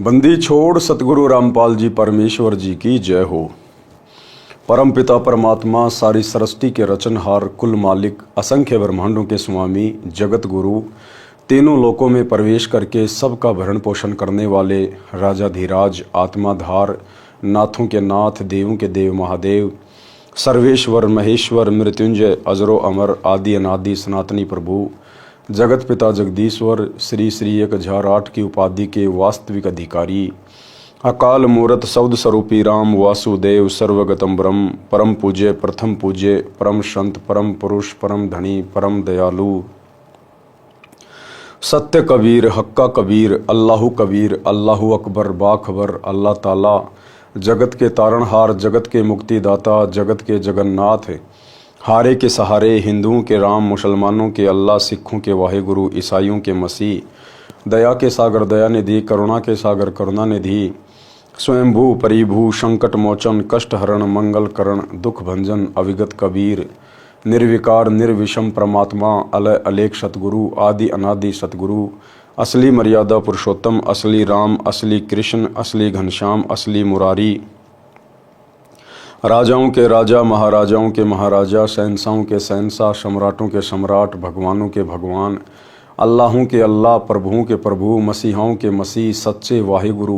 बंदी छोड़ सतगुरु रामपाल जी परमेश्वर जी की जय हो। परम पिता परमात्मा सारी सृष्टि के रचनहार कुल मालिक असंख्य ब्रह्मांडों के स्वामी जगत गुरु तीनों लोकों में प्रवेश करके सबका भरण पोषण करने वाले राजाधिराज आत्माधार नाथों के नाथ देवों के देव महादेव सर्वेश्वर महेश्वर मृत्युंजय अजरो अमर आदि अनादि सनातनी प्रभु जगत पिता जगदीश्वर श्री श्री 1008 की उपाधि के वास्तविक अधिकारी अकाल मूरत शब्द स्वरूपी राम वासुदेव सर्वगतम ब्रह्म परम पूज्य प्रथम पूज्य परम संत परम पुरुष परम धनी परम दयालु सत्य कबीर हक्का कबीर अल्लाहु अकबर बाखबर अल्लाह ताला जगत के तारणहार जगत के मुक्तिदाता जगत के जगन्नाथ हारे के सहारे हिंदुओं के राम मुसलमानों के अल्लाह सिखों के वाहेगुरु ईसाइयों के मसीह दया के सागर दया निधि करुणा के सागर करुणा निधि स्वयंभू परिभू संकट मोचन कष्ट हरण मंगल करण दुख भंजन अविगत कबीर निर्विकार निर्विषम परमात्मा अलय अलेख सतगुरु आदि अनादि सतगुरु असली मर्यादा पुरुषोत्तम असली राम असली कृष्ण असली घनश्याम असली मुरारी राजाओं के राजा महाराजाओं के महाराजा शहंशाहों के शहंशाह सम्राटों के सम्राट भगवानों के भगवान अल्लाहों के अल्लाह प्रभुओं के प्रभु मसीहाओं के मसीह सच्चे वाहिगुरु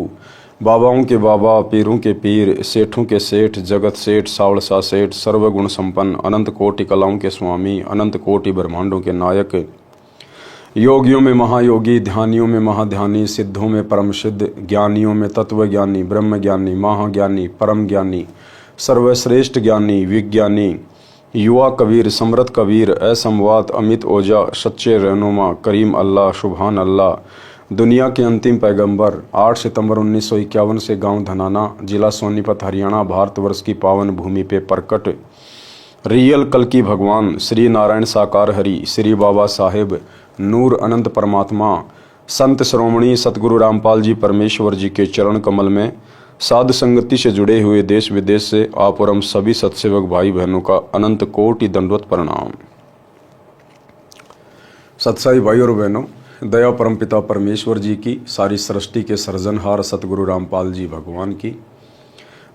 बाबाओं के बाबा पीरों के पीर सेठों के सेठ जगत सेठ सावड़सा सेठ सर्वगुण संपन्न अनंत कोटि कलाओं के स्वामी अनंत कोटि ब्रह्मांडों के नायक योगियों में महायोगी ध्यानियों में महाध्यानी सिद्धों में परम सिद्ध ज्ञानियों में तत्वज्ञानी ब्रह्म ज्ञानी महाज्ञानी परम ज्ञानी सर्वश्रेष्ठ ज्ञानी विज्ञानी युवा कबीर समृद्ध कबीर असंवाद अमित ओजा सच्चे रहनुमा करीम अल्लाह सुभान अल्लाह दुनिया के अंतिम पैगंबर 8 सितंबर 1951 से गांव धनाना जिला सोनीपत हरियाणा भारतवर्ष की पावन भूमि पे प्रकट रियल कल की भगवान श्री नारायण साकार हरि श्री बाबा साहेब नूर अनंत परमात्मा संत श्रोमणी सतगुरु रामपाल जी परमेश्वर जी के चरण कमल में साध संगति से जुड़े हुए देश विदेश से आप और हम सभी सत्सेवक भाई बहनों का अनंत कोटि दंडवत प्रणाम। सत्साई भाई और बहनों, दया परम पिता परमेश्वर जी की सारी सृष्टि के सृजनहार सतगुरु रामपाल जी भगवान की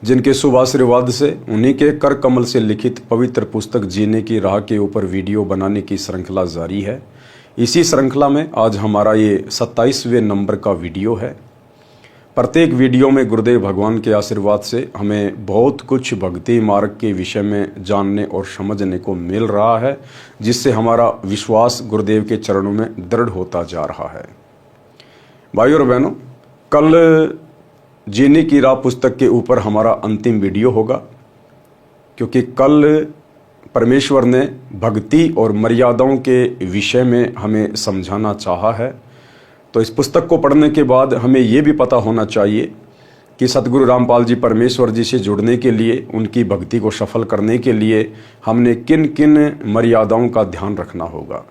जिनके शुभ आशीर्वाद से उन्हीं के कर कमल से लिखित पवित्र पुस्तक जीने की राह के ऊपर वीडियो बनाने की श्रृंखला जारी है। इसी श्रृंखला में आज हमारा ये 27वें नंबर का वीडियो है। प्रत्येक वीडियो में गुरुदेव भगवान के आशीर्वाद से हमें बहुत कुछ भक्ति मार्ग के विषय में जानने और समझने को मिल रहा है, जिससे हमारा विश्वास गुरुदेव के चरणों में दृढ़ होता जा रहा है। भाई और बहनों, कल जीने की राह पुस्तक के ऊपर हमारा अंतिम वीडियो होगा, क्योंकि कल परमेश्वर ने भक्ति और मर्यादाओं के विषय में हमें समझाना चाहा है। तो इस पुस्तक को पढ़ने के बाद हमें ये भी पता होना चाहिए कि सतगुरु रामपाल जी परमेश्वर जी से जुड़ने के लिए उनकी भक्ति को सफल करने के लिए हमने किन किन मर्यादाओं का ध्यान रखना होगा।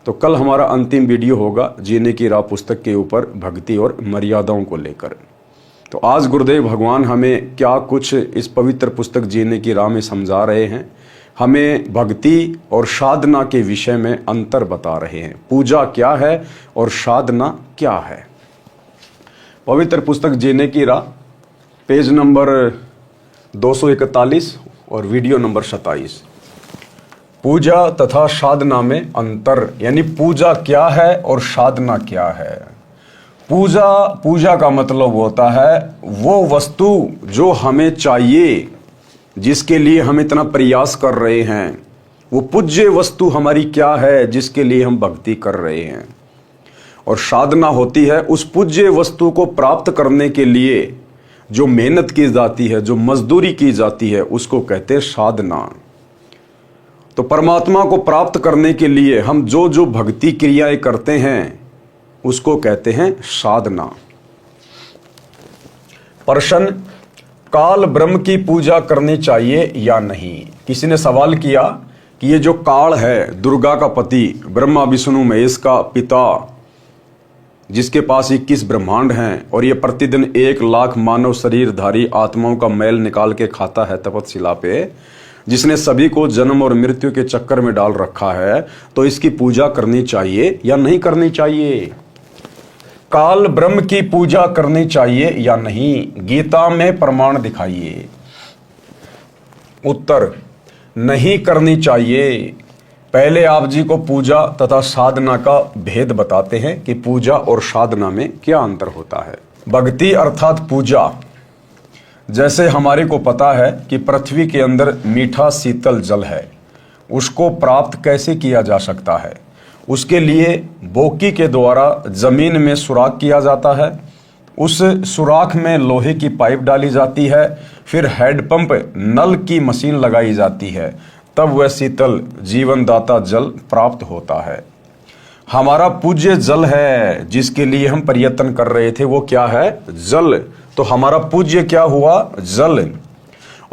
तो कल हमारा अंतिम वीडियो होगा जीने की राह पुस्तक के ऊपर भक्ति और मर्यादाओं को लेकर। तो आज गुरुदेव भगवान हमें क्या कुछ इस पवित्र पुस्तक जीने की राह में समझा रहे हैं, हमें भक्ति और साधना के विषय में अंतर बता रहे हैं। पूजा क्या है और साधना क्या है। पवित्र पुस्तक जीने की राह पेज नंबर 241 और वीडियो नंबर 27। पूजा तथा साधना में अंतर, यानी पूजा क्या है और साधना क्या है। पूजा का मतलब होता है वो वस्तु जो हमें चाहिए, जिसके लिए हम इतना प्रयास कर रहे हैं। वो पूज्य वस्तु हमारी क्या है जिसके लिए हम भक्ति कर रहे हैं। और साधना होती है उस पूज्य वस्तु को प्राप्त करने के लिए जो मेहनत की जाती है, जो मजदूरी की जाती है, उसको कहते हैं साधना। तो परमात्मा को प्राप्त करने के लिए हम जो जो भक्ति क्रियाएं करते हैं उसको कहते हैं साधना। प्रश्न, काल ब्रह्म की पूजा करनी चाहिए या नहीं। किसी ने सवाल किया कि ये जो काल है, दुर्गा का पति, ब्रह्मा विष्णु महेश का पिता, जिसके पास 21 ब्रह्मांड हैं और ये प्रतिदिन 1 लाख मानव शरीरधारी आत्माओं का मैल निकाल के खाता है तपतशिला पे, जिसने सभी को जन्म और मृत्यु के चक्कर में डाल रखा है, तो इसकी पूजा करनी चाहिए या नहीं करनी चाहिए। काल ब्रह्म की पूजा करनी चाहिए या नहीं, गीता में प्रमाण दिखाइए। उत्तर, नहीं करनी चाहिए। पहले आप जी को पूजा तथा साधना का भेद बताते हैं कि पूजा और साधना में क्या अंतर होता है। भक्ति अर्थात पूजा, जैसे हमारे को पता है कि पृथ्वी के अंदर मीठा शीतल जल है, उसको प्राप्त कैसे किया जा सकता है? उसके लिए बोकी के द्वारा जमीन में सुराख किया जाता है, उस सुराख में लोहे की पाइप डाली जाती है, फिर हैंडपंप नल की मशीन लगाई जाती है, तब वह शीतल जीवनदाता जल प्राप्त होता है। हमारा पूज्य जल है जिसके लिए हम प्रयत्न कर रहे थे, वो क्या है? जल। तो हमारा पूज्य क्या हुआ? जल।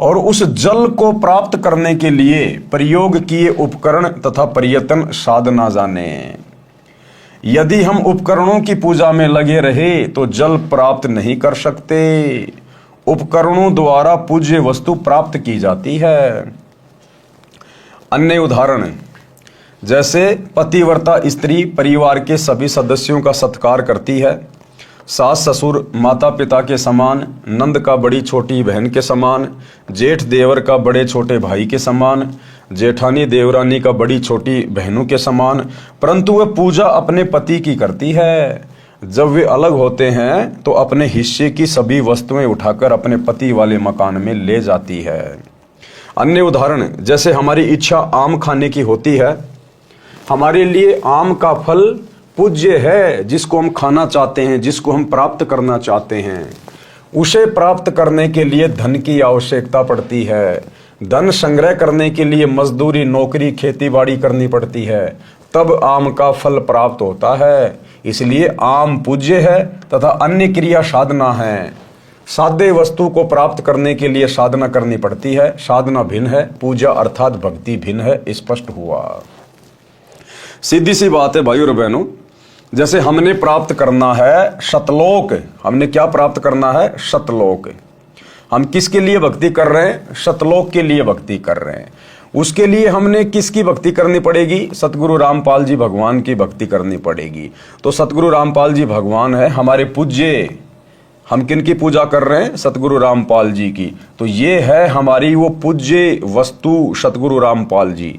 और उस जल को प्राप्त करने के लिए प्रयोग किए उपकरण तथा प्रयत्न साधना जाने। यदि हम उपकरणों की पूजा में लगे रहे तो जल प्राप्त नहीं कर सकते। उपकरणों द्वारा पूज्य वस्तु प्राप्त की जाती है। अन्य उदाहरण, जैसे पतिव्रता स्त्री परिवार के सभी सदस्यों का सत्कार करती है, सास ससुर माता पिता के समान, नंद का बड़ी छोटी बहन के समान, जेठ देवर का बड़े छोटे भाई के समान, जेठानी देवरानी का बड़ी छोटी बहनों के समान, परंतु वह पूजा अपने पति की करती है। जब वे अलग होते हैं तो अपने हिस्से की सभी वस्तुएं उठाकर अपने पति वाले मकान में ले जाती है। अन्य उदाहरण, जैसे हमारी इच्छा आम खाने की होती है, हमारे लिए आम का फल पूज्य है, जिसको हम खाना चाहते हैं, जिसको हम प्राप्त करना चाहते हैं। उसे प्राप्त करने के लिए धन की आवश्यकता पड़ती है। धन संग्रह करने के लिए मजदूरी, नौकरी, खेतीबाड़ी करनी पड़ती है, तब आम का फल प्राप्त होता है। इसलिए आम पूज्य है तथा अन्य क्रिया साधना है। साध्य वस्तु को प्राप्त करने के लिए साधना करनी पड़ती है। साधना भिन्न है, पूजा अर्थात भक्ति भिन्न है। स्पष्ट हुआ। सीधी सी बात है भाइयों और बहनों, जैसे हमने प्राप्त करना है सतलोक। हमने क्या प्राप्त करना है? सतलोक। हम किसके लिए भक्ति कर रहे हैं? सतलोक के लिए भक्ति कर रहे हैं। उसके लिए हमने किसकी भक्ति करनी पड़ेगी? सतगुरु रामपाल जी भगवान की भक्ति करनी पड़ेगी। तो सतगुरु रामपाल जी भगवान है हमारे पूज्य। हम किन की पूजा कर रहे हैं? सतगुरु रामपाल जी की। तो ये है हमारी वो पूज्य वस्तु सतगुरु रामपाल जी।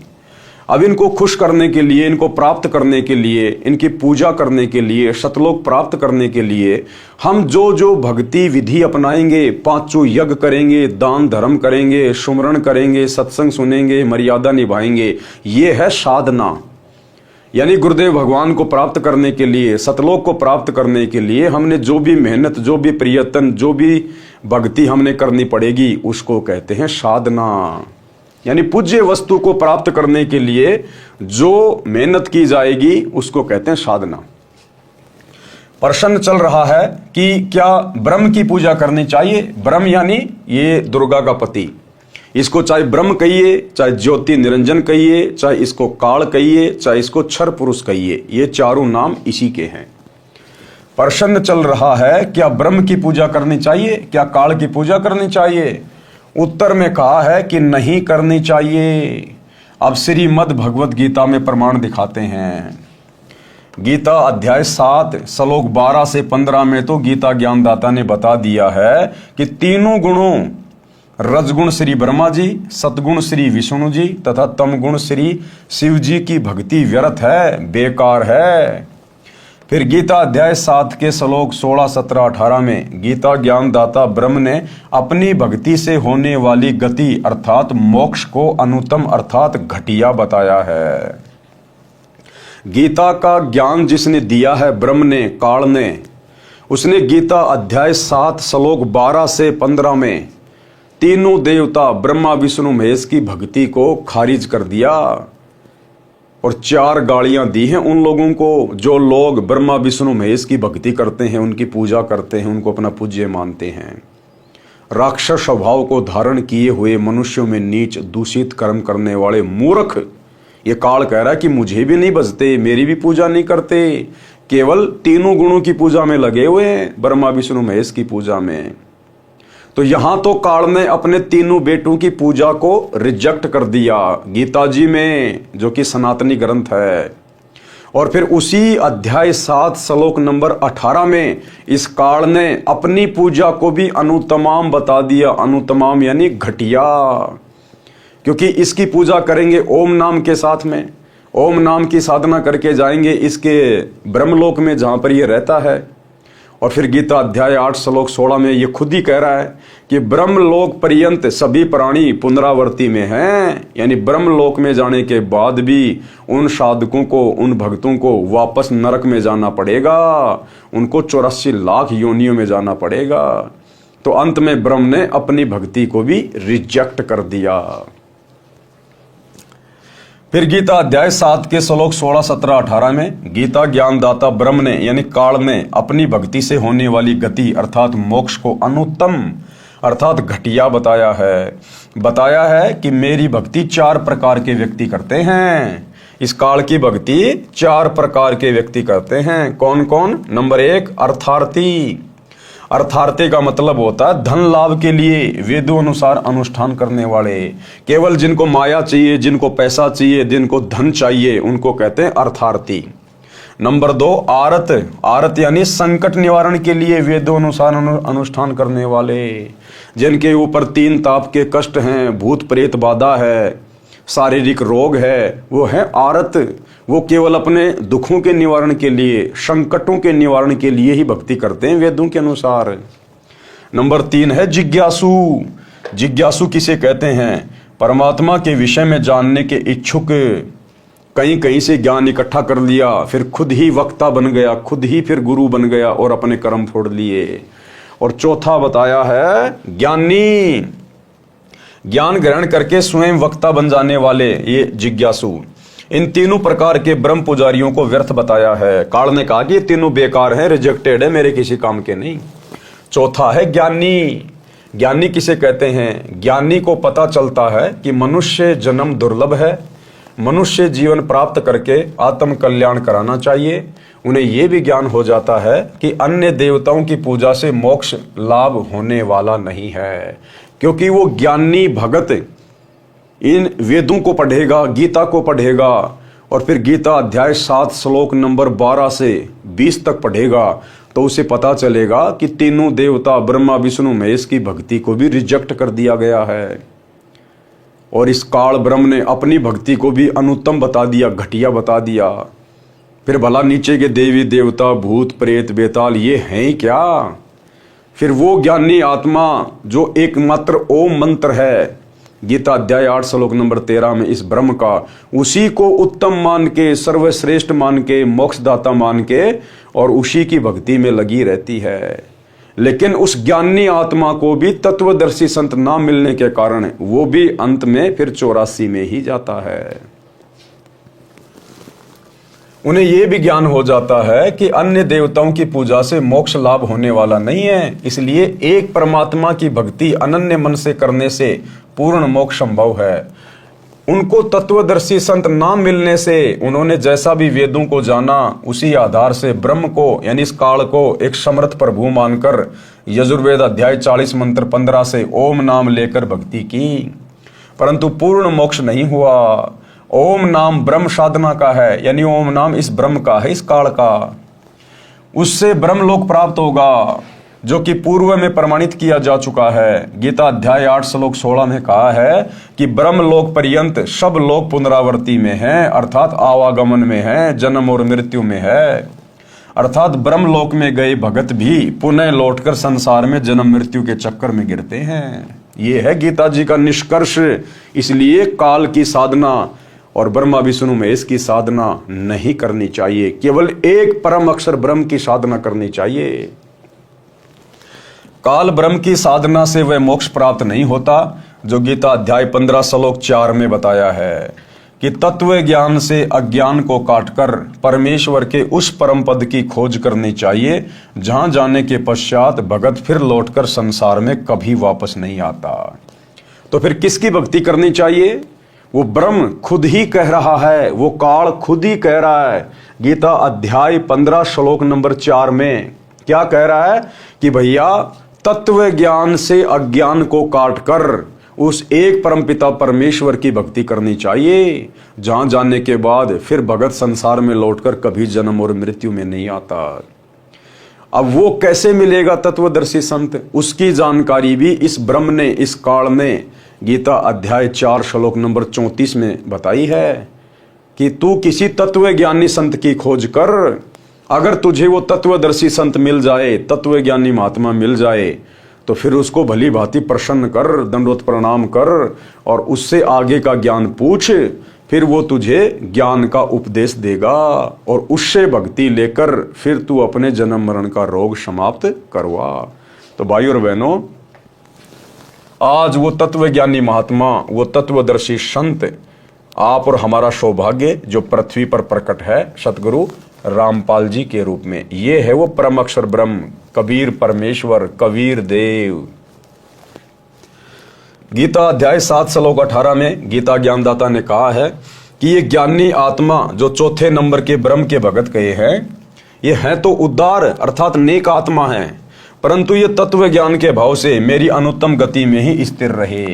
अब इनको खुश करने के लिए, इनको प्राप्त करने के लिए, इनकी पूजा करने के लिए, सतलोक प्राप्त करने के लिए हम जो जो भक्ति विधि अपनाएंगे, पांचों यज्ञ करेंगे, दान धर्म करेंगे, सुमरण करेंगे, सत्संग सुनेंगे, मर्यादा निभाएंगे, ये है साधना। यानी गुरुदेव भगवान को प्राप्त करने के लिए, सतलोक को प्राप्त करने के लिए हमने जो भी मेहनत, जो भी प्रयत्न, जो भी भक्ति हमने करनी पड़ेगी, उसको कहते हैं साधना। यानी पूज्य वस्तु को प्राप्त करने के लिए जो मेहनत की जाएगी उसको कहते हैं साधना। प्रश्न चल रहा है कि क्या ब्रह्म की पूजा करनी चाहिए? ब्रह्म यानी ये दुर्गा का पति। इसको चाहे ब्रह्म कहिए, चाहे ज्योति निरंजन कहिए, चाहे इसको काल कहिए, चाहे इसको क्षर पुरुष कहिए, ये चारों नाम इसी के हैं। प्रश्न चल रहा है क्या ब्रह्म की पूजा करनी चाहिए, क्या काल की पूजा करनी चाहिए? उत्तर में कहा है कि नहीं करनी चाहिए। अब श्रीमद् भगवत गीता में प्रमाण दिखाते हैं। गीता अध्याय 7 श्लोक 12 से 15 में तो गीता ज्ञानदाता ने बता दिया है कि तीनों गुणों, रजगुण श्री ब्रह्मा जी, सतगुण श्री विष्णु जी तथा तमगुण श्री शिव जी की भक्ति व्यर्थ है, बेकार है। फिर गीता अध्याय 7 के श्लोक 16, 17, 18 में गीता ज्ञानदाता ब्रह्म ने अपनी भक्ति से होने वाली गति अर्थात मोक्ष को अनुत्तम अर्थात घटिया बताया है। गीता का ज्ञान जिसने दिया है ब्रह्म ने, काल ने, उसने गीता अध्याय 7 श्लोक 12 से 15 में तीनों देवता ब्रह्मा विष्णु महेश की भक्ति को खारिज कर दिया और 4 गालियां दी हैं उन लोगों को जो लोग ब्रह्मा विष्णु महेश की भक्ति करते हैं, उनकी पूजा करते हैं, उनको अपना पूज्य मानते हैं। राक्षस स्वभाव को धारण किए हुए मनुष्यों में नीच दूषित कर्म करने वाले मूर्ख, ये काल कह रहा है कि मुझे भी नहीं बजते, मेरी भी पूजा नहीं करते, केवल तीनों गुणों की पूजा में लगे हुए हैं, ब्रह्मा विष्णु महेश की पूजा में। तो यहां तो काल ने अपने तीनों बेटों की पूजा को रिजेक्ट कर दिया गीता जी में, जो कि सनातनी ग्रंथ है। और फिर उसी अध्याय 7 श्लोक नंबर 18 में इस काल ने अपनी पूजा को भी अनुत्तमाम बता दिया। अनुत्तमाम यानी घटिया, क्योंकि इसकी पूजा करेंगे ओम नाम के साथ में, ओम नाम की साधना करके जाएंगे इसके ब्रह्मलोक में जहां पर ये रहता है। और फिर गीता अध्याय 8 श्लोक 16 में ये खुद ही कह रहा है कि ब्रह्मलोक पर्यंत सभी प्राणी पुनरावर्ती में हैं, यानी ब्रह्मलोक में जाने के बाद भी उन साधकों को, उन भक्तों को वापस नरक में जाना पड़ेगा, उनको 84 लाख योनियों में जाना पड़ेगा। तो अंत में ब्रह्म ने अपनी भक्ति को भी रिजेक्ट कर दिया। फिर गीता अध्याय 7 के श्लोक 16, 17, 18 में गीता ज्ञानदाता ब्रह्म ने यानी काल ने अपनी भक्ति से होने वाली गति अर्थात मोक्ष को अनुत्तम अर्थात घटिया बताया है कि मेरी भक्ति 4 प्रकार के व्यक्ति करते हैं। इस काल की भक्ति 4 प्रकार के व्यक्ति करते हैं। कौन कौन? नंबर 1 अर्थार्थी। अर्थार्थी का मतलब होता है धन लाभ के लिए वेदों अनुसार अनुष्ठान करने वाले। केवल जिनको माया चाहिए, जिनको पैसा चाहिए, जिनको धन चाहिए, उनको कहते हैं अर्थार्थी। नंबर 2 आरत। आरत यानी संकट निवारण के लिए वेदों अनुसार अनुष्ठान करने वाले, जिनके ऊपर 3 ताप के कष्ट हैं, भूत प्रेत बाधा है, शारीरिक रोग है, वो है आरत। वो केवल अपने दुखों के निवारण के लिए, संकटों के निवारण के लिए ही भक्ति करते हैं वेदों के अनुसार। नंबर 3 है जिज्ञासु। जिज्ञासु किसे कहते हैं? परमात्मा के विषय में जानने के इच्छुक। कहीं कहीं से ज्ञान इकट्ठा कर लिया, फिर खुद ही वक्ता बन गया, खुद ही फिर गुरु बन गया और अपने कर्म फोड़ लिए। और चौथा बताया है ज्ञानी। ज्ञान ग्रहण करके स्वयं वक्ता बन जाने वाले, ये जिज्ञासु। इन तीनों प्रकार के ब्रह्म पुजारियों को व्यर्थ बताया है। काल ने कहा कि ये तीनों बेकार हैं, रिजेक्टेड है, मेरे किसी काम के नहीं। चौथा है ज्ञानी। ज्ञानी किसे कहते हैं? ज्ञानी को पता चलता है कि मनुष्य जन्म दुर्लभ है, मनुष्य जीवन प्राप्त करके आत्म कल्याण कराना चाहिए। उन्हें यह भी ज्ञान हो जाता है कि अन्य देवताओं की पूजा से मोक्ष लाभ होने वाला नहीं है, क्योंकि वो ज्ञानी भगत इन वेदों को पढ़ेगा, गीता को पढ़ेगा और फिर गीता अध्याय 7 श्लोक नंबर 12 से 20 तक पढ़ेगा, तो उसे पता चलेगा कि तीनों देवता ब्रह्मा विष्णु महेश की भक्ति को भी रिजेक्ट कर दिया गया है। और इस काल ब्रह्म ने अपनी भक्ति को भी अनुत्तम बता दिया, घटिया बता दिया। फिर भला नीचे के देवी देवता, भूत प्रेत बेताल ये हैं क्या? फिर वो ज्ञानी आत्मा जो एकमात्र ओम मंत्र है, गीता अध्याय 8 श्लोक नंबर 13 में इस ब्रह्म का, उसी को उत्तम मान के, सर्वश्रेष्ठ मान के, मोक्षदाता मान के और उसी की भक्ति में लगी रहती है। लेकिन उस ज्ञानी आत्मा को भी तत्वदर्शी संत ना मिलने के कारण वो भी अंत में फिर 84 में ही जाता है। उन्हें यह भी ज्ञान हो जाता है कि अन्य देवताओं की पूजा से मोक्ष लाभ होने वाला नहीं है, इसलिए एक परमात्मा की भक्ति अनन्य मन से करने से पूर्ण मोक्ष संभव है। उनको तत्वदर्शी संत ना मिलने से उन्होंने जैसा भी वेदों को जाना, उसी आधार से ब्रह्म को यानी इस काल को एक समर्थ प्रभु मानकर यजुर्वेद अध्याय 40 मंत्र 15 से ओम नाम लेकर भक्ति की, परंतु पूर्ण मोक्ष नहीं हुआ। ओम नाम ब्रह्म साधना का है, यानी ओम नाम इस ब्रह्म का है, इस काल का। उससे ब्रह्म लोक प्राप्त होगा, जो कि पूर्व में प्रमाणित किया जा चुका है। गीता अध्याय 8 श्लोक 16 में कहा है कि ब्रह्म लोक पर्यंत सब लोग पुनरावर्ती में हैं, अर्थात आवागमन में हैं, जन्म और मृत्यु में है। अर्थात ब्रह्म लोक में गए भगत भी पुनः लौटकर संसार में जन्म मृत्यु के चक्कर में गिरते हैं। ये है गीता जी का निष्कर्ष। इसलिए काल की साधना और ब्रह्मा विष्णु महेश की साधना नहीं करनी चाहिए, केवल एक परम अक्षर ब्रह्म की साधना करनी चाहिए। काल ब्रह्म की साधना से वह मोक्ष प्राप्त नहीं होता, जो गीता अध्याय 15 श्लोक 4 में बताया है कि तत्व ज्ञान से अज्ञान को काटकर परमेश्वर के उस परम पद की खोज करनी चाहिए, जहां जाने के पश्चात भगत फिर लौटकर संसार में कभी वापस नहीं आता। तो फिर किसकी भक्ति करनी चाहिए? वो ब्रह्म खुद ही कह रहा है, वो काल खुद ही कह रहा है। गीता अध्याय 15 श्लोक नंबर 4 में क्या कह रहा है कि भैया तत्व ज्ञान से अज्ञान को काटकर उस एक परमपिता परमेश्वर की भक्ति करनी चाहिए, जहां जाने के बाद फिर भगत संसार में लौटकर कभी जन्म और मृत्यु में नहीं आता। अब वो कैसे मिलेगा तत्वदर्शी संत, उसकी जानकारी भी इस ब्रह्म ने, इस काल ने गीता अध्याय 4 श्लोक नंबर 34 में बताई है कि तू किसी तत्व ज्ञानी संत की खोज कर। अगर तुझे वो तत्वदर्शी संत मिल जाए, तत्व ज्ञानी महात्मा मिल जाए, तो फिर उसको भली भांति प्रसन्न कर, दंडवत प्रणाम कर और उससे आगे का ज्ञान पूछ। फिर वो तुझे ज्ञान का उपदेश देगा और उससे भक्ति लेकर फिर तू अपने जन्म मरण का रोग समाप्त करवा। तो भाई और बहनों, आज वो तत्वज्ञानी महात्मा, वो तत्वदर्शी संत, आप और हमारा सौभाग्य जो पृथ्वी पर प्रकट है सतगुरु रामपाल जी के रूप में। ये है वो परम अक्षर ब्रह्म, कबीर परमेश्वर, कबीर देव। गीता अध्याय 7 श्लोक 18 में गीता ज्ञानदाता ने कहा है कि ये ज्ञानी आत्मा जो चौथे नंबर के ब्रह्म के भगत कहे हैं, ये है तो उदार अर्थात नेक आत्मा है, परंतु ये तत्व ज्ञान के भाव से मेरी अनुत्तम गति में ही स्थिर रहे।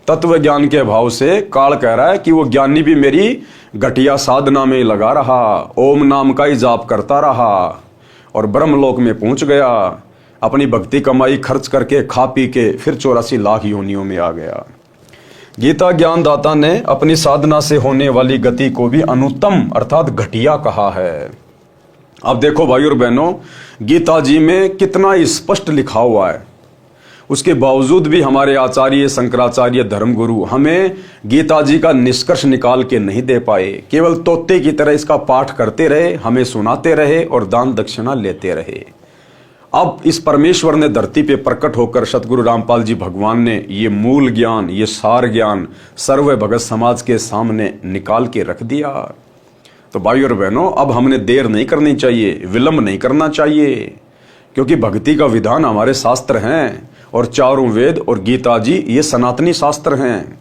तत्व ज्ञान के भाव से काल कह रहा है कि वो ज्ञानी भी मेरी घटिया साधना में लगा रहा, ओम नाम का ही जाप करता रहा और ब्रह्मलोक में पहुंच गया। अपनी भक्ति कमाई खर्च करके खा पी के फिर 84 लाख योनियों में आ गया। गीता ज्ञानदाता ने अपनी साधना से होने वाली गति को भी अनुत्तम अर्थात घटिया कहा है। अब देखो भाई और बहनों, गीता जी में कितना स्पष्ट लिखा हुआ है, उसके बावजूद भी हमारे आचार्य शंकराचार्य धर्मगुरु हमें गीता जी का निष्कर्ष निकाल के नहीं दे पाए। केवल तोते की तरह इसका पाठ करते रहे, हमें सुनाते रहे और दान दक्षिणा लेते रहे। अब इस परमेश्वर ने धरती पे प्रकट होकर सतगुरु रामपाल जी भगवान ने ये मूल ज्ञान, ये सार ज्ञान सर्व भगत समाज के सामने निकाल के रख दिया। तो भाई और बहनों, अब हमने देर नहीं करनी चाहिए, विलंब नहीं करना चाहिए, क्योंकि भक्ति का विधान हमारे शास्त्र हैं और चारों वेद और गीता जी ये सनातनी शास्त्र हैं।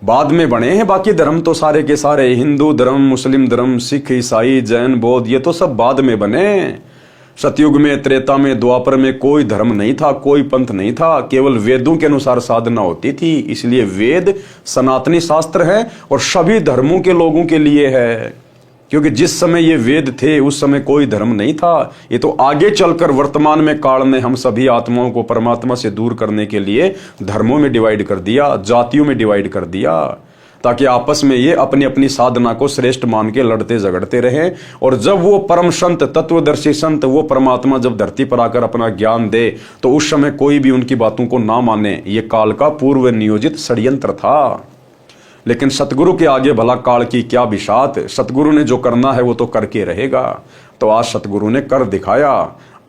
बाद में बने हैं बाकी धर्म तो सारे के सारे, हिंदू धर्म, मुस्लिम धर्म, सिख, ईसाई, जैन, बौद्ध, ये तो सब बाद में बने। सतयुग में, त्रेता में, द्वापर में कोई धर्म नहीं था, कोई पंथ नहीं था, केवल वेदों के अनुसार साधना होती थी। इसलिए वेद सनातनी शास्त्र है और सभी धर्मों के लोगों के लिए है, क्योंकि जिस समय ये वेद थे उस समय कोई धर्म नहीं था। ये तो आगे चलकर वर्तमान में काल ने हम सभी आत्माओं को परमात्मा से दूर करने के लिए धर्मों में डिवाइड कर दिया, जातियों में डिवाइड कर दिया, ताकि आपस में ये अपनी अपनी साधना को श्रेष्ठ मान के लड़ते झगड़ते रहें। और जब वो परम संत, तत्वदर्शी संत, वो परमात्मा जब धरती पर आकर अपना ज्ञान दे, तो उस समय कोई भी उनकी बातों को ना माने। ये काल का पूर्व नियोजित षड्यंत्र था। लेकिन सतगुरु के आगे भला काल की क्या बिसात, सतगुरु ने जो करना है वो तो करके रहेगा। तो आज सतगुरु ने कर दिखाया।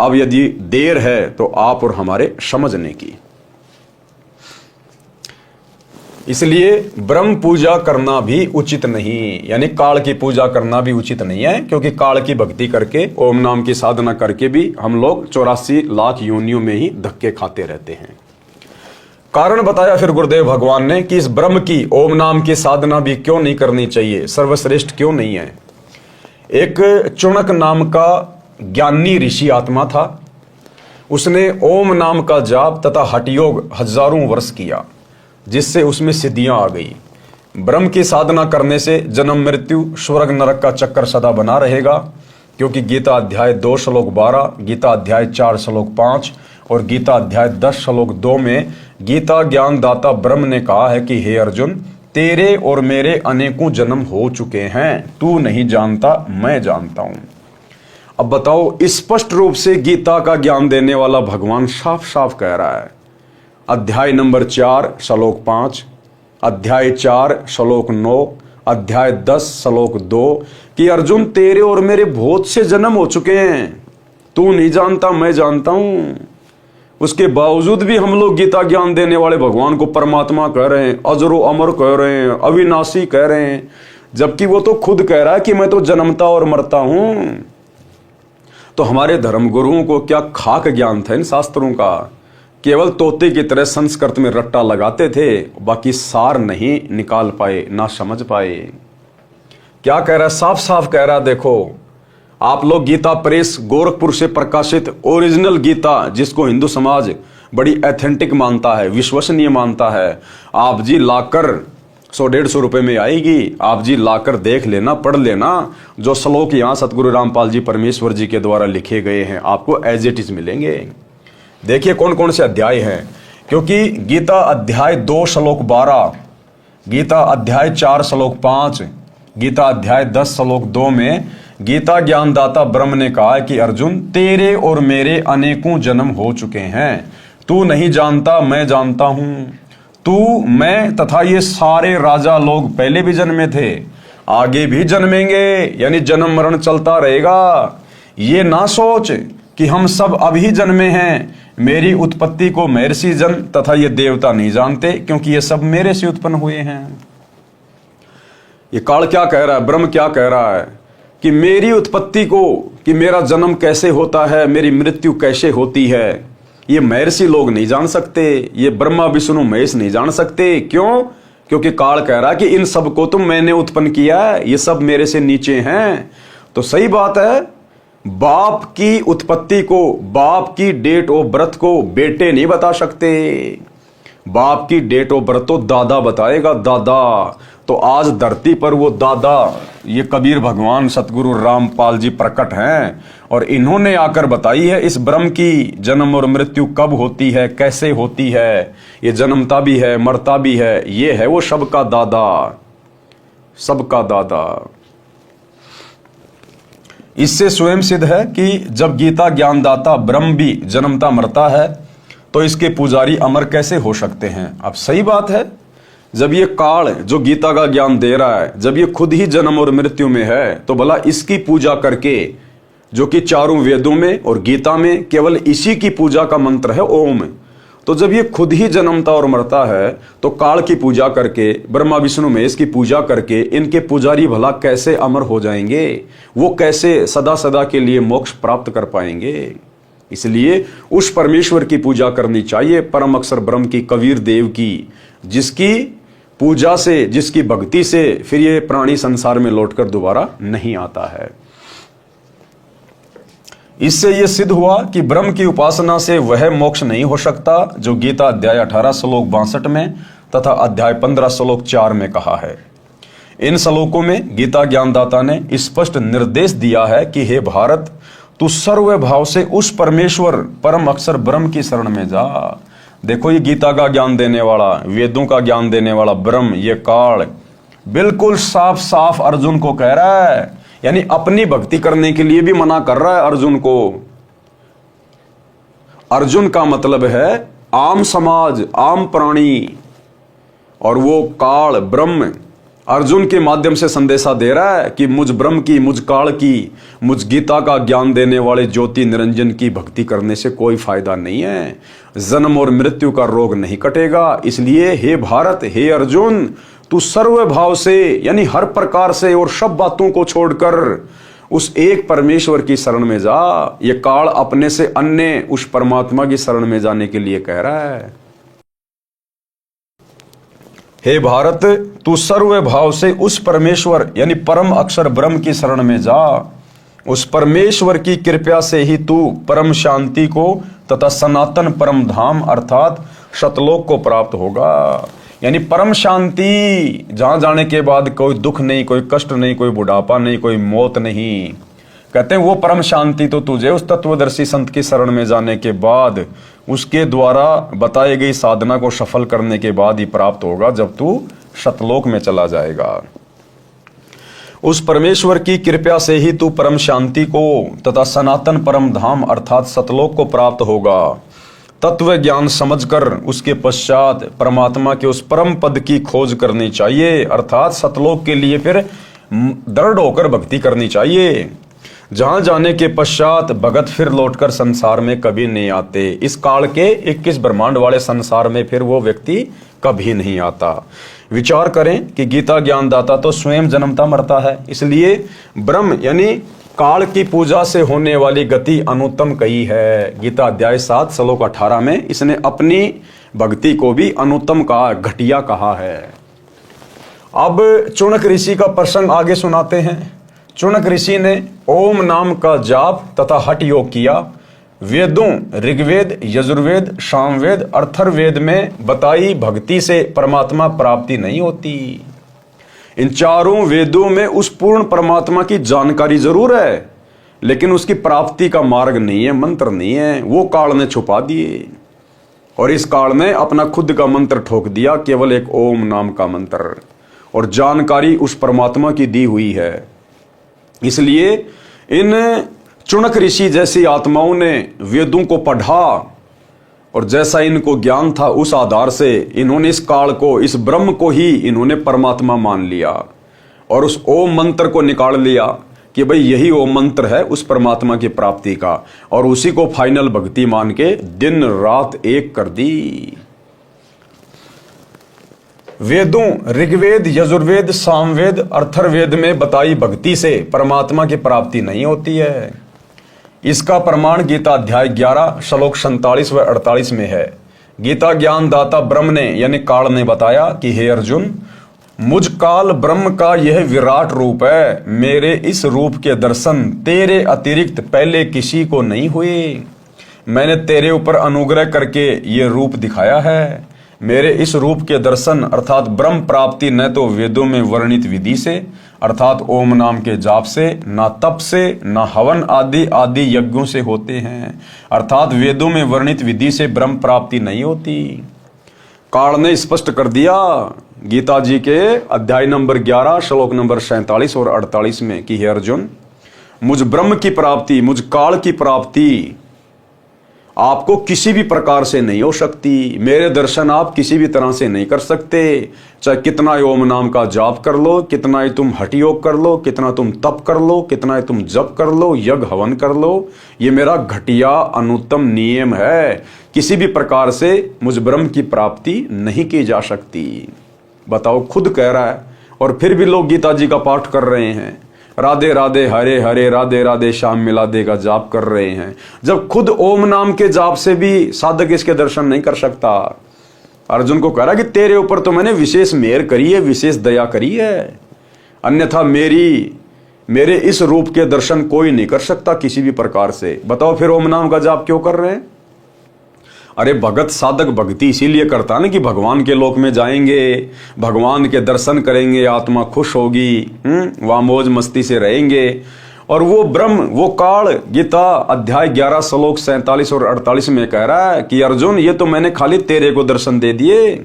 अब यदि देर है तो आप और हमारे समझने की। इसलिए ब्रह्म पूजा करना भी उचित नहीं, यानी काल की पूजा करना भी उचित नहीं है, क्योंकि काल की भक्ति करके, ओम नाम की साधना करके भी हम लोग 84 लाख योनियों में ही धक्के खाते रहते हैं। कारण बताया फिर गुरुदेव भगवान ने कि इस ब्रह्म की, ओम नाम की साधना भी क्यों नहीं करनी चाहिए, सर्वश्रेष्ठ क्यों नहीं है। एक चुणक नाम का ज्ञानी ऋषि आत्मा था। उसने ओम नाम का जाप तथा हठयोग हजारों वर्ष किया, जिससे उसमें सिद्धियां आ गई। ब्रह्म की साधना करने से जन्म मृत्यु, स्वर्ग नरक का चक्कर सदा बना रहेगा, क्योंकि गीता अध्याय 2 श्लोक 12, गीता अध्याय 4 श्लोक 5 और गीता अध्याय 10 श्लोक 2 में गीता ज्ञानदाता ब्रह्म ने कहा है कि हे अर्जुन, तेरे और मेरे अनेकों जन्म हो चुके हैं, तू नहीं जानता, मैं जानता हूं। अब बताओ, स्पष्ट रूप से गीता का ज्ञान देने वाला भगवान साफ साफ कह रहा है, अध्याय नंबर 4 श्लोक 5, अध्याय 4 श्लोक 9, अध्याय 10 श्लोक 2 कि अर्जुन, तेरे और मेरे बहुत से जन्म हो चुके हैं, तू नहीं जानता, मैं जानता हूं। उसके बावजूद भी हम लोग गीता ज्ञान देने वाले भगवान को परमात्मा कह रहे हैं, अजरो अमर कह रहे हैं, अविनाशी कह रहे हैं, जबकि वो तो खुद कह रहा है कि मैं तो जन्मता और मरता हूं। तो हमारे धर्म गुरुओं को क्या खाक ज्ञान था इन शास्त्रों का, केवल तोते की तरह संस्कृत में रट्टा लगाते थे, बाकी सार नहीं निकाल पाए, ना समझ पाए। क्या कह रहा है, साफ साफ कह रहा है, देखो आप लोग गीता प्रेस गोरखपुर से प्रकाशित ओरिजिनल गीता, जिसको हिंदू समाज बड़ी एथेंटिक मानता है, विश्वसनीय मानता है। आप जी लाकर 100-150 रुपए में आएगी, आप जी लाकर देख लेना, पढ़ लेना। जो श्लोक यहाँ सतगुरु रामपाल जी परमेश्वर जी के द्वारा लिखे गए हैं आपको एज इट इज मिलेंगे। देखिए कौन कौन से अध्याय हैं, क्योंकि गीता अध्याय 2 श्लोक 12, गीता अध्याय 4 श्लोक 5, गीता अध्याय 10 श्लोक 2 में गीता ज्ञानदाता ब्रह्म ने कहा कि अर्जुन तेरे और मेरे अनेकों जन्म हो चुके हैं, तू नहीं जानता मैं जानता हूं। तू मैं तथा ये सारे राजा लोग पहले भी जन्मे थे, आगे भी जन्मेंगे, यानी जन्म मरण चलता रहेगा। ये ना सोच कि हम सब अभी जन्मे हैं, मेरी उत्पत्ति को महर्षि जन तथा ये देवता नहीं जानते, क्योंकि ये सब मेरे से उत्पन्न हुए हैं। ये काल क्या कह रहा है, ब्रह्म क्या कह रहा है कि मेरी उत्पत्ति को, कि मेरा जन्म कैसे होता है, मेरी मृत्यु कैसे होती है, ये महर्षि लोग नहीं जान सकते, ये ब्रह्मा विष्णु महेश नहीं जान सकते। क्यों? क्योंकि काल कह रहा है कि इन सब को तो मैंने उत्पन्न किया है, ये सब मेरे से नीचे हैं। तो सही बात है, बाप की उत्पत्ति को, बाप की डेट ऑफ बर्थ को बेटे नहीं बता सकते। बाप की डेट ऑफ बर्थ तो दादा बताएगा, दादा। तो आज धरती पर वो दादा, ये कबीर भगवान सतगुरु रामपाल जी प्रकट हैं, और इन्होंने आकर बताई है इस ब्रह्म की जन्म और मृत्यु कब होती है, कैसे होती है। ये जन्मता भी है, मरता भी है, ये है वो सबका दादा, सबका दादा। इससे स्वयं सिद्ध है कि जब गीता ज्ञानदाता ब्रह्म भी जन्मता मरता है तो इसके पुजारी अमर कैसे हो सकते हैं। अब सही बात है, जब ये काल जो गीता का ज्ञान दे रहा है, जब ये खुद ही जन्म और मृत्यु में है, तो भला इसकी पूजा करके, जो कि चारों वेदों में और गीता में केवल इसी की पूजा का मंत्र है ओम, तो जब ये खुद ही जन्मता और मरता है, तो काल की पूजा करके, ब्रह्मा विष्णु महेश की पूजा करके इनके पुजारी भला कैसे अमर हो जाएंगे, वो कैसे सदा सदा के लिए मोक्ष प्राप्त कर पाएंगे। इसलिए उस परमेश्वर की पूजा करनी चाहिए, परम अक्षर ब्रह्म की, कबीर देव की, जिसकी पूजा से, जिसकी भक्ति से फिर ये प्राणी संसार में लौटकर दोबारा नहीं आता है। इससे यह सिद्ध हुआ कि ब्रह्म की उपासना से वह मोक्ष नहीं हो सकता जो गीता अध्याय 18 श्लोक 62 में तथा अध्याय 15 श्लोक 4 में कहा है। इन श्लोकों में गीता ज्ञानदाता ने स्पष्ट निर्देश दिया है कि हे भारत, तू सर्व भाव से उस परमेश्वर परम अक्षर ब्रह्म की शरण में जा। देखो ये गीता का ज्ञान देने वाला, वेदों का ज्ञान देने वाला ब्रह्म, ये काल बिल्कुल साफ साफ अर्जुन को कह रहा है, यानी अपनी भक्ति करने के लिए भी मना कर रहा है अर्जुन को। अर्जुन का मतलब है आम समाज, आम प्राणी, और वो काल ब्रह्म अर्जुन के माध्यम से संदेशा दे रहा है कि मुझ ब्रह्म की, मुझ काल की, मुझ गीता का ज्ञान देने वाले ज्योति निरंजन की भक्ति करने से कोई फायदा नहीं है, जन्म और मृत्यु का रोग नहीं कटेगा। इसलिए हे भारत, हे अर्जुन, तू सर्व भाव से, यानी हर प्रकार से और सब बातों को छोड़कर उस एक परमेश्वर की शरण में जा। ये काल अपने से अन्य उस परमात्मा की शरण में जाने के लिए कह रहा है। हे भारत, तू सर्व भाव से उस परमेश्वर यानी परम अक्षर ब्रह्म की शरण में जा। उस परमेश्वर की कृपा से ही तू परम शांति को तथा सनातन परम धाम अर्थात सतलोक को प्राप्त होगा। यानी परम शांति, जहां जाने के बाद कोई दुख नहीं, कोई कष्ट नहीं, कोई बुढ़ापा नहीं, कोई मौत नहीं। कहते हैं वो परम शांति तो तुझे उस तत्वदर्शी संत की शरण में जाने के बाद, उसके द्वारा बताई गई साधना को सफल करने के बाद ही प्राप्त होगा, जब तू सतलोक में चला जाएगा। उस परमेश्वर की कृपा से ही तू परम शांति को तथा सनातन परम धाम अर्थात सतलोक को प्राप्त होगा। तत्व ज्ञान समझकर उसके पश्चात परमात्मा के उस परम पद की खोज करनी चाहिए, अर्थात सतलोक के लिए फिर दृढ़ होकर भक्ति करनी चाहिए। जहां जाने के पश्चात भगत फिर लौटकर संसार में कभी नहीं आते। इस काल के 21 ब्रह्मांड वाले संसार में फिर वो व्यक्ति कभी नहीं आता। विचार करें कि गीता ज्ञानदाता तो स्वयं जन्मता मरता है, इसलिए ब्रह्म यानी काल की पूजा से होने वाली गति अनुत्तम कही है। गीता अध्याय 7 श्लोक 18 में इसने अपनी भक्ति को भी अनुत्तम कहा, घटिया कहा है। अब चुनक ऋषि का प्रसंग आगे सुनाते हैं। चुनक ऋषि ने ओम नाम का जाप तथा हठ योग किया। वेदों ऋग्वेद, यजुर्वेद, सामवेद, अथर्ववेद में बताई भक्ति से परमात्मा प्राप्ति नहीं होती। इन चारों वेदों में उस पूर्ण परमात्मा की जानकारी जरूर है, लेकिन उसकी प्राप्ति का मार्ग नहीं है, मंत्र नहीं है, वो काल ने छुपा दिए। और इस काल ने अपना खुद का मंत्र ठोक दिया, केवल एक ओम नाम का मंत्र, और जानकारी उस परमात्मा की दी हुई है। इसलिए इन चुनक ऋषि जैसी आत्माओं ने वेदों को पढ़ा, और जैसा इनको ज्ञान था उस आधार से इन्होंने इस काल को, इस ब्रह्म को ही इन्होंने परमात्मा मान लिया, और उस ओम मंत्र को निकाल लिया कि भाई यही ओम मंत्र है उस परमात्मा की प्राप्ति का, और उसी को फाइनल भक्ति मान के दिन रात एक कर दी। वेदों ऋग्वेद, यजुर्वेद, सामवेद, अथर्ववेद में बताई भक्ति से परमात्मा की प्राप्ति नहीं होती है। इसका प्रमाण गीता अध्याय 11 श्लोक 47 व 48 में है। गीता ज्ञान दाता ब्रह्म ने यानी काल ने बताया कि हे अर्जुन, मुझ काल ब्रह्म का यह विराट रूप है, मेरे इस रूप के दर्शन तेरे अतिरिक्त पहले किसी को नहीं हुए। मैंने तेरे ऊपर अनुग्रह करके ये रूप दिखाया है। मेरे इस रूप के दर्शन अर्थात ब्रह्म प्राप्ति न तो वेदों में वर्णित विधि से अर्थात ओम नाम के जाप से, ना तप से, ना हवन आदि आदि यज्ञों से होते हैं, अर्थात वेदों में वर्णित विधि से ब्रह्म प्राप्ति नहीं होती। काल ने स्पष्ट कर दिया गीता जी के अध्याय नंबर 11 श्लोक नंबर 47 और 48 में कि हे अर्जुन, मुझ ब्रह्म की प्राप्ति, मुझ काल की प्राप्ति आपको किसी भी प्रकार से नहीं हो सकती। मेरे दर्शन आप किसी भी तरह से नहीं कर सकते, चाहे कितना ओम नाम का जाप कर लो, कितना ही तुम हठ योग कर लो, कितना तुम तप कर लो, कितना ही तुम जप कर लो, यज्ञ हवन कर लो, ये मेरा घटिया अनुत्तम नियम है। किसी भी प्रकार से मुझ ब्रह्म की प्राप्ति नहीं की जा सकती। बताओ, खुद कह रहा है और फिर भी लोग गीता जी का पाठ कर रहे हैं, राधे राधे हरे हरे राधे राधे श्याम मिलादे का जाप कर रहे हैं, जब खुद ओम नाम के जाप से भी साधक इसके दर्शन नहीं कर सकता। अर्जुन को कह रहा कि तेरे ऊपर तो मैंने विशेष मेहर करी है, विशेष दया करी है, अन्यथा मेरे इस रूप के दर्शन कोई नहीं कर सकता किसी भी प्रकार से। बताओ फिर ओम नाम का जाप क्यों कर रहे हैं? अरे भगत साधक भक्ति इसीलिए करता ना कि भगवान के लोक में जाएंगे, भगवान के दर्शन करेंगे, आत्मा खुश होगी, वहां मौज मस्ती से रहेंगे। और वो ब्रह्म, वो काल गीता अध्याय 11 श्लोक 47 और 48 में कह रहा है कि अर्जुन, ये तो मैंने खाली तेरे को दर्शन दे दिए,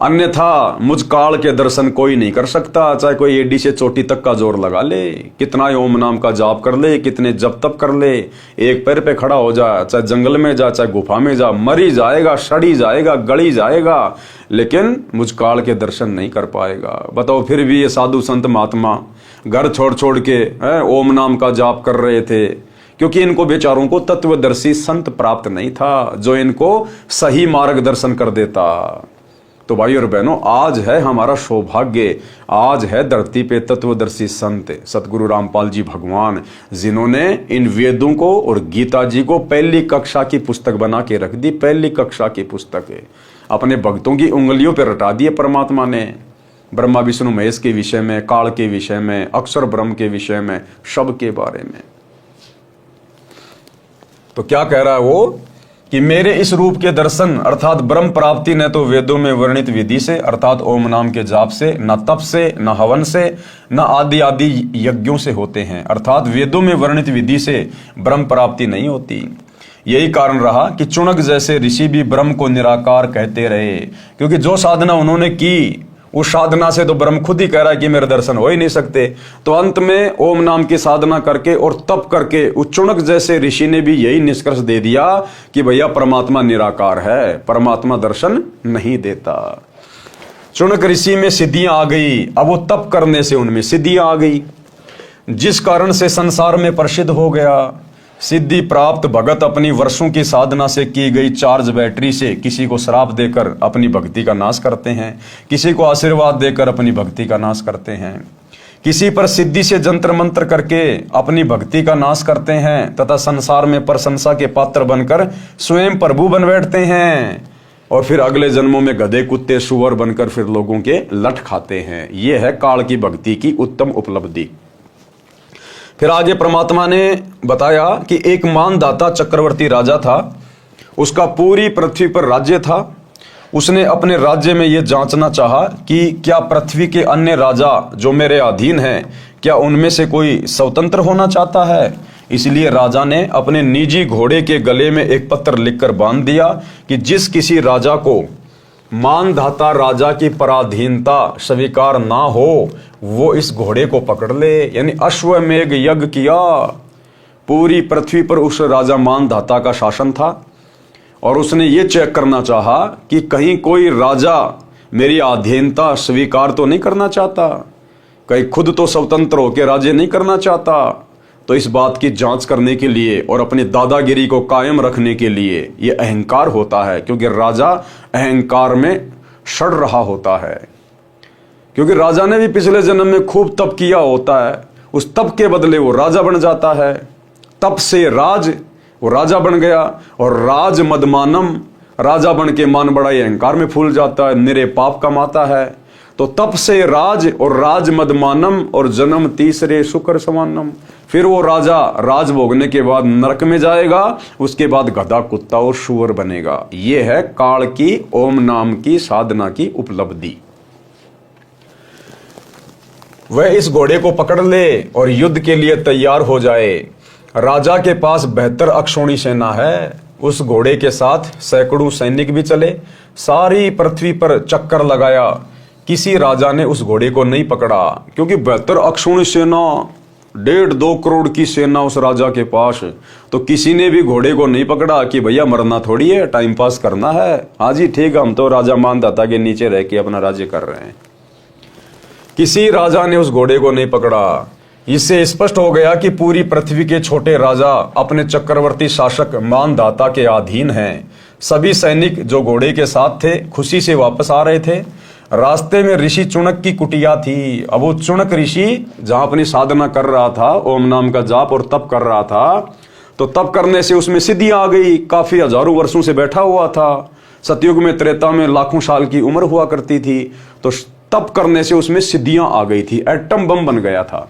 अन्यथा मुझ काल के दर्शन कोई नहीं कर सकता, चाहे कोई एडी से चोटी तक का जोर लगा ले, कितना ओम नाम का जाप कर ले, कितने जप तप कर ले, एक पैर पे खड़ा हो जा, चाहे जंगल में जा, चाहे गुफा में जा, मरी जाएगा, सड़ी जाएगा, गली जाएगा, लेकिन मुझ काल के दर्शन नहीं कर पाएगा। बताओ फिर भी ये साधु संत महात्मा घर छोड़ छोड़ के ओम नाम का जाप कर रहे थे, क्योंकि इनको बेचारों को तत्वदर्शी संत प्राप्त नहीं था जो इनको सही मार्गदर्शन कर देता। तो भाई और बहनों, आज है हमारा सौभाग्य, आज है धरती पे तत्वदर्शी संत सतगुरु रामपाल जी भगवान, जिन्होंने इन वेदों को और गीता जी को पहली कक्षा की पुस्तक बना के रख दी। पहली कक्षा की पुस्तक है, अपने भक्तों की उंगलियों पर रटा दिए परमात्मा ने। ब्रह्मा विष्णु महेश के विषय में, काल के विषय में, अक्षर ब्रह्म के विषय में, सब के बारे में। तो क्या कह रहा है वो कि मेरे इस रूप के दर्शन अर्थात ब्रह्म प्राप्ति न तो वेदों में वर्णित विधि से अर्थात ओम नाम के जाप से, न तप से, न हवन से, न आदि आदि यज्ञों से होते हैं, अर्थात वेदों में वर्णित विधि से ब्रह्म प्राप्ति नहीं होती। यही कारण रहा कि चुनक जैसे ऋषि भी ब्रह्म को निराकार कहते रहे, क्योंकि जो साधना उन्होंने की उस साधना से तो ब्रह्म खुद ही कह रहा है कि मेरे दर्शन हो ही नहीं सकते। तो अंत में ओम नाम की साधना करके और तप करके उस चुनक जैसे ऋषि ने भी यही निष्कर्ष दे दिया कि भैया परमात्मा निराकार है, परमात्मा दर्शन नहीं देता। चुनक ऋषि में सिद्धियां आ गई, अब वो तप करने से उनमें सिद्धियां आ गई, जिस कारण से संसार में प्रसिद्ध हो गया। सिद्धि प्राप्त भगत अपनी वर्षों की साधना से की गई चार्ज बैटरी से किसी को श्राप देकर अपनी भक्ति का नाश करते हैं, किसी को आशीर्वाद देकर अपनी भक्ति का नाश करते हैं, किसी पर सिद्धि से जंत्र मंत्र करके अपनी भक्ति का नाश करते हैं तथा संसार में प्रशंसा के पात्र बनकर स्वयं प्रभु बन बैठते हैं, और फिर अगले जन्मों में गधे कुत्ते सुअर बनकर फिर लोगों के लठ खाते हैं। यह है काल की भक्ति की उत्तम उपलब्धि। फिर आगे परमात्मा ने बताया कि एक मानदाता चक्रवर्ती राजा था, उसका पूरी पृथ्वी पर राज्य था। उसने अपने राज्य में यह जांचना चाहा कि क्या पृथ्वी के अन्य राजा जो मेरे अधीन हैं, क्या उनमें से कोई स्वतंत्र होना चाहता है। इसलिए राजा ने अपने निजी घोड़े के गले में एक पत्र लिखकर बांध दिया कि जिस किसी राजा को मानधाता राजा की पराधीनता स्वीकार ना हो, वो इस घोड़े को पकड़ ले। यानी अश्वमेघ यज्ञ किया। पूरी पृथ्वी पर उस राजा मानधाता का शासन था और उसने ये चेक करना चाहा कि कहीं कोई राजा मेरी अधीनता स्वीकार तो नहीं करना चाहता, कहीं खुद तो स्वतंत्र होकर राज्य नहीं करना चाहता। तो इस बात की जांच करने के लिए और अपनी दादागिरी को कायम रखने के लिए यह अहंकार होता है, क्योंकि राजा अहंकार में सड़ रहा होता है। क्योंकि राजा ने भी पिछले जन्म में खूब तप किया होता है, उस तप के बदले वो राजा बन जाता है। तप से राज, वो राजा बन गया। और राज मदमानम, राजा बन के मान बड़ा अहंकार में फूल जाता है, निरे पाप कमाता है। तो तप से राज और राज मदमानम और जन्म तीसरे शुक्र समानम। फिर वो राजा राज भोगने के बाद नरक में जाएगा, उसके बाद गधा, कुत्ता और शुअर बनेगा। ये है काल की ओम नाम की साधना की उपलब्धि। वह इस घोड़े को पकड़ ले और युद्ध के लिए तैयार हो जाए। राजा के पास बेहतर अक्षौणी सेना है। उस घोड़े के साथ सैकड़ों सैनिक भी चले। सारी पृथ्वी पर चक्कर लगाया, किसी राजा ने उस घोड़े को नहीं पकड़ा, क्योंकि बेहतर अक्षौणी सेना, 1.5-2 करोड़ की सेना उस राजा के पास। तो किसी ने भी घोड़े को नहीं पकड़ा कि भैया मरना थोड़ी है, टाइम पास करना है। हाँ जी ठीक है, हम तो राजा मानदाता के नीचे रह के अपना राज्य कर रहे हैं। किसी राजा ने उस घोड़े को नहीं पकड़ा। इससे स्पष्ट हो गया कि पूरी पृथ्वी के छोटे राजा अपने चक्रवर्ती शासक मानदाता के अधीन हैं। सभी सैनिक जो घोड़े के साथ थे खुशी से वापस आ रहे थे। रास्ते में ऋषि चुनक की कुटिया थी। अब वो चुनक ऋषि जहां अपनी साधना कर रहा था, ओम नाम का जाप और तप कर रहा था, तो तप करने से उसमें सिद्धि आ गई। काफी हजारों वर्षों से बैठा हुआ था। सतयुग में, त्रेता में लाखों साल की उम्र हुआ करती थी। तो तप करने से उसमें सिद्धियां आ गई थी, एटम बम बन गया था।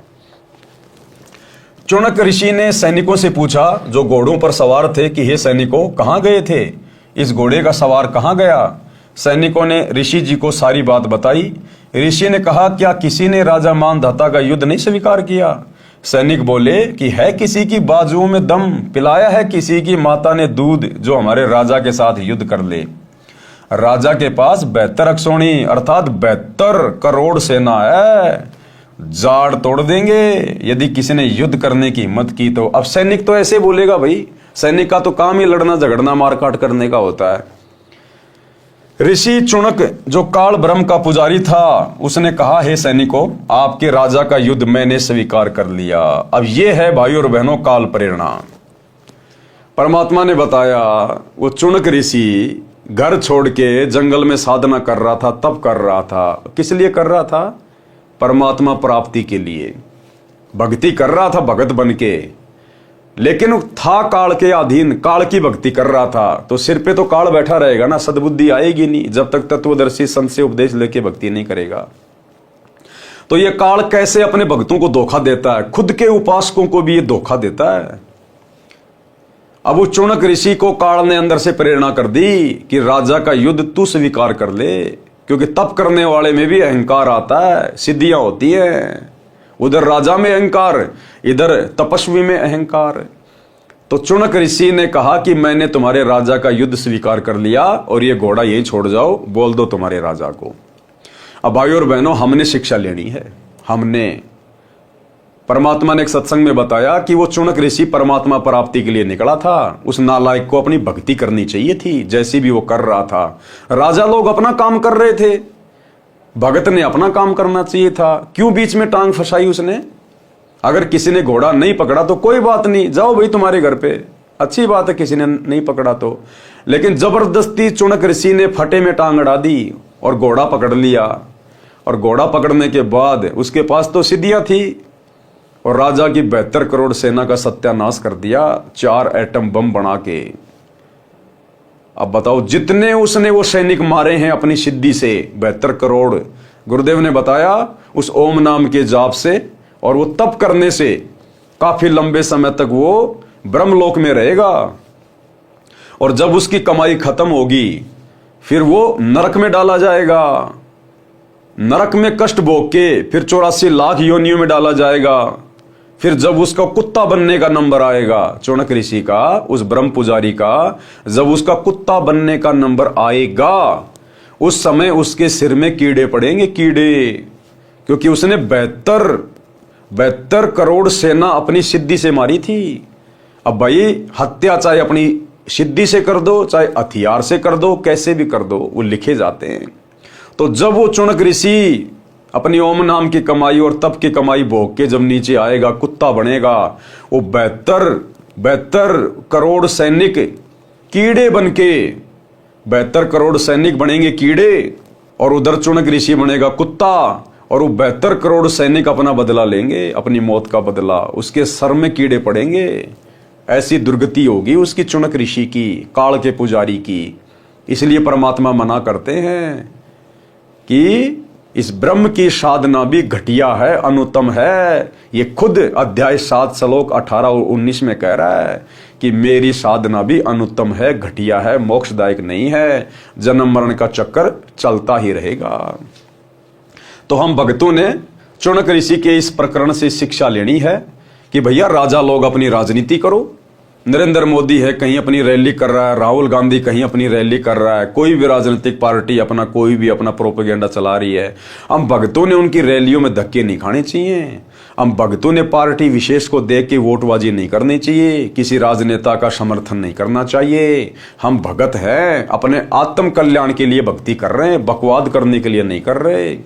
चुनक ऋषि ने सैनिकों से पूछा जो घोड़ों पर सवार थे कि हे सैनिकों, कहां गए थे? इस घोड़े का सवार कहां गया? सैनिकों ने ऋषि जी को सारी बात बताई। ऋषि ने कहा, क्या किसी ने राजा मानधाता का युद्ध नहीं स्वीकार किया? सैनिक बोले कि है किसी की बाजुओं में दम, पिलाया है किसी की माता ने दूध जो हमारे राजा के साथ युद्ध कर ले। राजा के पास 72 अक्षौणी अर्थात 72 करोड़ सेना है, जाड़ तोड़ देंगे यदि किसी ने युद्ध करने की हिम्मत की तो। अब सैनिक तो ऐसे बोलेगा, भाई सैनिक का तो काम ही लड़ना झगड़ना मारकाट करने का होता है। ऋषि चुनक जो काल ब्रह्म का पुजारी था, उसने कहा, हे सैनिकों, आपके राजा का युद्ध मैंने स्वीकार कर लिया। अब ये है भाइयों और बहनों काल प्रेरणा। परमात्मा ने बताया वो चुनक ऋषि घर छोड़ के जंगल में साधना कर रहा था, तप कर रहा था। किस लिए कर रहा था? परमात्मा प्राप्ति के लिए भक्ति कर रहा था, भगत बन के। लेकिन था काल के अधीन, काल की भक्ति कर रहा था, तो सिर पे तो काल बैठा रहेगा ना, सद्बुद्धि आएगी नहीं जब तक तत्वदर्शी संत से उपदेश लेके भक्ति नहीं करेगा। तो ये काल कैसे अपने भक्तों को धोखा देता है, खुद के उपासकों को भी ये धोखा देता है। अब वो चुनक ऋषि को काल ने अंदर से प्रेरणा कर दी कि राजा का युद्ध तू स्वीकार कर ले, क्योंकि तप करने वाले में भी अहंकार आता है, सिद्धियां होती है। उधर राजा में अहंकार, इधर तपस्वी में अहंकार। तो चुनक ऋषि ने कहा कि मैंने तुम्हारे राजा का युद्ध स्वीकार कर लिया और ये घोड़ा यही छोड़ जाओ, बोल दो तुम्हारे राजा को। अब भाइयों और बहनों, हमने शिक्षा लेनी है। हमने, परमात्मा ने एक सत्संग में बताया कि वो चुनक ऋषि परमात्मा प्राप्ति के लिए निकला था। उस नालायक को अपनी भक्ति करनी चाहिए थी, जैसी भी वो कर रहा था। राजा लोग अपना काम कर रहे थे, भगत ने अपना काम करना चाहिए था। क्यों बीच में टांग फंसाई उसने? अगर किसी ने घोड़ा नहीं पकड़ा तो कोई बात नहीं, जाओ भाई तुम्हारे घर पे, अच्छी बात है किसी ने नहीं पकड़ा तो। लेकिन जबरदस्ती चुनक ऋषि ने फटे में टांग अड़ा दी और घोड़ा पकड़ लिया। और घोड़ा पकड़ने के बाद उसके पास तो सिद्धियां थी और राजा की 72 करोड़ सेना का सत्यानाश कर दिया 4 एटम बम बना के। अब बताओ, जितने उसने वो सैनिक मारे हैं अपनी सिद्धि से, 72 करोड़, गुरुदेव ने बताया उस ओम नाम के जाप से और वो तप करने से काफी लंबे समय तक वो ब्रह्मलोक में रहेगा, और जब उसकी कमाई खत्म होगी फिर वो नरक में डाला जाएगा। नरक में कष्ट भोग के फिर 84 लाख योनियों में डाला जाएगा। फिर जब उसका कुत्ता बनने का नंबर आएगा, चौनक ऋषि का, उस ब्रह्म पुजारी का, जब उसका कुत्ता बनने का नंबर आएगा, उस समय उसके सिर में कीड़े पड़ेंगे, कीड़े, क्योंकि उसने 72 करोड़ सेना अपनी सिद्धि से मारी थी। अब भाई हत्या चाहे अपनी सिद्धि से कर दो, चाहे हथियार से कर दो, कैसे भी कर दो, वो लिखे जाते हैं। तो जब वो चौनक ऋषि अपनी ओम नाम की कमाई और तप की कमाई भोग के जब नीचे आएगा, कुत्ता बनेगा, वो 72 करोड़ सैनिक कीड़े बन के, 72 करोड़ सैनिक बनेंगे कीड़े, और उधर चौनक ऋषि बनेगा कुत्ता, और वो 72 करोड़ सैनिक अपना बदला लेंगे, अपनी मौत का बदला, उसके सर में कीड़े पड़ेंगे। ऐसी दुर्गति होगी उसकी, चौनक ऋषि की, काल के पुजारी की। इसलिए परमात्मा मना करते हैं कि इस ब्रह्म की साधना भी घटिया है, अनुत्तम है। ये खुद अध्याय 7 श्लोक 18 और 19 में कह रहा है कि मेरी साधना भी अनुत्तम है, घटिया है, मोक्षदायक नहीं है, जन्म मरण का चक्कर चलता ही रहेगा। तो हम भक्तों ने चौनक ऋषि के इस प्रकरण से शिक्षा लेनी है कि भैया राजा लोग अपनी राजनीति करो। नरेंद्र मोदी है कहीं अपनी रैली कर रहा है, राहुल गांधी कहीं अपनी रैली कर रहा है, कोई भी राजनीतिक पार्टी अपना कोई भी अपना प्रोपेगेंडा चला रही है। हम भक्तों ने उनकी रैलियों में धक्के नहीं खाने चाहिए। हम भक्तों ने पार्टी विशेष को देख के वोटबाजी नहीं करनी चाहिए, किसी राजनेता का समर्थन नहीं करना चाहिए। हम भगत हैं, अपने आत्म कल्याण के लिए भक्ति कर रहे हैं, बकवाद करने के लिए नहीं कर रहे।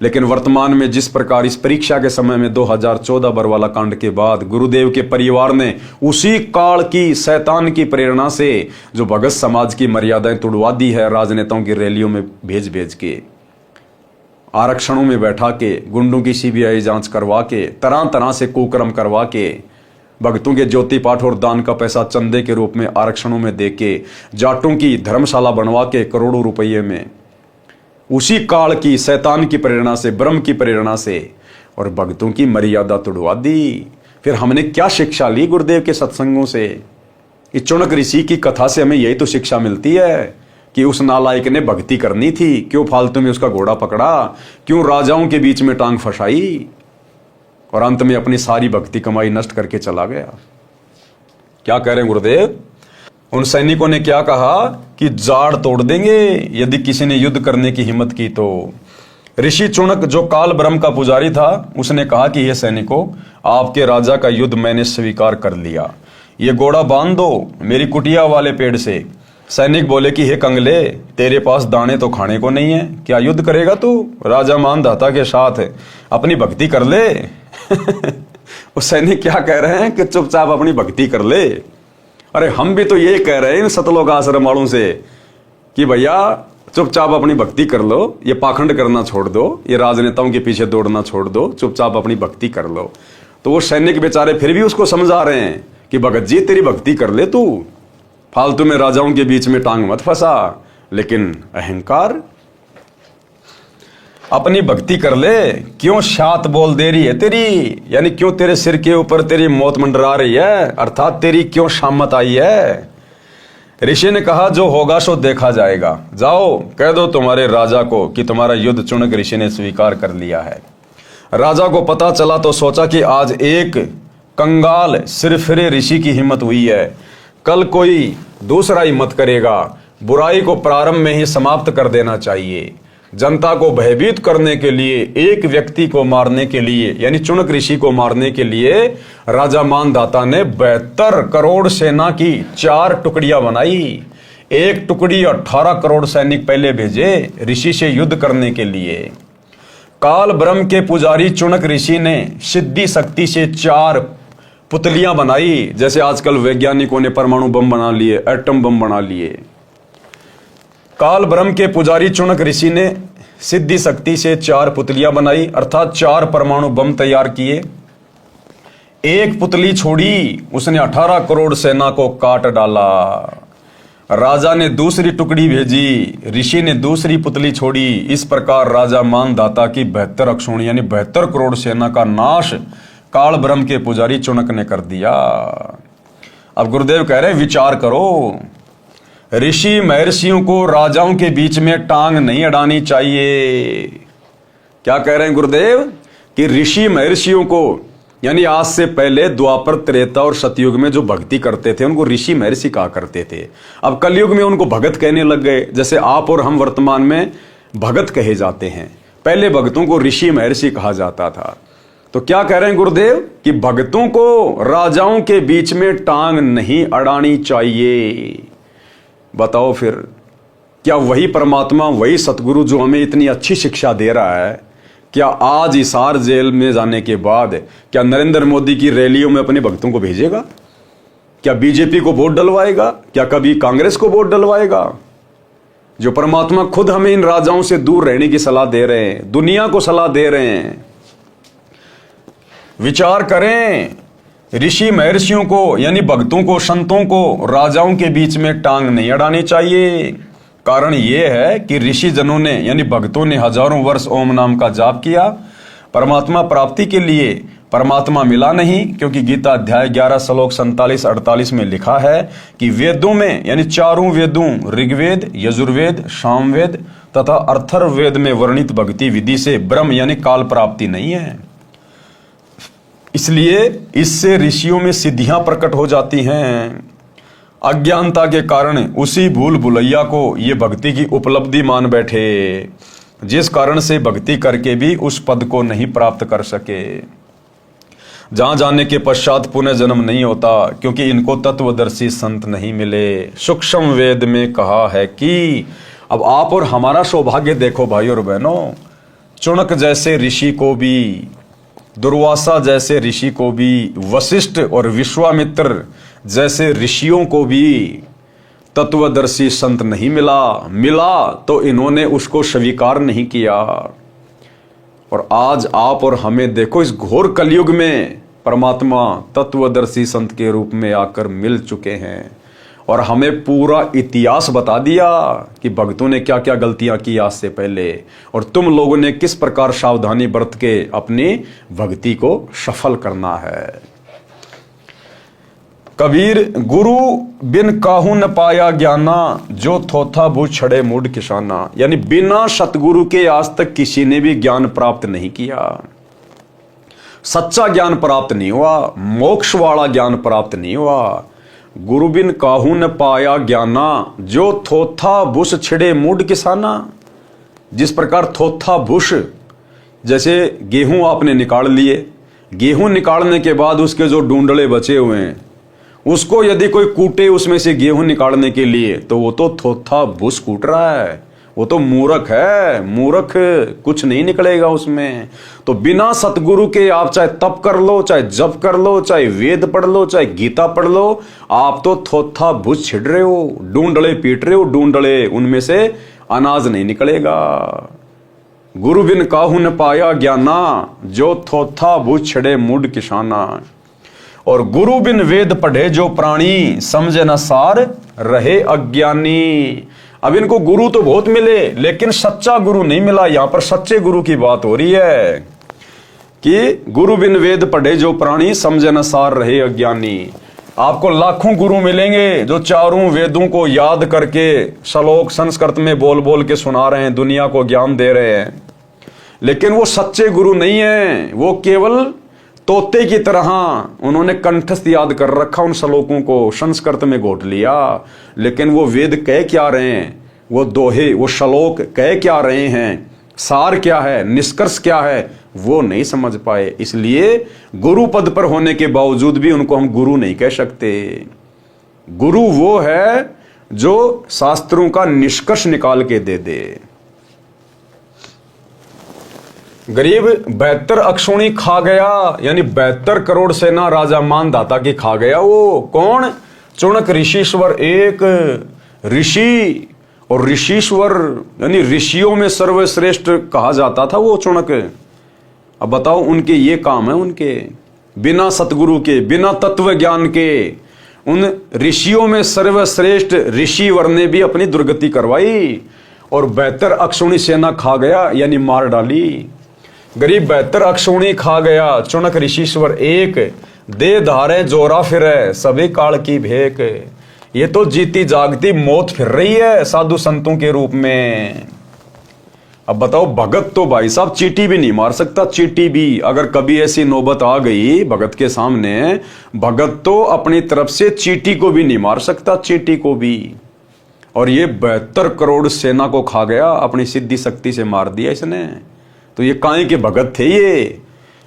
लेकिन वर्तमान में जिस प्रकार इस परीक्षा के समय में 2014 बरवाला कांड के बाद गुरुदेव के परिवार ने उसी काल की शैतान की प्रेरणा से जो भगत समाज की मर्यादाएं तोड़वा दी है, राजनेताओं की रैलियों में भेज भेज के, आरक्षणों में बैठा के, गुंडों की सीबीआई जांच करवा के, तरह तरह से कुकर्म करवा के, भक्तों के ज्योति पाठ और दान का पैसा चंदे के रूप में आरक्षणों में दे के, जाटों की धर्मशाला बनवा के करोड़ों रुपये में, उसी काल की शैतान की प्रेरणा से, ब्रह्म की प्रेरणा से, और भक्तों की मर्यादा तोड़वा दी। फिर हमने क्या शिक्षा ली गुरुदेव के सत्संगों से? इस चौनक ऋषि की कथा से हमें यही तो शिक्षा मिलती है कि उस नालायक ने भक्ति करनी थी, क्यों फालतू में उसका घोड़ा पकड़ा, क्यों राजाओं के बीच में टांग फंसाई, और अंत में अपनी सारी भक्ति कमाई नष्ट करके चला गया। क्या कह रहे हैं गुरुदेव? उन सैनिकों ने क्या कहा कि जाड़ तोड़ देंगे यदि किसी ने युद्ध करने की हिम्मत की तो। ऋषि चौनक जो काल ब्रह्म का पुजारी था, उसने कहा कि ये सैनिकों, आपके राजा का युद्ध मैंने स्वीकार कर लिया, ये घोड़ा बांध दो मेरी कुटिया वाले पेड़ से। सैनिक बोले कि हे कंगले, तेरे पास दाने तो खाने को नहीं है, क्या युद्ध करेगा तू? राजा मानदाता के साथ अपनी भक्ति कर ले। वो सैनिक क्या कह रहे हैं कि चुपचाप अपनी भक्ति कर ले। अरे हम भी तो ये कह रहे हैं इन सतलोक आश्रम वालों से कि भैया चुपचाप अपनी भक्ति कर लो, ये पाखंड करना छोड़ दो, ये राजनेताओं के पीछे दौड़ना छोड़ दो, चुपचाप अपनी भक्ति कर लो। तो वो सैनिक बेचारे फिर भी उसको समझा रहे हैं कि भगत जी तेरी भक्ति कर ले, तू फालतू में राजाओं के बीच में टांग मत फंसा। लेकिन अहंकार, अपनी भक्ति कर ले, क्यों शात बोल दे रही है तेरी, यानी क्यों तेरे सिर के ऊपर तेरी मौत मंडरा रही है, अर्थात तेरी क्यों शामत आई है। ऋषि ने कहा जो होगा सो देखा जाएगा, जाओ कह दो तुम्हारे राजा को कि तुम्हारा युद्ध चौनक ऋषि ने स्वीकार कर लिया है। राजा को पता चला तो सोचा कि आज एक कंगाल सिरफिरे ऋषि की हिम्मत हुई है, कल कोई दूसरा हिम्मत करेगा। बुराई को प्रारंभ में ही समाप्त कर देना चाहिए। जनता को भयभीत करने के लिए, एक व्यक्ति को मारने के लिए, यानी चौनक ऋषि को मारने के लिए राजा मानदाता ने 72 करोड़ सेना की 4 टुकड़ियां बनाई। एक टुकड़ी 18 करोड़ सैनिक पहले भेजे ऋषि से युद्ध करने के लिए। काल ब्रह्म के पुजारी चौनक ऋषि ने सिद्धि शक्ति से 4 पुतलियां बनाई, जैसे आजकल वैज्ञानिकों ने परमाणु बम बना लिए, एटम बम बना लिए। काल ब्रह्म के पुजारी चौनक ऋषि ने सिद्धि शक्ति से 4 पुतलियां बनाई, अर्थात 4 परमाणु बम तैयार किए। एक पुतली छोड़ी, उसने 18 करोड़ सेना को काट डाला। राजा ने दूसरी टुकड़ी भेजी, ऋषि ने दूसरी पुतली छोड़ी। इस प्रकार राजा मानदाता की 72 अक्षोणी यानी 72 करोड़ सेना का नाश काल ब्रह्म के पुजारी चुनक ने कर दिया। अब गुरुदेव कह रहे विचार करो, ऋषि महर्षियों को राजाओं के बीच में टांग नहीं अड़ानी चाहिए। क्या कह रहे हैं गुरुदेव कि ऋषि महर्षियों को, यानी आज से पहले द्वापर, त्रेता और सतयुग में जो भक्ति करते थे उनको ऋषि महर्षि कहा करते थे। अब कलयुग में उनको भगत कहने लग गए, जैसे आप और हम वर्तमान में भगत कहे जाते हैं। पहले भक्तों को ऋषि महर्षि कहा जाता था। तो क्या कह रहे हैं गुरुदेव कि भक्तों को राजाओं के बीच में टांग नहीं अड़ानी चाहिए। बताओ फिर, क्या वही परमात्मा, वही सतगुरु जो हमें इतनी अच्छी शिक्षा दे रहा है, क्या आज हिसार जेल में जाने के बाद क्या नरेंद्र मोदी की रैलियों में अपने भक्तों को भेजेगा? क्या बीजेपी को वोट डलवाएगा? क्या कभी कांग्रेस को वोट डलवाएगा? जो परमात्मा खुद हमें इन राजाओं से दूर रहने की सलाह दे रहे हैं, दुनिया को सलाह दे रहे हैं। विचार करें, ऋषि महर्षियों को यानी भक्तों को, संतों को राजाओं के बीच में टांग नहीं अड़ानी चाहिए। कारण यह है कि ऋषि जनों ने यानी भक्तों ने हजारों वर्ष ओम नाम का जाप किया परमात्मा प्राप्ति के लिए। परमात्मा मिला नहीं, क्योंकि गीता अध्याय 11 श्लोक 47-48 में लिखा है कि वेदों में यानी चारों वेदों ऋग्वेद, यजुर्वेद, सामवेद तथा अथर्ववेद में वर्णित भक्ति विधि से ब्रह्म यानी काल प्राप्ति नहीं है। इसलिए इससे ऋषियों में सिद्धियां प्रकट हो जाती हैं। अज्ञानता के कारण उसी भूल भुलैया को ये भक्ति की उपलब्धि मान बैठे, जिस कारण से भक्ति करके भी उस पद को नहीं प्राप्त कर सके। जहां जाने के पश्चात पुनः जन्म नहीं होता, क्योंकि इनको तत्वदर्शी संत नहीं मिले। सूक्ष्म वेद में कहा है कि अब आप और हमारा सौभाग्य देखो भाई और बहनों, चुनक जैसे ऋषि को भी, दुर्वासा जैसे ऋषि को भी, वशिष्ठ और विश्वामित्र जैसे ऋषियों को भी तत्वदर्शी संत नहीं मिला तो इन्होंने उसको स्वीकार नहीं किया। और आज आप और हमें देखो, इस घोर कलयुग में परमात्मा तत्वदर्शी संत के रूप में आकर मिल चुके हैं और हमें पूरा इतिहास बता दिया कि भक्तों ने क्या क्या गलतियां की आज से पहले, और तुम लोगों ने किस प्रकार सावधानी बरत के अपनी भक्ति को सफल करना है। कबीर, गुरु बिन काहू न पाया ज्ञाना, जो थोथा भू छड़े मूड किसाना। यानी बिना सतगुरु के आज तक किसी ने भी ज्ञान प्राप्त नहीं किया, सच्चा ज्ञान प्राप्त नहीं हुआ, मोक्ष वाला ज्ञान प्राप्त नहीं हुआ। गुरु बिन काहू न पाया ज्ञाना, जो थोथा भूष छिड़े मूड किसाना। जिस प्रकार थोथा भूष, जैसे गेहूं आपने निकाल लिए, गेहूं निकालने के बाद उसके जो डूंडले बचे हुए हैं उसको यदि कोई कूटे उसमें से गेहूं निकालने के लिए, तो वो तो थोथा भूस कूट रहा है, वो तो मूर्ख है, मूर्ख, कुछ नहीं निकलेगा उसमें। तो बिना सतगुरु के आप चाहे तप कर लो, चाहे जप कर लो, चाहे वेद पढ़ लो, चाहे गीता पढ़ लो, आप तो थोथा भूस छिड़ रहे हो, डूंडले पीट रहे हो, डूंडले, उनमें से अनाज नहीं निकलेगा। गुरु बिन काहू न पाया ज्ञाना, जो थोथा भूस छिड़े मूड किसाना। और गुरु बिन वेद पढ़े जो प्राणी, समझे न सार रहे अज्ञानी। अब इनको गुरु तो बहुत मिले लेकिन सच्चा गुरु नहीं मिला। यहां पर सच्चे गुरु की बात हो रही है कि गुरु बिन वेद पढ़े जो प्राणी, समझे न सार रहे अज्ञानी। आपको लाखों गुरु मिलेंगे जो चारों वेदों को याद करके श्लोक संस्कृत में बोल बोल के सुना रहे हैं, दुनिया को ज्ञान दे रहे हैं, लेकिन वो सच्चे गुरु नहीं है। वो केवल तोते की तरह उन्होंने कंठस्थ याद कर रखा, उन श्लोकों को संस्कृत में घोट लिया, लेकिन वो वेद कह क्या रहे हैं, वो दोहे, वो श्लोक कह क्या रहे हैं, सार क्या है, निष्कर्ष क्या है, वो नहीं समझ पाए। इसलिए गुरु पद पर होने के बावजूद भी उनको हम गुरु नहीं कह सकते। गुरु वो है जो शास्त्रों का निष्कर्ष निकाल के दे दे। गरीब 72 अक्षौणी खा गया, यानी 72 करोड़ सेना राजा मानधाता की खा गया। वो कौन? चुनक ऋषिश्वर, एक ऋषि और ऋषिश्वर यानी ऋषियों में सर्वश्रेष्ठ कहा जाता था वो चुनक। अब बताओ, उनके ये काम है, उनके बिना सतगुरु के, बिना तत्व ज्ञान के, उन ऋषियों में सर्वश्रेष्ठ ऋषिवर ने भी अपनी दुर्गति करवाई और 72 अक्षौणी सेना खा गया, यानी मार डाली। गरीब 72 अक्षौणी खा गया, चुनक ऋषिश्वर एक, दे धारे जोरा फिरे सभी काल की भेक। ये तो जीती जागती मौत फिर रही है साधु संतों के रूप में। अब बताओ, भगत तो भाई साहब चींटी भी नहीं मार सकता, चींटी भी। अगर कभी ऐसी नौबत आ गई भगत के सामने, भगत तो अपनी तरफ से चींटी को भी नहीं मार सकता, चींटी को भी। और ये 72 करोड़ सेना को खा गया, अपनी सिद्धि शक्ति से मार दिया इसने। तो ये काहे के भगत थे ये।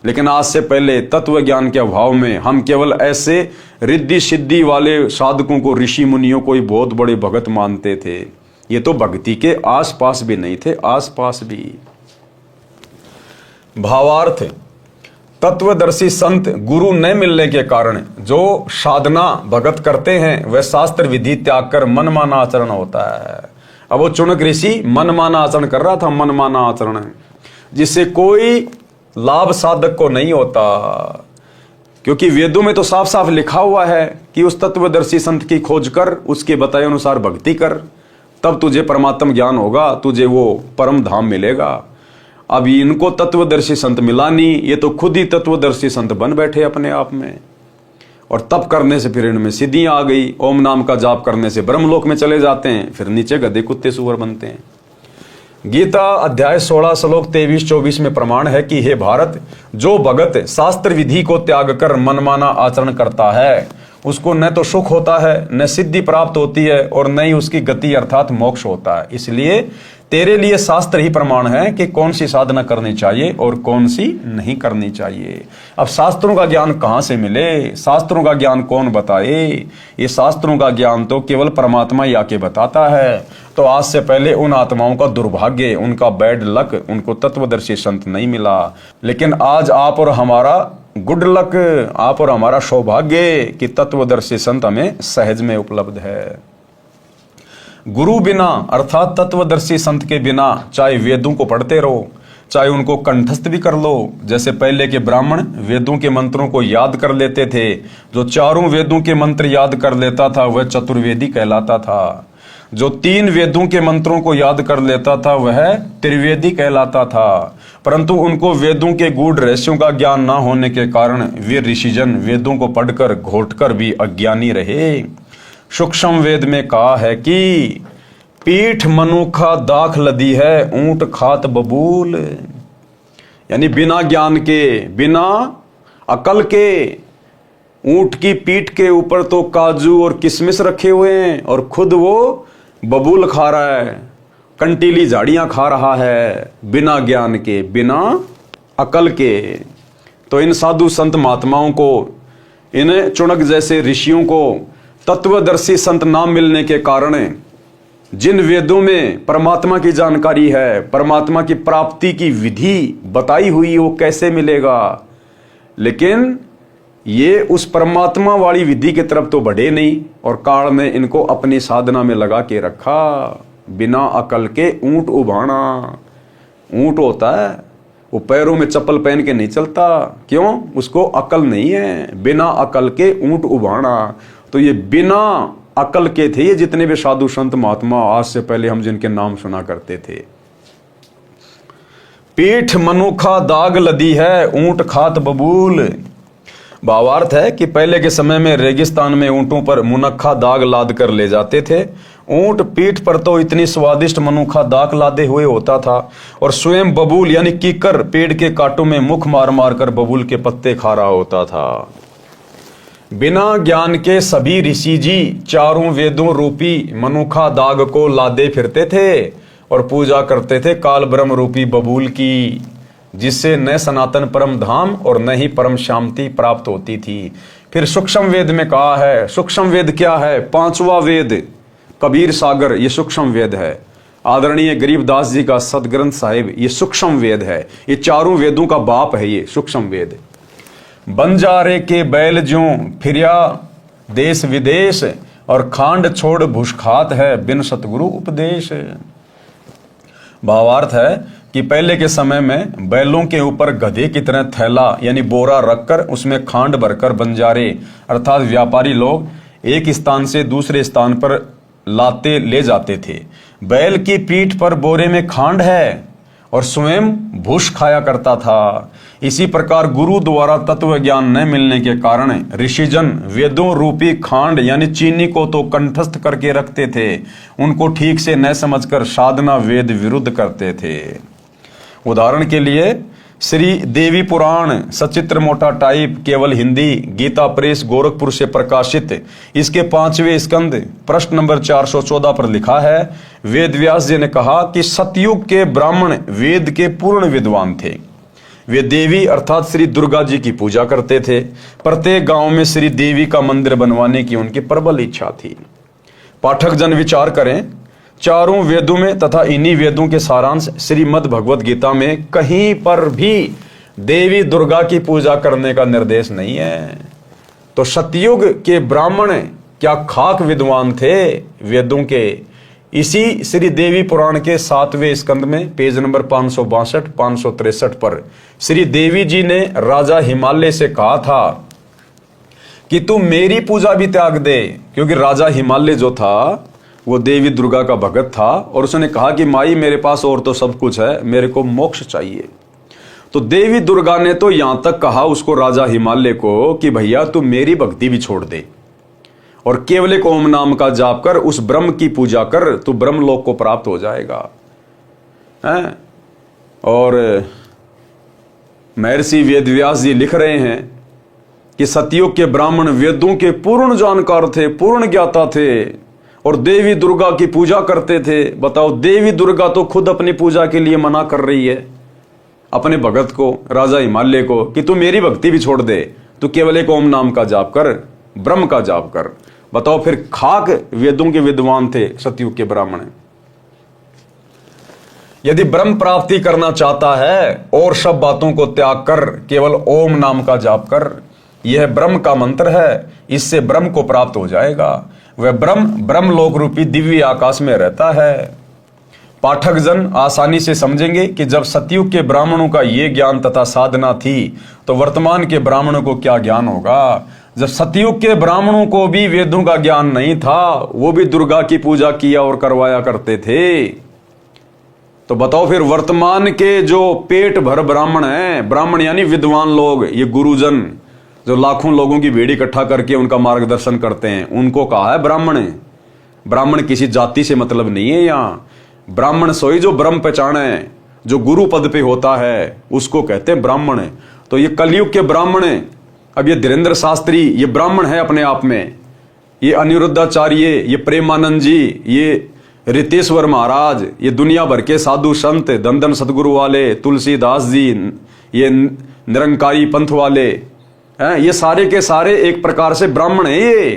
लेकिन आज से पहले तत्व ज्ञान के अभाव में हम केवल ऐसे रिद्धि सिद्धि वाले साधकों को, ऋषि मुनियों को ही बहुत बड़े भगत मानते थे। ये तो भक्ति के आसपास भी नहीं थे, आसपास भी। भावार्थ, तत्वदर्शी संत गुरु न मिलने के कारण जो साधना भगत करते हैं वह शास्त्र विधि त्याग कर मनमाना आचरण होता है। अब वो चुनक ऋषि मनमाना आचरण कर रहा था, मनमाना आचरण, जिससे कोई लाभ साधक को नहीं होता। क्योंकि वेदों में तो साफ साफ लिखा हुआ है कि उस तत्वदर्शी संत की खोज कर, उसके बताए अनुसार भक्ति कर, तब तुझे परमात्म ज्ञान होगा, तुझे वो परम धाम मिलेगा। अब इनको तत्वदर्शी संत मिला नहीं, ये तो खुद ही तत्वदर्शी संत बन बैठे अपने आप में। और तप करने से फिर इनमें सिद्धियां आ गई, ओम नाम का जाप करने से ब्रह्मलोक में चले जाते हैं, फिर नीचे गधे कुत्ते सुअर बनते हैं। गीता अध्याय 16 श्लोक 23-24 में प्रमाण है कि हे भारत, जो भगत शास्त्र विधि को त्याग कर मनमाना आचरण करता है उसको न तो सुख होता है, न सिद्धि प्राप्त होती है, और न ही उसकी गति अर्थात मोक्ष होता है। इसलिए तेरे लिए शास्त्र ही प्रमाण है कि कौन सी साधना करनी चाहिए और कौन सी नहीं करनी चाहिए। अब शास्त्रों का ज्ञान कहाँ से मिले, शास्त्रों का ज्ञान कौन बताए? ये शास्त्रों का ज्ञान तो केवल परमात्मा ही आके बताता है। तो आज से पहले उन आत्माओं का दुर्भाग्य, उनका बैड लक, उनको तत्वदर्शी संत नहीं मिला। लेकिन आज आप और हमारा गुड लक, आप और हमारा सौभाग्य कि तत्वदर्शी संत हमें सहज में उपलब्ध है। गुरु बिना अर्थात तत्वदर्शी संत के बिना चाहे वेदों को पढ़ते रहो, चाहे उनको कंठस्थ भी कर लो, जैसे पहले के ब्राह्मण वेदों के मंत्रों को याद कर लेते थे। जो चारों वेदों के मंत्र याद कर लेता था वह चतुर्वेदी कहलाता था। जो 3 वेदों के मंत्रों को याद कर लेता था वह त्रिवेदी कहलाता था। परंतु उनको वेदों के गूढ़ रहस्यों का ज्ञान न होने के कारण वे ऋषिजन वेदों को पढ़कर घोटकर भी अज्ञानी रहे। सूक्ष्म वेद में कहा है कि पीठ मनुखा दाख लदी है, ऊंट खात बबूल। यानी बिना ज्ञान के, बिना अकल के ऊंट की पीठ के ऊपर तो काजू और किशमिश रखे हुए हैं और खुद वो बबूल खा रहा है, कंटीली झाड़ियां खा रहा है, बिना ज्ञान के, बिना अकल के। तो इन साधु संत महात्माओं को, इन चुनक जैसे ऋषियों को तत्वदर्शी संत ना मिलने के कारण जिन वेदों में परमात्मा की जानकारी है, परमात्मा की प्राप्ति की विधि बताई हुई, वो कैसे मिलेगा? लेकिन ये उस परमात्मा वाली विधि की तरफ तो बढ़े नहीं और काल में इनको अपनी साधना में लगा के रखा। बिना अकल के ऊंट उभाना। ऊंट होता है वो पैरों में चप्पल पहन के नहीं चलता, क्यों? उसको अकल नहीं है। बिना अकल के ऊंट उभाना। तो ये बिना अकल के थे ये जितने भी साधु संत महात्मा आज से पहले हम जिनके नाम सुना करते थे। पीठ मनुखा दाग लदी है, ऊंट खात बबूल। भावार्थ है कि पहले के समय में रेगिस्तान में ऊंटों पर मुनक्खा दाग लाद कर ले जाते थे। ऊंट पीठ पर तो इतनी स्वादिष्ट मनुखा दाग लादे हुए होता था और स्वयं बबूल यानी कीकर पेड़ के कांटों में मुख मार मार कर बबूल के पत्ते खा रहा होता था। बिना ज्ञान के सभी ऋषि जी चारों वेदों रूपी मनुखा दाग को लादे फिरते थे और पूजा करते थे काल ब्रह्म रूपी बबूल की, जिससे न सनातन परम धाम और न ही परम शांति प्राप्त होती थी। फिर सूक्ष्म वेद में कहा है, सूक्ष्म वेद क्या है? 5वां वेद कबीर सागर, ये सूक्ष्म वेद है। आदरणीय गरीबदास जी का सदग्रंथ साहिब, ये सूक्ष्म वेद है। ये चारों वेदों का बाप है ये सूक्ष्म वेद। बंजारे के बैल ज्यों फिरिया देश विदेश, और खांड छोड़ भुषखात है बिन सतगुरु उपदेश। भावार्थ है कि पहले के समय में बैलों के ऊपर गधे की तरह थैला यानी बोरा रखकर उसमें खांड भरकर बंजारे अर्थात व्यापारी लोग एक स्थान से दूसरे स्थान पर लाते ले जाते थे। बैल की पीठ पर बोरे में खांड है और स्वयं भूष खाया करता था। इसी प्रकार गुरु द्वारा तत्व ज्ञान न मिलने के कारण ऋषिजन वेदों रूपी खांड यानी चीनी को तो कंठस्थ करके रखते थे, उनको ठीक से न समझकर साधना वेद विरुद्ध करते थे। उदाहरण के लिए श्री देवी पुराण सचित्र मोटा टाइप केवल हिंदी गीता प्रेस गोरखपुर से प्रकाशित, इसके 5वें स्कंद प्रश्न नंबर 414 पर लिखा है, वेद व्यास जी ने कहा कि सतयुग के ब्राह्मण वेद के पूर्ण विद्वान थे। वे देवी अर्थात श्री दुर्गा जी की पूजा करते थे। प्रत्येक गांव में श्री देवी का मंदिर बनवाने की उनकी प्रबल इच्छा थी। पाठक जन विचार करें, चारों वेदों में तथा इन्हीं वेदों के सारांश श्रीमद् भगवत गीता में कहीं पर भी देवी दुर्गा की पूजा करने का निर्देश नहीं है। तो सतयुग के ब्राह्मण क्या खाक विद्वान थे वेदों के। इसी श्री देवी पुराण के 7वें स्कंद में पेज नंबर 562 563 पर श्री देवी जी ने राजा हिमालय से कहा था कि तू मेरी पूजा भी त्याग दे, क्योंकि राजा हिमालय जो था वो देवी दुर्गा का भगत था और उसने कहा कि माई मेरे पास और तो सब कुछ है, मेरे को मोक्ष चाहिए। तो देवी दुर्गा ने तो यहां तक कहा उसको, राजा हिमालय को, कि भैया तू मेरी भक्ति भी छोड़ दे और केवल एक ओम नाम का जाप कर, उस ब्रह्म की पूजा कर, तू ब्रह्मलोक को प्राप्त हो जाएगा। हैं? और महर्षि वेदव्यास जी लिख रहे हैं कि सतयुग के ब्राह्मण वेदों के पूर्ण जानकार थे, पूर्ण ज्ञाता थे और देवी दुर्गा की पूजा करते थे। बताओ, देवी दुर्गा तो खुद अपनी पूजा के लिए मना कर रही है अपने भगत को, राजा हिमालय को, कि तू मेरी भक्ति भी छोड़ दे, तू केवल एक ओम नाम का जाप कर, ब्रह्म का जाप कर। बताओ, फिर खाक वेदों के विद्वान थे सतयुग के ब्राह्मण। यदि ब्रह्म प्राप्ति करना चाहता है और सब बातों को त्याग कर केवल ओम नाम का जाप कर, यह ब्रह्म का मंत्र है, इससे ब्रह्म को प्राप्त हो जाएगा। वह ब्रह्मलोक रूपी दिव्य आकाश में रहता है। पाठक जन आसानी से समझेंगे कि जब सतयुग के ब्राह्मणों का ये ज्ञान तथा साधना थी तो वर्तमान के ब्राह्मणों को क्या ज्ञान होगा। जब सतयुग के ब्राह्मणों को भी वेदों का ज्ञान नहीं था, वो भी दुर्गा की पूजा किया और करवाया करते थे। तो बताओ, फिर वर्तमान के जो पेट भर ब्राह्मण हैं, ब्राह्मण यानी विद्वान लोग, ये गुरुजन जो लाखों लोगों की भीड़ इकट्ठा करके उनका मार्गदर्शन करते हैं, उनको कहा है ब्राह्मण। ब्राह्मण किसी जाति से मतलब नहीं है। यहां ब्राह्मण सोई जो ब्रह्म पहचाने, जो गुरु पद पे होता है, उसको कहते हैं ब्राह्मण। तो ये कलयुग के ब्राह्मण, अब ये धीरेन्द्र शास्त्री ये ब्राह्मण है अपने आप में, ये अनिरुद्धाचार्य, ये प्रेमानंद जी, ये रितेश्वर महाराज, ये दुनिया भर के साधु संत, दंदन सदगुरु वाले, तुलसीदास जी, ये निरंकारी पंथ वाले हैं, ये सारे के सारे एक प्रकार से ब्राह्मण है ये,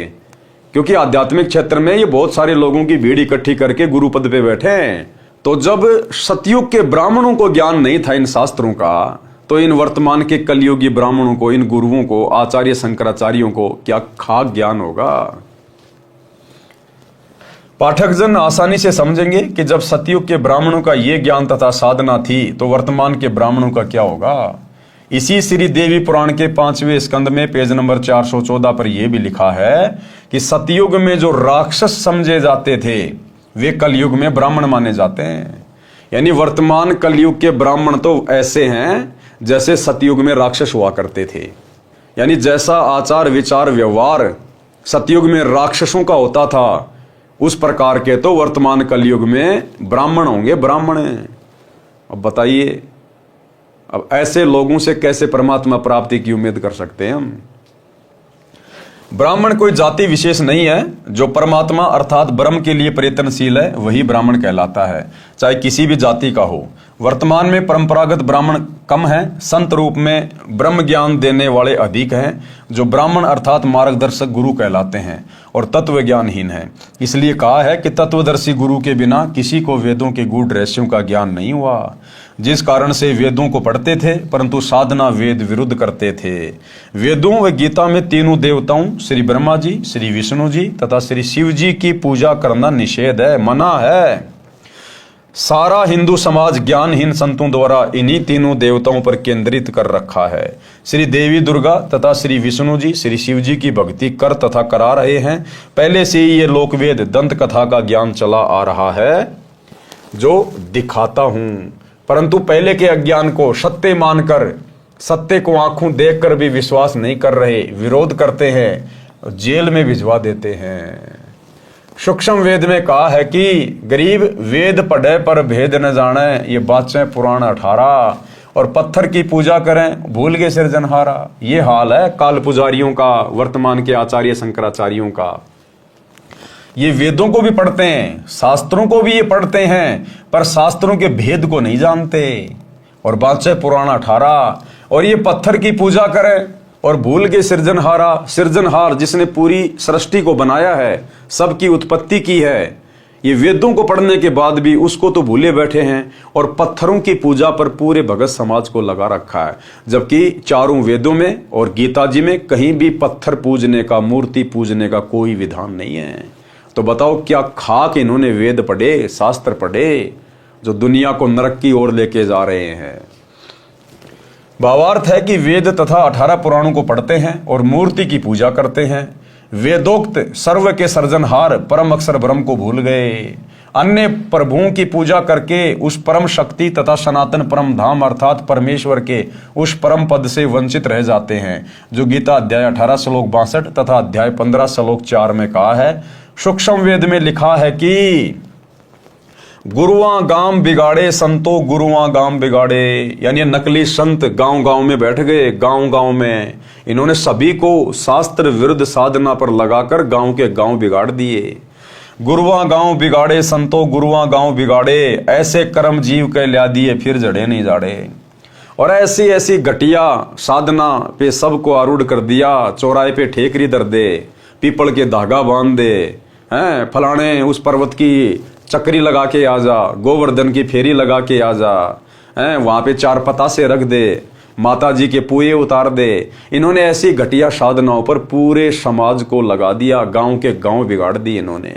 क्योंकि आध्यात्मिक क्षेत्र में ये बहुत सारे लोगों की भीड़ इकट्ठी करके गुरु पद पे बैठे हैं। तो जब सतयुग के ब्राह्मणों को ज्ञान नहीं था इन शास्त्रों का, तो इन वर्तमान के कलयुगी ब्राह्मणों को, इन गुरुओं को, आचार्य शंकराचार्यों को क्या खाक ज्ञान होगा। पाठक जन आसानी से समझेंगे कि जब सतयुग के ब्राह्मणों का ये ज्ञान तथा साधना थी तो वर्तमान के ब्राह्मणों का क्या होगा। इसी श्री देवी पुराण के 5वें स्कंद में पेज नंबर 414 पर यह भी लिखा है कि सतयुग में जो राक्षस समझे जाते थे वे कलयुग में ब्राह्मण माने जाते हैं। यानी वर्तमान कलयुग के ब्राह्मण तो ऐसे हैं जैसे सतयुग में राक्षस हुआ करते थे। यानी जैसा आचार विचार व्यवहार सतयुग में राक्षसों का होता था, उस प्रकार के तो वर्तमान कलयुग में ब्राह्मण होंगे, ब्राह्मण। अब बताइए, अब ऐसे लोगों से कैसे परमात्मा प्राप्ति की उम्मीद कर सकते हैं हम। ब्राह्मण कोई जाति विशेष नहीं है, जो परमात्मा अर्थात ब्रह्म के लिए प्रयत्नशील है वही ब्राह्मण कहलाता है, चाहे किसी भी जाति का हो। वर्तमान में परंपरागत ब्राह्मण कम हैं, संत रूप में ब्रह्म ज्ञान देने वाले अधिक हैं, जो ब्राह्मण अर्थात मार्गदर्शक गुरु कहलाते हैं और तत्व ज्ञानहीन हैं। इसलिए कहा है कि तत्वदर्शी गुरु के बिना किसी को वेदों के गूढ़ रहस्यों का ज्ञान नहीं हुआ। जिस कारण से वेदों को पढ़ते थे परंतु साधना वेद विरुद्ध करते थे। वेदों व गीता में तीनों देवताओं श्री ब्रह्मा जी, श्री विष्णु जी तथा श्री शिव जी की पूजा करना निषेध है, मना है। सारा हिंदू समाज ज्ञानहीन संतों द्वारा इन्हीं तीनों देवताओं पर केंद्रित कर रखा है। श्री देवी दुर्गा तथा श्री विष्णु जी, श्री शिव जी की भक्ति कर तथा करा रहे हैं। पहले से ही ये लोकवेद दंत कथा का ज्ञान चला आ रहा है, जो दिखाता हूं। परंतु पहले के अज्ञान को सत्य मानकर, सत्य को आंखों देखकर भी विश्वास नहीं कर रहे, विरोध करते हैं, जेल में भिजवा देते हैं। सूक्ष्म वेद में कहा है कि गरीब वेद पढ़े पर भेद न जाने, ये बातें पुराण 18, और पत्थर की पूजा करें भूल के सिरजनहारा। ये हाल है काल पुजारियों का, वर्तमान के आचार्य शंकराचार्यों का। ये वेदों को भी पढ़ते हैं, शास्त्रों को भी ये पढ़ते हैं, पर शास्त्रों के भेद को नहीं जानते, और बातें पुराण 18। और ये पत्थर की पूजा करें और भूल के सिरजनहारा, सिरजनहार जिसने पूरी सृष्टि को बनाया है, सबकी उत्पत्ति की है, ये वेदों को पढ़ने के बाद भी उसको तो भूले बैठे हैं और पत्थरों की पूजा पर पूरे भगत समाज को लगा रखा है। जबकि चारों वेदों में और गीता जी में कहीं भी पत्थर पूजने का, मूर्ति पूजने का कोई विधान नहीं है। तो बताओ क्या खाक इन्होंने वेद पढ़े, शास्त्र पढ़े, जो दुनिया को नरक की ओर लेके जा रहे हैं। भावार्थ है कि वेद तथा 18 पुराणों को पढ़ते हैं और मूर्ति की पूजा करते हैं। वेदोक्त सर्व के सर्जनहार परम अक्षर ब्रह्म को भूल गए। अन्य प्रभुओं की पूजा करके उस परम शक्ति तथा सनातन परम धाम अर्थात परमेश्वर के उस परम पद से वंचित रह जाते हैं, जो गीता अध्याय 18 श्लोक 62 तथा अध्याय 15 श्लोक 4 में कहा है। सूक्ष्म वेद में लिखा है कि गुरुआ गांव बिगाड़े संतो गुरुआ गांव बिगाड़े, यानी नकली संत गांव गांव में बैठ गए। गांव गांव में इन्होंने सभी को शास्त्र विरुद्ध साधना पर लगाकर गांव के गांव बिगाड़ दिए। गुरुआ गांव बिगाड़े संतो गुरुआ गांव बिगाड़े, ऐसे कर्म जीव के ल्या दिए फिर जड़े नहीं जाड़े। और ऐसी ऐसी घटिया साधना पे सबको आरूढ़ कर दिया। चौराहे पे ठेकरी दर दे, पीपल के धागा बांध दे, हैं फलाने उस पर्वत की चक्री लगा के आ जा, गोवर्धन की फेरी लगा के आ जा, हैं वहां पे 4 पतासे रख दे, माता जी के पुए उतार दे। इन्होंने ऐसी घटिया साधनाओं पर पूरे समाज को लगा दिया, गांव के गांव बिगाड़ दिए इन्होंने।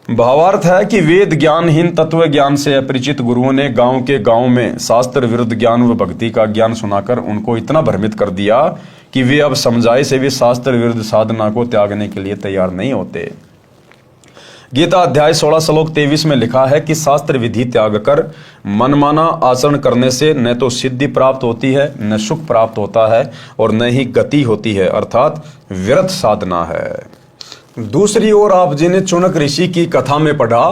भावार्थ है कि वेद ज्ञानहीन तत्व ज्ञान से अपरिचित गुरुओं ने गांव के गांव में शास्त्र विरुद्ध ज्ञान व भक्ति का ज्ञान सुनाकर उनको इतना भ्रमित कर दिया कि वे अब समझाए से भी शास्त्र विरुद्ध साधना को त्यागने के लिए तैयार नहीं होते। गीता अध्याय 16 श्लोक 23 में लिखा है कि शास्त्र विधि त्याग कर मनमाना आचरण करने से न तो सिद्धि प्राप्त होती है, न सुख प्राप्त होता है, और न ही गति होती है, अर्थात व्यर्थ साधना है। दूसरी ओर आप जी ने चुनक ऋषि की कथा में पढ़ा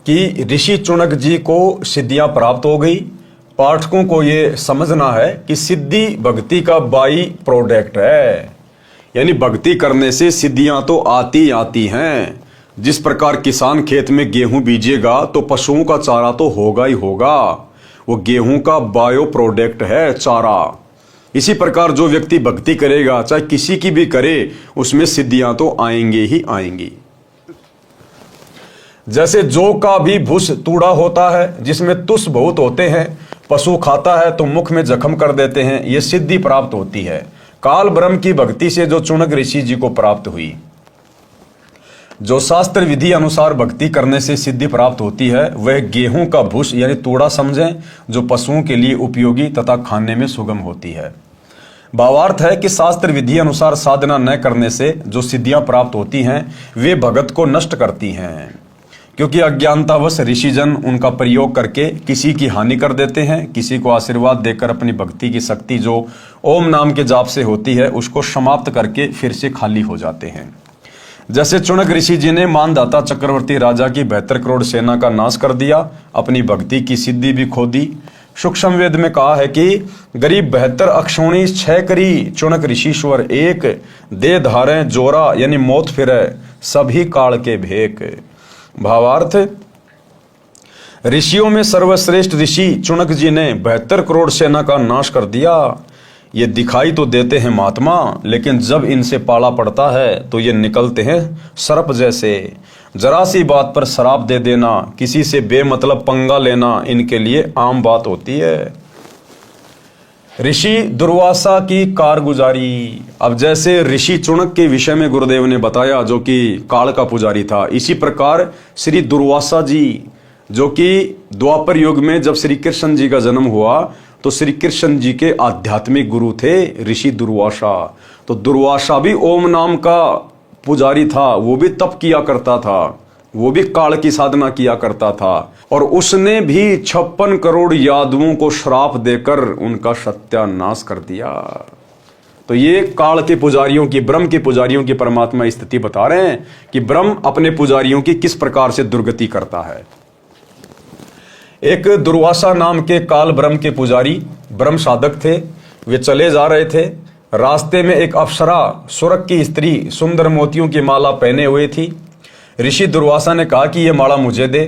कि ऋषि चुनक जी को सिद्धियां प्राप्त हो गई। पाठकों को ये समझना है कि सिद्धि भक्ति का बाई प्रोडक्ट है, यानी भक्ति करने से सिद्धियां तो आती आती हैं। जिस प्रकार किसान खेत में गेहूं बीजेगा तो पशुओं का चारा तो होगा ही होगा, वो गेहूं का बायो प्रोडक्ट है चारा। इसी प्रकार जो व्यक्ति भक्ति करेगा, चाहे किसी की भी करे, उसमें सिद्धियां तो आएंगे ही आएंगी। जैसे जौ का भी भूस तूड़ा होता है जिसमें तुस बहुत होते हैं, पशु खाता है तो मुख में जख्म कर देते हैं, ये सिद्धि प्राप्त होती है। काल ब्रह्म की भक्ति से जो चुनक ऋषि जी को प्राप्त हुई, जो शास्त्र विधि अनुसार भक्ति करने से सिद्धि प्राप्त होती है, वह गेहूं का भूस यानी तूड़ा समझें, जो पशुओं के लिए उपयोगी तथा खाने में सुगम होती है। भावार्थ है कि शास्त्र विधि अनुसार साधना न करने से जो सिद्धियां प्राप्त होती हैं, वे भगत को नष्ट करती हैं, क्योंकि अज्ञानतावश ऋषिजन उनका प्रयोग करके किसी की हानि कर देते हैं, किसी को आशीर्वाद देकर अपनी भक्ति की शक्ति जो ओम नाम के जाप से होती है उसको समाप्त करके फिर से खाली हो जाते हैं। जैसे चुनक ऋषि जी ने मानदाता चक्रवर्ती राजा की 72 करोड़ सेना का नाश कर दिया, अपनी भक्ति की सिद्धि भी खो दी। सूक्ष्म वेद में कहा है कि गरीब 72 अक्षोणी 6 करी, चुनक ऋषिश्वर एक, दे धारे जोरा यानी मौत फिरे, सभी काल के भेक। भावार्थ, ऋषियों में सर्वश्रेष्ठ ऋषि चुनक जी ने 72 करोड़ सेना का नाश कर दिया। ये दिखाई तो देते हैं महात्मा, लेकिन जब इनसे पाला पड़ता है तो ये निकलते हैं सर्प जैसे। जरा सी बात पर शराप दे देना, किसी से बेमतलब पंगा लेना इनके लिए आम बात होती है। ऋषि दुर्वासा की कारगुजारी। अब जैसे ऋषि चुनक के विषय में गुरुदेव ने बताया जो कि काल का पुजारी था, इसी प्रकार श्री दुर्वासा जी जो कि द्वापर युग में जब श्री कृष्ण जी का जन्म हुआ तो श्री कृष्ण जी के आध्यात्मिक गुरु थे ऋषि दुर्वासा। तो दुर्वासा भी ओम नाम का पुजारी था, वो भी तप किया करता था, वो भी काल की साधना किया करता था और उसने भी 56 करोड़ यादवों को श्राप देकर उनका सत्यानाश कर दिया। तो ये काल के पुजारियों की, ब्रह्म के पुजारियों की परमात्मा स्थिति बता रहे हैं कि ब्रह्म अपने पुजारियों की किस प्रकार से दुर्गति करता है। एक दुर्वासा नाम के काल ब्रह्म के पुजारी ब्रह्म साधक थे। वे चले जा रहे थे। रास्ते में एक अप्सरा सुरक की स्त्री सुंदर मोतियों की माला पहने हुए थी। ऋषि दुर्वासा ने कहा कि ये माला मुझे दे।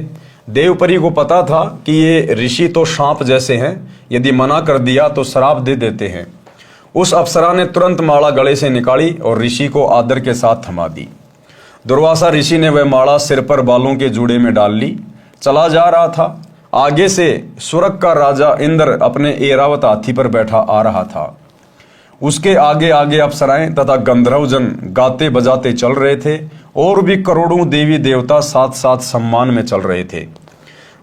देवपरी को पता था कि ये ऋषि तो सांप जैसे हैं, यदि मना कर दिया तो श्राप दे देते हैं। उस अप्सरा ने तुरंत माला गले से निकाली और ऋषि को आदर के साथ थमा दी। दुर्वासा ऋषि ने वह माला सिर पर बालों के जूड़े में डाल ली। चला जा रहा था। आगे से सुरक का राजा इंद्र अपने ऐरावत हाथी पर बैठा आ रहा था। उसके आगे आगे अप्सराएं तथा गंधर्वजन गाते बजाते चल रहे थे और भी करोड़ों देवी देवता साथ साथ सम्मान में चल रहे थे।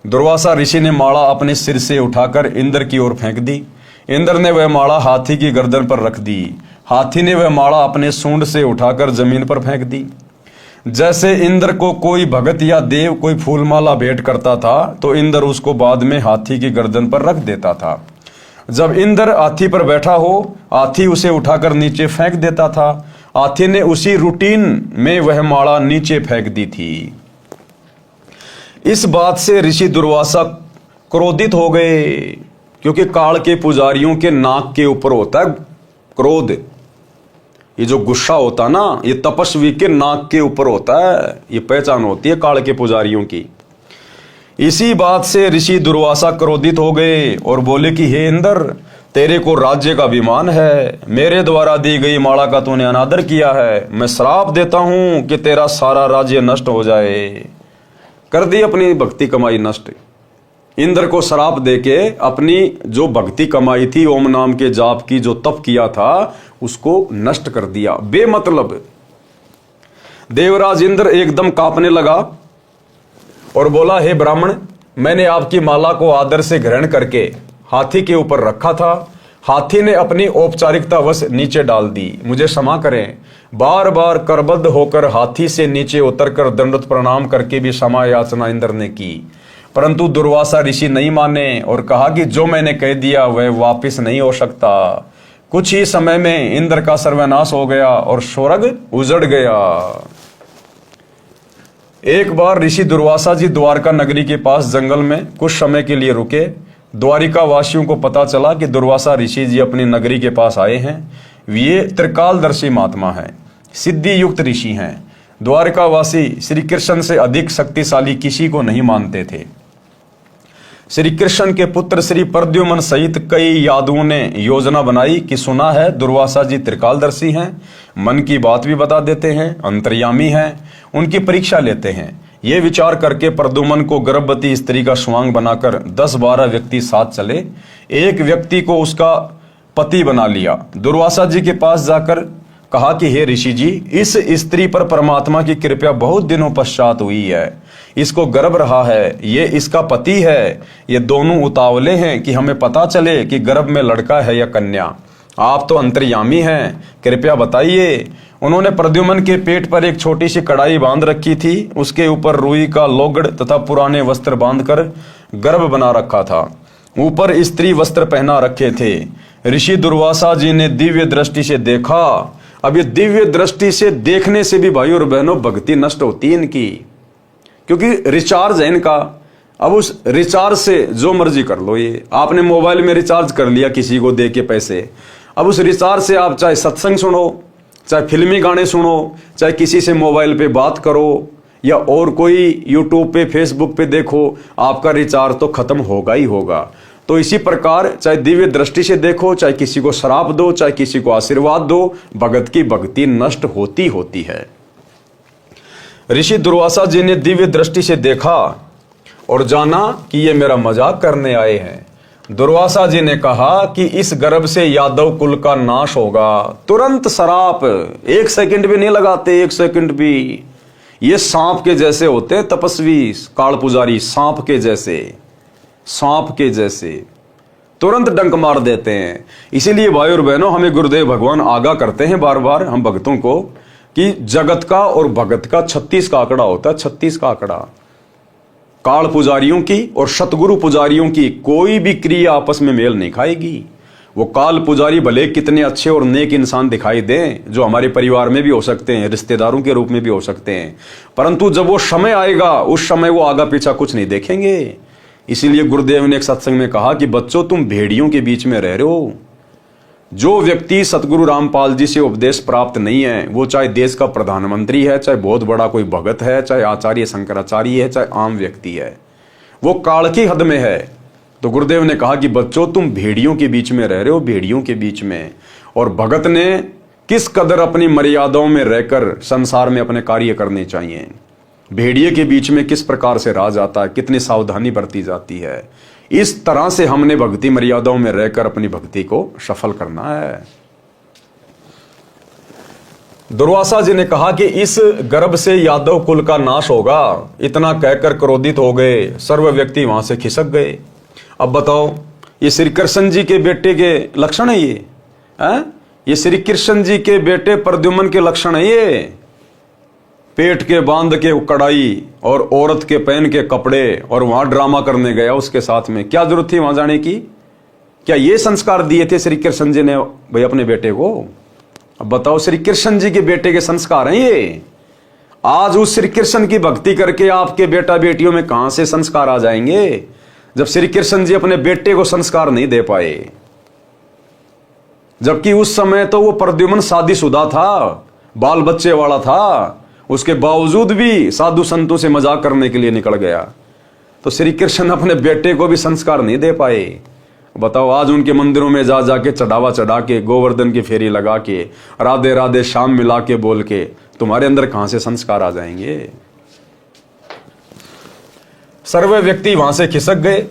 दुर्वासा ऋषि ने माला अपने सिर से उठाकर इंद्र की ओर फेंक दी। इंद्र ने वह माला हाथी की गर्दन पर रख दी। हाथी ने वह माला अपने सूंड से उठाकर जमीन पर फेंक दी। जैसे इंद्र को कोई भगत या देव कोई फूलमाला भेंट करता था तो इंद्र उसको बाद में हाथी की गर्दन पर रख देता था। जब इंद्र हाथी पर बैठा हो, हाथी उसे उठाकर नीचे फेंक देता था। हाथी ने उसी रूटीन में वह माला नीचे फेंक दी थी। इस बात से ऋषि दुर्वासा क्रोधित हो गए, क्योंकि काल के पुजारियों के नाक के ऊपर होता है क्रोध। ये जो गुस्सा होता ना, ये तपस्वी के नाक के ऊपर होता है। ये पहचान होती है काल के पुजारियों की। इसी बात से ऋषि दुर्वासा क्रोधित हो गए और बोले कि हे इंद्र, तेरे को राज्य का अभिमान है। मेरे द्वारा दी गई माला का तूने अनादर किया है। मैं श्राप देता हूं कि तेरा सारा राज्य नष्ट हो जाए। कर दी अपनी भक्ति कमाई नष्ट। इंद्र को श्राप देके अपनी जो भक्ति कमाई थी, ओम नाम के जाप की जो तप किया था, उसको नष्ट कर दिया बेमतलब। देवराज इंद्र एकदम कांपने लगा और बोला, हे ब्राह्मण, मैंने आपकी माला को आदर से ग्रहण करके हाथी के ऊपर रखा था। हाथी ने अपनी औपचारिकतावश नीचे डाल दी। मुझे क्षमा करें। बार बार करबद्ध होकर हाथी से नीचे उतरकर दंडवत प्रणाम करके भी क्षमा याचना इंद्र ने की, परंतु दुर्वासा ऋषि नहीं माने और कहा कि जो मैंने कह दिया वह वापिस नहीं हो सकता। कुछ ही समय में इंद्र का सर्वनाश हो गया और स्वर्ग उजड़ गया। एक बार ऋषि दुर्वासा जी द्वारका नगरी के पास जंगल में कुछ समय के लिए रुके। द्वारिका वासियों को पता चला कि दुर्वासा ऋषि जी अपनी नगरी के पास आए हैं। ये त्रिकालदर्शी महात्मा हैं, सिद्धि युक्त ऋषि हैं। द्वारकावासी श्री कृष्ण से अधिक शक्तिशाली किसी को नहीं मानते थे। श्री कृष्ण के पुत्र श्री प्रद्युम्न सहित कई यादवों ने योजना बनाई कि सुना है दुर्वासा जी त्रिकालदर्शी हैं, मन की बात भी बता देते हैं, अंतर्यामी हैं, उनकी परीक्षा लेते हैं। ये विचार करके प्रद्युम्न को गर्भवती स्त्री का स्वांग बनाकर 10-12 व्यक्ति साथ चले। एक व्यक्ति को उसका पति बना लिया। दुर्वासा जी के पास जाकर कहा कि हे ऋषि जी, इस स्त्री पर परमात्मा की कृपा बहुत दिनों पश्चात हुई है। इसको गर्भ रहा है, ये इसका पति है। ये दोनों उतावले हैं कि हमें पता चले कि गर्भ में लड़का है या कन्या। आप तो अंतर्यामी हैं, कृपया बताइए। उन्होंने प्रद्युम्न के पेट पर एक छोटी सी कड़ाई बांध रखी थी। उसके ऊपर रुई का लोगड़ तथा पुराने वस्त्र बांधकर गर्भ बना रखा था। ऊपर स्त्री वस्त्र पहना रखे थे। ऋषि दुर्वासा जी ने दिव्य दृष्टि से देखा। अब ये दिव्य दृष्टि से देखने से भी भाई और बहनों भक्ति नष्ट होती है इनकी, क्योंकि रिचार्ज है इनका। अब उस रिचार्ज से जो मर्जी कर लो। ये आपने मोबाइल में रिचार्ज कर लिया किसी को दे के पैसे, अब उस रिचार्ज से आप चाहे सत्संग सुनो, चाहे फिल्मी गाने सुनो, चाहे किसी से मोबाइल पे बात करो, या और कोई यूट्यूब पे फेसबुक पे देखो, आपका रिचार्ज तो खत्म होगा ही होगा। तो इसी प्रकार चाहे दिव्य दृष्टि से देखो, चाहे किसी को श्राप दो, चाहे किसी को आशीर्वाद दो, भगत की भक्ति नष्ट होती होती है। ऋषि दुर्वासा जी ने दिव्य दृष्टि से देखा और जाना कि ये मेरा मजाक करने आए हैं। दुर्वासा जी ने कहा कि इस गर्भ से यादव कुल का नाश होगा। तुरंत श्राप, 1 सेकंड भी नहीं लगाते, 1 सेकंड भी। ये सांप के जैसे होते हैं तपस्वी काल पुजारी, सांप के जैसे, सांप के जैसे तुरंत डंक मार देते हैं। इसीलिए भाई और बहनों, हमें गुरुदेव भगवान आगाह करते हैं बार बार हम भक्तों को कि जगत का और भगत का 36 का आंकड़ा होता है, 36 का आंकड़ा। काल पुजारियों की और सतगुरु पुजारियों की कोई भी क्रिया आपस में मेल नहीं खाएगी। वो काल पुजारी भले कितने अच्छे और नेक इंसान दिखाई दें, जो हमारे परिवार में भी हो सकते हैं, रिश्तेदारों के रूप में भी हो सकते हैं, परंतु जब वो समय आएगा उस समय वो आगा पीछा कुछ नहीं देखेंगे। इसीलिए गुरुदेव ने एक सत्संग में कहा कि बच्चों, तुम भेड़ियों के बीच में रह रहे हो। जो व्यक्ति सतगुरु रामपाल जी से उपदेश प्राप्त नहीं है, वो चाहे देश का प्रधानमंत्री है, चाहे बहुत बड़ा कोई भगत है, चाहे आचार्य शंकराचार्य है, चाहे आम व्यक्ति है, वो काल की हद में है। तो गुरुदेव ने कहा कि बच्चों, तुम भेड़ियों के बीच में रह रहे हो, भेड़ियों के बीच में। और भगत ने किस कदर अपनी मर्यादाओं में रहकर संसार में अपने कार्य करने चाहिए, भेड़िए के बीच में किस प्रकार से राज आता है, कितनी सावधानी बरती जाती है, इस तरह से हमने भक्ति मर्यादाओं में रहकर अपनी भक्ति को सफल करना है। दुर्वासा जी ने कहा कि इस गर्भ से यादव कुल का नाश होगा। इतना कहकर क्रोधित हो गए, सर्व व्यक्ति वहां से खिसक गए। अब बताओ, ये श्री कृष्ण जी के बेटे के लक्षण है ये? ये श्री कृष्ण जी के बेटे प्रद्युम्न के लक्षण है ये? पेट के बांध के कड़ाई और औरत के पहन के कपड़े और वहां ड्रामा करने गया उसके साथ में। क्या जरूरत थी वहां जाने की? क्या ये संस्कार दिए थे श्री कृष्ण जी ने भाई अपने बेटे को? अब बताओ, श्री कृष्ण जी के बेटे के संस्कार हैं ये। आज उस श्री कृष्ण की भक्ति करके आपके बेटा बेटियों में कहां से संस्कार आ जाएंगे, जब श्री कृष्ण जी अपने बेटे को संस्कार नहीं दे पाए? जबकि उस समय तो वो प्रद्युम्न शादीशुदा था, बाल बच्चे वाला था, उसके बावजूद भी साधु संतों से मजाक करने के लिए निकल गया। तो श्री कृष्ण अपने बेटे को भी संस्कार नहीं दे पाए। बताओ, आज उनके मंदिरों में जा जाके चढ़ावा चढ़ा के, गोवर्धन की फेरी लगा के, राधे राधे शाम मिला के बोल के, तुम्हारे अंदर कहां से संस्कार आ जाएंगे? सर्व व्यक्ति वहां से खिसक गए।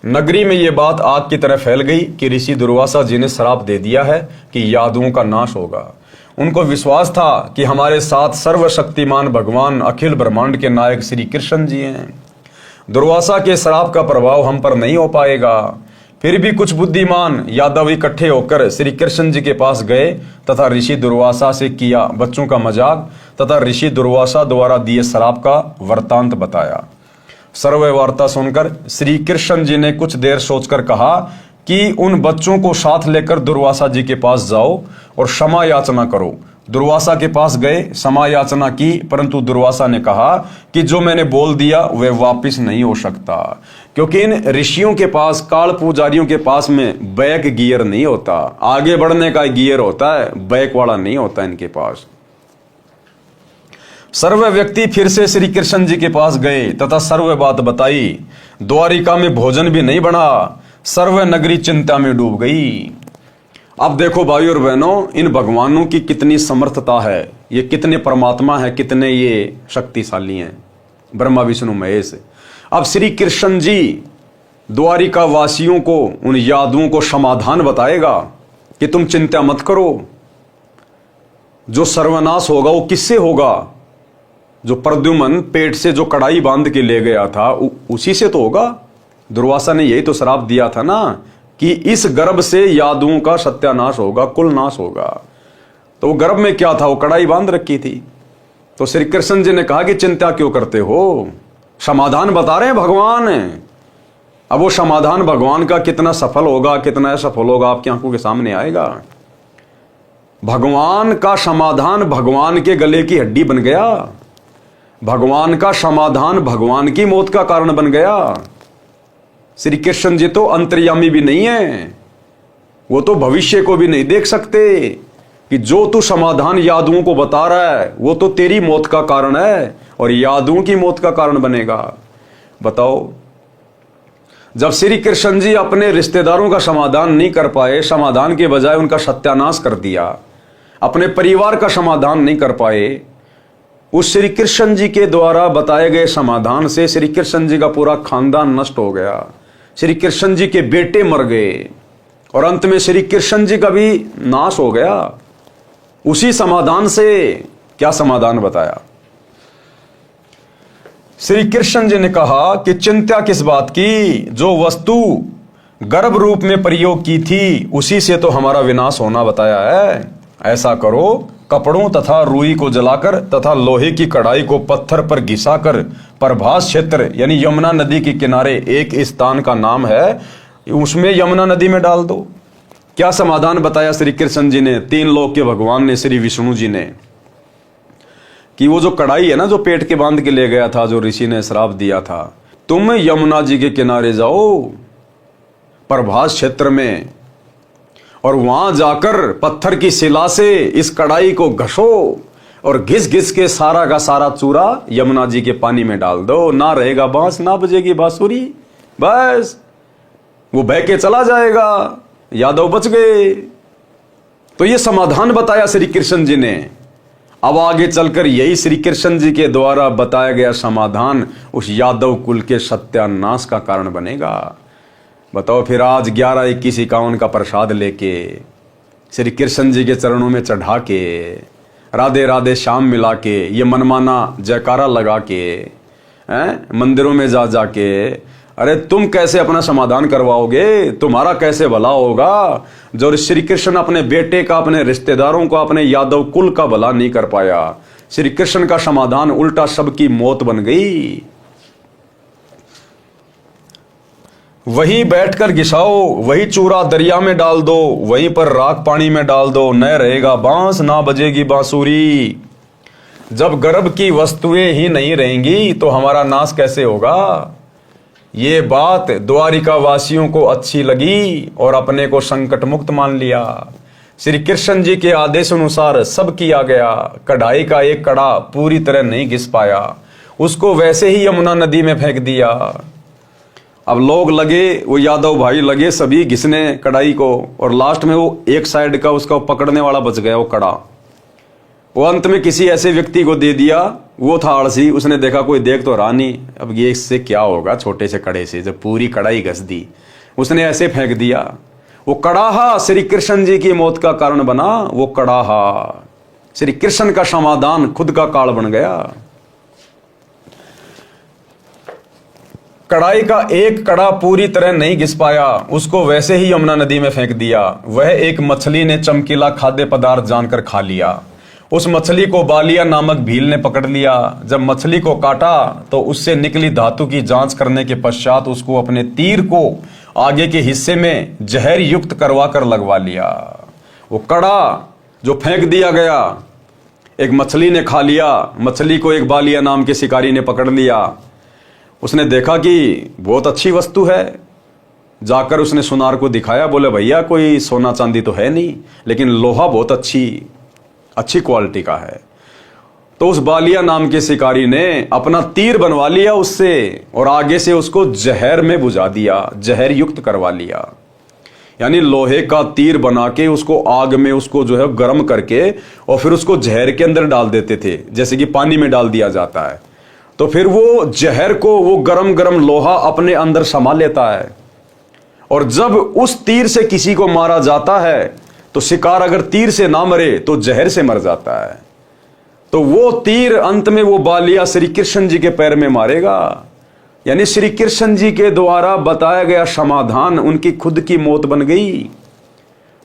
नगरी में यह बात आग की तरह फैल गई कि ऋषि दुर्वासा जी ने श्राप दे दिया है कि यादवों का नाश होगा। उनको विश्वास था कि हमारे साथ सर्वशक्तिमान भगवान अखिल ब्रह्मांड के नायक श्री कृष्ण जी हैं। दुर्वासा के श्राप का प्रभाव हम पर नहीं हो पाएगा। फिर भी कुछ बुद्धिमान यादव इकट्ठे होकर श्री कृष्ण जी के पास गए तथा ऋषि दुर्वासा से किया बच्चों का मजाक तथा ऋषि दुर्वासा द्वारा दिए श्राप का वृत्तांत बताया। सर्व वार्ता सुनकर श्री कृष्ण जी ने कुछ देर सोचकर कहा कि उन बच्चों को साथ लेकर दुर्वासा जी के पास जाओ और क्षमा याचना करो। दुर्वासा के पास गए, क्षमा याचना की, परंतु दुर्वासा ने कहा कि जो मैंने बोल दिया वह वापस नहीं हो सकता, क्योंकि इन ऋषियों के पास, काल पुजारियों के पास में बैक गियर नहीं होता। आगे बढ़ने का गियर होता है, बैक वाला नहीं होता इनके पास। सर्व व्यक्ति फिर से श्री कृष्ण जी के पास गए तथा सर्व बात बताई। द्वारिका में भोजन भी नहीं बना, सर्व नगरी चिंता में डूब गई। अब देखो भाई और बहनों, इन भगवानों की कितनी समर्थता है, ये कितने परमात्मा है, कितने ये शक्तिशाली हैं, ब्रह्मा विष्णु महेश। अब श्री कृष्ण जी द्वारिका वासियों को, उन यादवों को समाधान बताएगा कि तुम चिंता मत करो, जो सर्वनाश होगा वो किससे होगा? जो प्रद्युम्न पेट से जो कड़ाई बांध के ले गया था उसी से तो होगा। दुर्वासा ने यही तो श्राप दिया था ना कि इस गर्भ से यादवों का सत्यानाश होगा, कुल नाश होगा। तो वो गर्भ में क्या था? वो कड़ाई बांध रखी थी। तो श्री कृष्ण जी ने कहा कि चिंता क्यों करते हो, समाधान बता रहे हैं भगवान। अब वो समाधान भगवान का कितना सफल होगा, कितना असफल होगा, आपकी आंखों के सामने आएगा। भगवान का समाधान भगवान के गले की हड्डी बन गया। भगवान का समाधान भगवान की मौत का कारण बन गया। श्री कृष्ण जी तो अंतर्यामी भी नहीं है, वो तो भविष्य को भी नहीं देख सकते कि जो तू समाधान यादवों को बता रहा है वो तो तेरी मौत का कारण है और यादवों की मौत का कारण बनेगा। बताओ, जब श्री कृष्ण जी अपने रिश्तेदारों का समाधान नहीं कर पाए, समाधान के बजाय उनका सत्यानाश कर दिया, अपने परिवार का समाधान नहीं कर पाए, उस श्री कृष्ण जी के द्वारा बताए गए समाधान से श्री कृष्ण जी का पूरा खानदान नष्ट हो गया। श्री कृष्ण जी के बेटे मर गए और अंत में श्री कृष्ण जी का भी नाश हो गया। उसी समाधान से क्या समाधान बताया? श्री कृष्ण जी ने कहा कि चिंता किस बात की, जो वस्तु गर्भ रूप में प्रयोग की थी उसी से तो हमारा विनाश होना बताया है। ऐसा करो, कपड़ों तथा रुई को जलाकर तथा लोहे की कढ़ाई को पत्थर पर घिसाकर प्रभास क्षेत्र यानी यमुना नदी के किनारे एक स्थान का नाम है, उसमें यमुना नदी में डाल दो। क्या समाधान बताया श्री कृष्ण जी ने, तीन लोक के भगवान ने, श्री विष्णु जी ने, कि वो जो कढ़ाई है ना जो पेट के बांध के ले गया था, जो ऋषि ने श्राप दिया था, तुम यमुना जी के किनारे जाओ प्रभास क्षेत्र में और वहां जाकर पत्थर की शिला से इस कढ़ाई को घसो और घिस घिस के सारा का सारा चूरा यमुना जी के पानी में डाल दो। ना रहेगा बांस, ना बजेगी बांसुरी, बस वो बह के चला जाएगा, यादव बच गए। तो ये समाधान बताया श्री कृष्ण जी ने। अब आगे चलकर यही श्री कृष्ण जी के द्वारा बताया गया समाधान उस यादव कुल के सत्यानाश का कारण बनेगा। बताओ फिर आज 11-21-51 का प्रसाद लेके श्री कृष्ण जी के चरणों में चढ़ा के राधे राधे श्याम मिला के ये मनमाना जयकारा लगा के मंदिरों में जा जाके, अरे तुम कैसे अपना समाधान करवाओगे? तुम्हारा कैसे भला होगा? जो श्री कृष्ण अपने बेटे का, अपने रिश्तेदारों का, अपने यादव कुल का भला नहीं कर पाया, श्री कृष्ण का समाधान उल्टा सबकी मौत बन गई। वहीं बैठकर घिसाओ, वही चूरा दरिया में डाल दो, वहीं पर राख पानी में डाल दो, न रहेगा बांस, ना बजेगी बांसुरी। जब गर्भ की वस्तुएं ही नहीं रहेंगी तो हमारा नाश कैसे होगा? ये बात द्वारिका वासियों को अच्छी लगी और अपने को संकट मुक्त मान लिया। श्री कृष्ण जी के आदेश अनुसार सब किया गया। कढ़ाई का एक कड़ा पूरी तरह नहीं घिस पाया, उसको वैसे ही यमुना नदी में फेंक दिया। अब लोग लगे, वो यादव भाई लगे सभी घिसने कढ़ाई को, और लास्ट में वो एक साइड का उसका पकड़ने वाला बच गया, वो कड़ा वो अंत में किसी ऐसे व्यक्ति को दे दिया। वो था आलसी, उसने देखा कोई देख तो रहा नहीं, अब ये इससे क्या होगा छोटे से कड़े से, जब पूरी कढ़ाई घस दी, उसने ऐसे फेंक दिया। वो कड़ाहा श्री कृष्ण जी की मौत का कारण बना। वो कड़ाहा श्री कृष्ण का समाधान खुद का काल बन गया। कढ़ाई का एक कड़ा पूरी तरह नहीं घिस पाया, उसको वैसे ही यमुना नदी में फेंक दिया। वह एक मछली ने चमकीला खाद्य पदार्थ जानकर खा लिया। उस मछली को बालिया नामक भील ने पकड़ लिया। जब मछली को काटा तो उससे निकली धातु की जांच करने के पश्चात उसको अपने तीर को आगे के हिस्से में जहर युक्त करवा कर लगवा लिया। वो कड़ा जो फेंक दिया गया, एक मछली ने खा लिया। मछली को एक बालिया नाम के शिकारी ने पकड़ लिया। उसने देखा कि बहुत अच्छी वस्तु है, जाकर उसने सुनार को दिखाया। बोले भैया कोई सोना चांदी तो है नहीं, लेकिन लोहा बहुत अच्छी क्वालिटी का है। तो उस बालिया नाम के शिकारी ने अपना तीर बनवा लिया उससे और आगे से उसको जहर में बुझा दिया, जहर युक्त करवा लिया। यानी लोहे का तीर बना के उसको आग में उसको जो है गर्म करके और फिर उसको जहर के अंदर डाल देते थे, जैसे कि पानी में डाल दिया जाता है। तो फिर वो जहर को वो गरम गरम लोहा अपने अंदर समा लेता है। और जब उस तीर से किसी को मारा जाता है तो शिकार अगर तीर से ना मरे तो जहर से मर जाता है। तो वो तीर अंत में वो बालिया श्री कृष्ण जी के पैर में मारेगा। यानी श्री कृष्ण जी के द्वारा बताया गया समाधान उनकी खुद की मौत बन गई।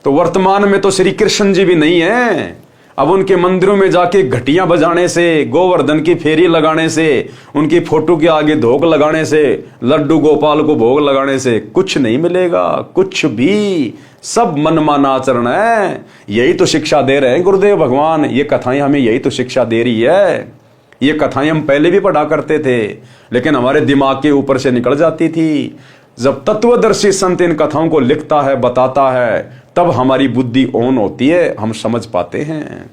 तो वर्तमान में तो श्री कृष्ण जी भी नहीं है। अब उनके मंदिरों में जाके घटियां बजाने से, गोवर्धन की फेरी लगाने से, उनकी फोटो के आगे धोख लगाने से, लड्डू गोपाल को भोग लगाने से कुछ नहीं मिलेगा, कुछ भी। सब मनमाना आचरण है। यही तो शिक्षा दे रहे हैं गुरुदेव भगवान। ये कथाएं हमें यही तो शिक्षा दे रही है। ये कथाएं हम पहले भी पढ़ा करते थे, लेकिन हमारे दिमाग के ऊपर से निकल जाती थी। जब तत्वदर्शी संत इन कथाओं को लिखता है, बताता है, तब हमारी बुद्धि ऑन होती है, हम समझ पाते हैं।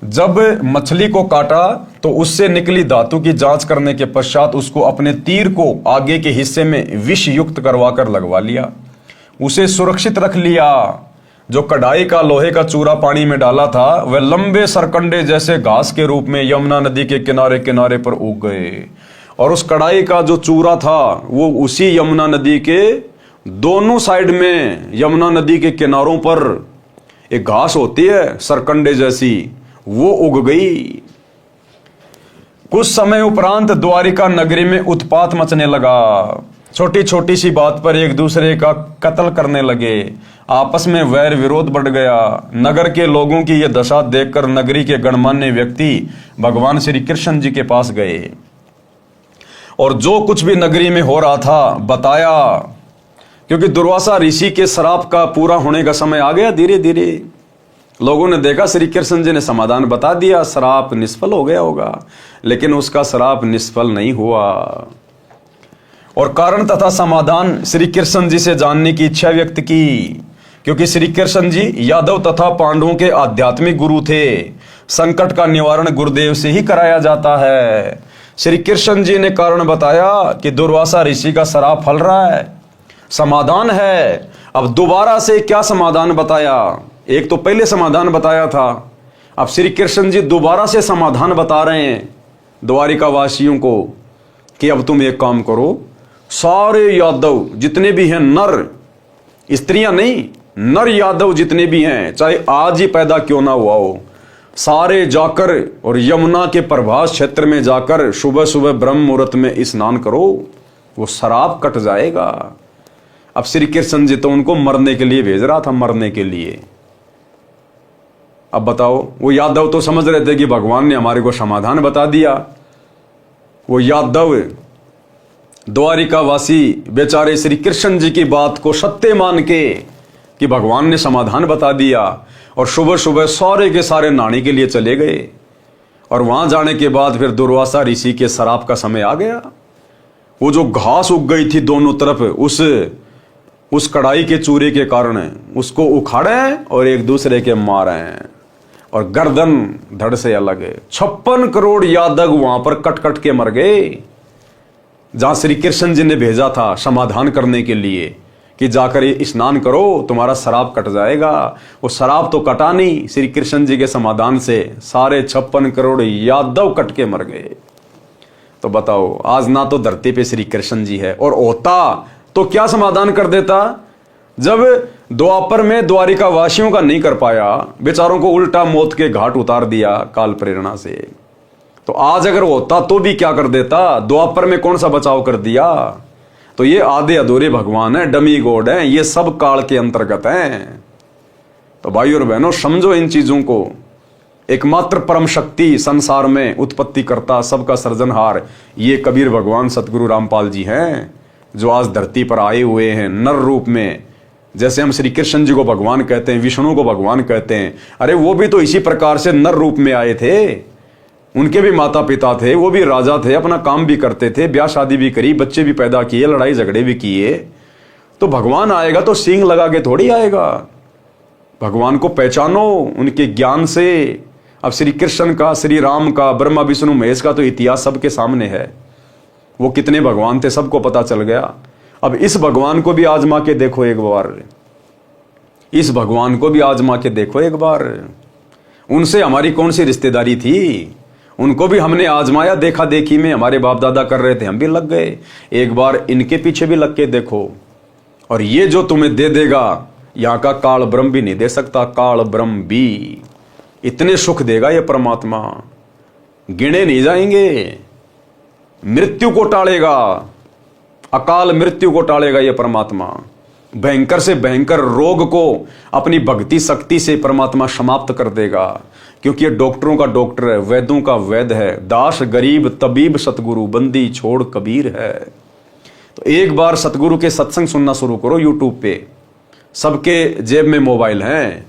जब मछली को काटा तो उससे निकली धातु की जांच करने के पश्चात उसको अपने तीर को आगे के हिस्से में विष युक्त करवाकर लगवा लिया। उसे सुरक्षित रख लिया। जो कढ़ाई का लोहे का चूरा पानी में डाला था वह लंबे सरकंडे जैसे घास के रूप में यमुना नदी के किनारे किनारे पर उग गए। और उस कढ़ाई का जो चूरा था वो उसी यमुना नदी के दोनों साइड में, यमुना नदी के किनारों पर एक घास होती है सरकंडे जैसी, वो उग गई। कुछ समय उपरांत द्वारिका नगरी में उत्पात मचने लगा। छोटी छोटी सी बात पर एक दूसरे का कत्ल करने लगे, आपस में वैर विरोध बढ़ गया। नगर के लोगों की यह दशा देखकर नगरी के गणमान्य व्यक्ति भगवान श्री कृष्ण जी के पास गए और जो कुछ भी नगरी में हो रहा था बताया, क्योंकि दुर्वासा ऋषि के श्राप का पूरा होने का समय आ गया। धीरे धीरे लोगों ने देखा श्री कृष्ण जी ने समाधान बता दिया, श्राप निष्फल हो गया होगा, लेकिन उसका श्राप निष्फल नहीं हुआ। और कारण तथा समाधान श्री कृष्ण जी से जानने की इच्छा व्यक्त की, क्योंकि श्री कृष्ण जी यादव तथा पांडवों के आध्यात्मिक गुरु थे। संकट का निवारण गुरुदेव से ही कराया जाता है। श्री कृष्ण जी ने कारण बताया कि दुर्वासा ऋषि का श्राप फल रहा है, समाधान है। अब दोबारा से क्या समाधान बताया? एक तो पहले समाधान बताया था, अब श्री कृष्ण जी दोबारा से समाधान बता रहे हैं द्वारिका वासियों को कि अब तुम एक काम करो, सारे यादव जितने भी हैं, नर स्त्रियां नहीं, नर यादव जितने भी हैं, चाहे आज ही पैदा क्यों ना हुआ हो, सारे जाकर और यमुना के प्रभास क्षेत्र में जाकर सुबह सुबह ब्रह्म मुहूर्त में स्नान करो, वो श्राप कट जाएगा। अब श्री कृष्ण जी तो उनको मरने के लिए भेज रहा था, मरने के लिए। अब बताओ, वो यादव तो समझ रहे थे कि भगवान ने हमारे को समाधान बता दिया। वो यादव द्वारिका वासी बेचारे श्री कृष्ण जी की बात को सत्य मान के कि भगवान ने समाधान बता दिया, और सुबह सुबह सारे के सारे नहाने के लिए चले गए। और वहां जाने के बाद फिर दुर्वासा ऋषि के श्राप का समय आ गया। वो जो घास उग गई थी दोनों तरफ, उस कड़ाई के चूरे के कारण उसको उखाड़े और एक दूसरे के मारे, और गर्दन धड़ से अलग है। 56 करोड़ यादव वहां पर कट कट के मर गए, जहां श्री कृष्ण जी ने भेजा था समाधान करने के लिए कि जाकर ये स्नान करो, तुम्हारा श्राप कट जाएगा। वो श्राप तो कटा नहीं, श्री कृष्ण जी के समाधान से सारे 56 करोड़ यादव कट के मर गए। तो बताओ, आज ना तो धरती पे श्री कृष्ण जी है, और होता तो क्या समाधान कर देता। जब द्वापर में द्वारिका वासियों का नहीं कर पाया, बेचारों को उल्टा मौत के घाट उतार दिया काल प्रेरणा से, तो आज अगर होता तो भी क्या कर देता। द्वापर में कौन सा बचाव कर दिया। तो ये आधे अधूरे भगवान है, डमी गॉड है, ये सब काल के अंतर्गत हैं। तो भाई और बहनों, समझो इन चीजों को। एकमात्र परम शक्ति संसार में उत्पत्ति करता, सबका सृजनहार, ये कबीर भगवान सतगुरु रामपाल जी हैं, जो आज धरती पर आए हुए हैं नर रूप में। जैसे हम श्री कृष्ण जी को भगवान कहते हैं, विष्णु को भगवान कहते हैं, अरे वो भी तो इसी प्रकार से नर रूप में आए थे। उनके भी माता पिता थे, वो भी राजा थे, अपना काम भी करते थे, ब्याह शादी भी करी, बच्चे भी पैदा किए, लड़ाई झगड़े भी किए। तो भगवान आएगा तो सींग लगा के थोड़ी आएगा। भगवान को पहचानो उनके ज्ञान से। अब श्री कृष्ण का, श्री राम का, ब्रह्मा विष्णु महेश का तो इतिहास सबके सामने है। वो कितने भगवान थे सबको पता चल गया। अब इस भगवान को भी आजमा के देखो एक बार, इस भगवान को भी आजमा के देखो एक बार। उनसे हमारी कौन सी रिश्तेदारी थी, उनको भी हमने आजमाया, देखा देखी में हमारे बाप दादा कर रहे थे, हम भी लग गए। एक बार इनके पीछे भी लग के देखो, और ये जो तुम्हें दे देगा, यहां का काल ब्रह्म भी नहीं दे सकता। काल ब्रह्म भी इतने सुख देगा ये परमात्मा, गिने नहीं जाएंगे। मृत्यु को टालेगा, अकाल मृत्यु को टालेगा ये परमात्मा। भयंकर से भयंकर रोग को अपनी भक्ति शक्ति से परमात्मा समाप्त कर देगा, क्योंकि ये डॉक्टरों का डॉक्टर है, वैद्यों का वैद्य है। दास गरीब तबीब सतगुरु, बंदी छोड़ कबीर है। तो एक बार सतगुरु के सत्संग सुनना शुरू करो यूट्यूब पे। सबके जेब में मोबाइल हैं,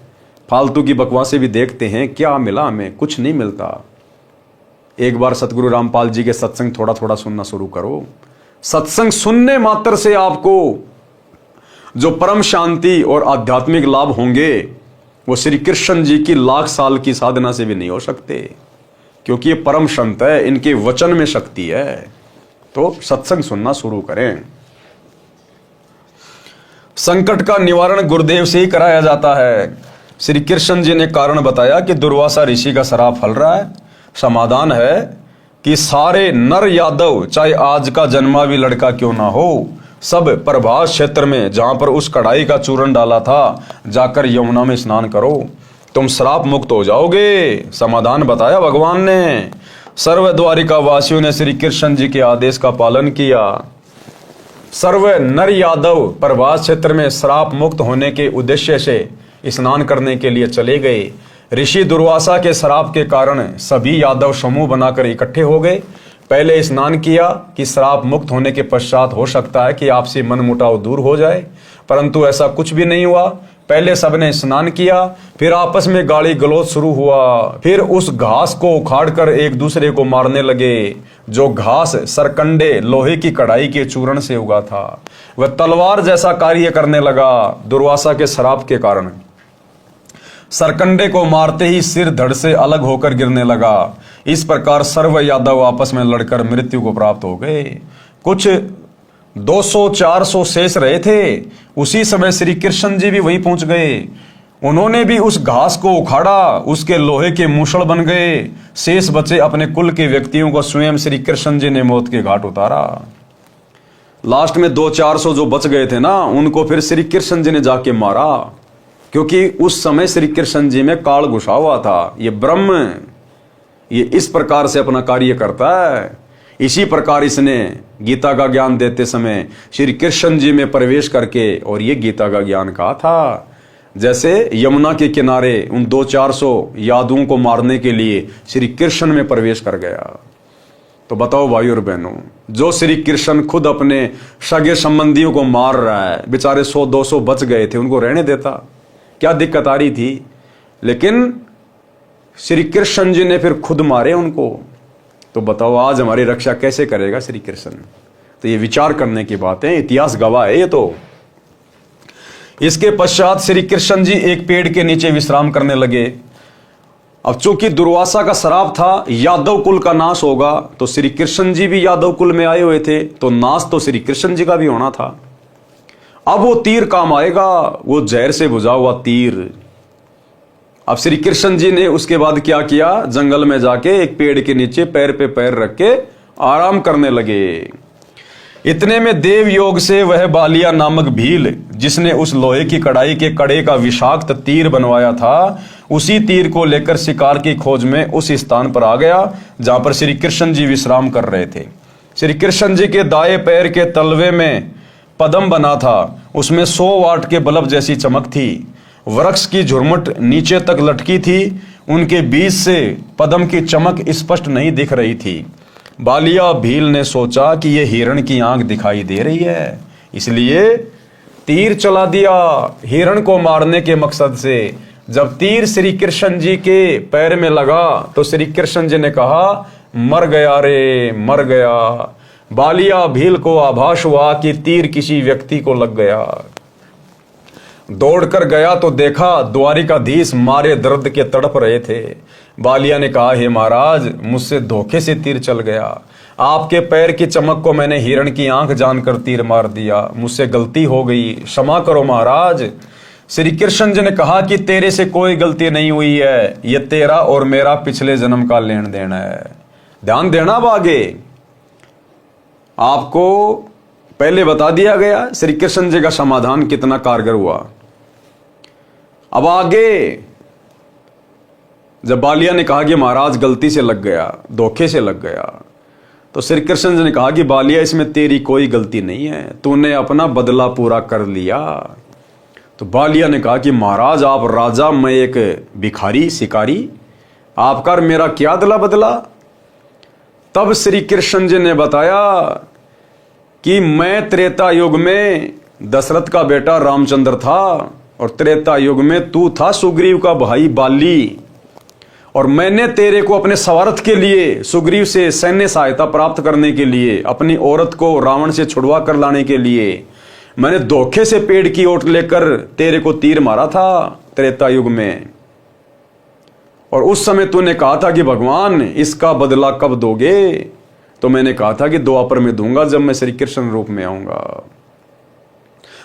फालतू की बकवासें भी देखते हैं, क्या मिला हमें, कुछ नहीं मिलता। एक बार सतगुरु रामपाल जी के सत्संग थोड़ा थोड़ा सुनना शुरू करो। सत्संग सुनने मात्र से आपको जो परम शांति और आध्यात्मिक लाभ होंगे, वो श्री कृष्ण जी की लाख साल की साधना से भी नहीं हो सकते, क्योंकि ये परम संत है, इनके वचन में शक्ति है। तो सत्संग सुनना शुरू करें। संकट का निवारण गुरुदेव से ही कराया जाता है। श्री कृष्ण जी ने कारण बताया कि दुर्वासा ऋषि का श्राप फल रहा है। समाधान है कि सारे नर यादव, चाहे आज का जन्मा भी लड़का क्यों ना हो, सब प्रभास क्षेत्र में जहां पर उस कढ़ाई का चूरन डाला था, जाकर यमुना में स्नान करो, तुम श्राप मुक्त हो जाओगे। समाधान बताया भगवान ने। सर्व द्वारिका वासियों ने श्री कृष्ण जी के आदेश का पालन किया। सर्व नर यादव प्रभास क्षेत्र में श्राप मुक्त होने के उद्देश्य से स्नान करने के लिए चले गए। ऋषि दुर्वासा के श्राप के कारण सभी यादव समूह बनाकर इकट्ठे हो गए। पहले स्नान किया कि श्राप मुक्त होने के पश्चात हो सकता है कि आपसे मनमुटाव दूर हो जाए, परंतु ऐसा कुछ भी नहीं हुआ। पहले सबने स्नान किया, फिर आपस में गाली गलौज शुरू हुआ। फिर उस घास को उखाड़कर एक दूसरे को मारने लगे। जो घास सरकंडे लोहे की कढ़ाई के चूर्ण से उगा था, वह तलवार जैसा कार्य करने लगा। दुर्वासा के श्राप के कारण सरकंडे को मारते ही सिर धड़ से अलग होकर गिरने लगा। इस प्रकार सर्व यादव आपस में लड़कर मृत्यु को प्राप्त हो गए। कुछ 200-400 शेष रहे थे। उसी समय श्री कृष्ण जी भी वहीं पहुंच गए। उन्होंने भी उस घास को उखाड़ा, उसके लोहे के मूषण बन गए। शेष बचे अपने कुल के व्यक्तियों को स्वयं श्री कृष्ण जी ने मौत के घाट उतारा। लास्ट में 200-400 जो बच गए थे ना, उनको फिर श्री कृष्ण जी ने जाके मारा, क्योंकि उस समय श्री कृष्ण जी में काल घुसा हुआ था। ये ब्रह्म, ये इस प्रकार से अपना कार्य करता है। इसी प्रकार इसने गीता का ज्ञान देते समय श्री कृष्ण जी में प्रवेश करके और ये गीता का ज्ञान कहा था। जैसे यमुना के किनारे उन 200-400 यादवों को मारने के लिए श्री कृष्ण में प्रवेश कर गया। तो बताओ भाई और बहनों, जो श्री कृष्ण खुद अपने सगे संबंधियों को मार रहा है, बेचारे 100-200 बच गए थे, उनको रहने देता, क्या दिक्कत आ रही थी? लेकिन श्री कृष्ण जी ने फिर खुद मारे उनको। तो बताओ आज हमारी रक्षा कैसे करेगा श्री कृष्ण? तो ये विचार करने की बात है, इतिहास गवाह है ये तो। इसके पश्चात श्री कृष्ण जी एक पेड़ के नीचे विश्राम करने लगे। अब चूंकि दुर्वासा का श्राप था यादव कुल का नाश होगा, तो श्री कृष्ण जी भी यादव कुल में आए हुए थे, तो नाश तो श्री कृष्ण जी का भी होना था। अब वो तीर काम आएगा, वो जहर से बुझा हुआ तीर। अब श्री कृष्ण जी ने उसके बाद क्या किया, जंगल में जाके एक पेड़ के नीचे पैर पे पैर रख के आराम करने लगे। इतने में देव योग से वह बालिया नामक भील, जिसने उस लोहे की कढ़ाई के कड़े का विषाक्त तीर बनवाया था, उसी तीर को लेकर शिकार की खोज में उस स्थान पर आ गया जहां पर श्री कृष्ण जी विश्राम कर रहे थे। श्री कृष्ण जी के दाएं पैर के तलवे में पदम बना था, उसमें 100 वाट के बल्ब जैसी चमक थी। वृक्ष की झुरमुट नीचे तक लटकी थी, उनके बीच से पदम की चमक स्पष्ट नहीं दिख रही थी। बालिया भील ने सोचा कि यह हिरण की आंख दिखाई दे रही है, इसलिए तीर चला दिया हिरण को मारने के मकसद से। जब तीर श्री कृष्ण जी के पैर में लगा तो श्री कृष्ण जी ने कहा, मर गया रे, मर गया। बालिया भील को आभास हुआ कि तीर किसी व्यक्ति को लग गया। दौड़कर गया तो देखा द्वारिकाधीश मारे दर्द के तड़प रहे थे। बालिया ने कहा, हे महाराज, मुझसे धोखे से तीर चल गया। आपके पैर की चमक को मैंने हिरण की आंख जानकर तीर मार दिया, मुझसे गलती हो गई, क्षमा करो महाराज। श्री कृष्ण जी ने कहा कि तेरे से कोई गलती नहीं हुई है, ये तेरा और मेरा पिछले जन्म का लेन देन है। ध्यान देना, अब आगे आपको पहले बता दिया गया श्री कृष्ण जी का समाधान कितना कारगर हुआ। अब आगे जब बालिया ने कहा कि महाराज गलती से लग गया, धोखे से लग गया, तो श्री कृष्ण जी ने कहा कि बालिया, इसमें तेरी कोई गलती नहीं है, तूने अपना बदला पूरा कर लिया। तो बालिया ने कहा कि महाराज आप राजा, मैं एक भिखारी शिकारी, आपका और मेरा क्या अदला बदला। तब श्री कृष्ण जी ने बताया कि मैं त्रेता युग में दशरथ का बेटा रामचंद्र था और त्रेता युग में तू था सुग्रीव का भाई बाली, और मैंने तेरे को अपने स्वार्थ के लिए सुग्रीव से सैन्य सहायता प्राप्त करने के लिए, अपनी औरत को रावण से छुड़वा कर लाने के लिए मैंने धोखे से पेड़ की ओट लेकर तेरे को तीर मारा था त्रेता युग में। और उस समय तूने कहा था कि भगवान इसका बदला कब दोगे, तो मैंने कहा था कि द्वापर में दूंगा, जब मैं श्री कृष्ण रूप में आऊंगा।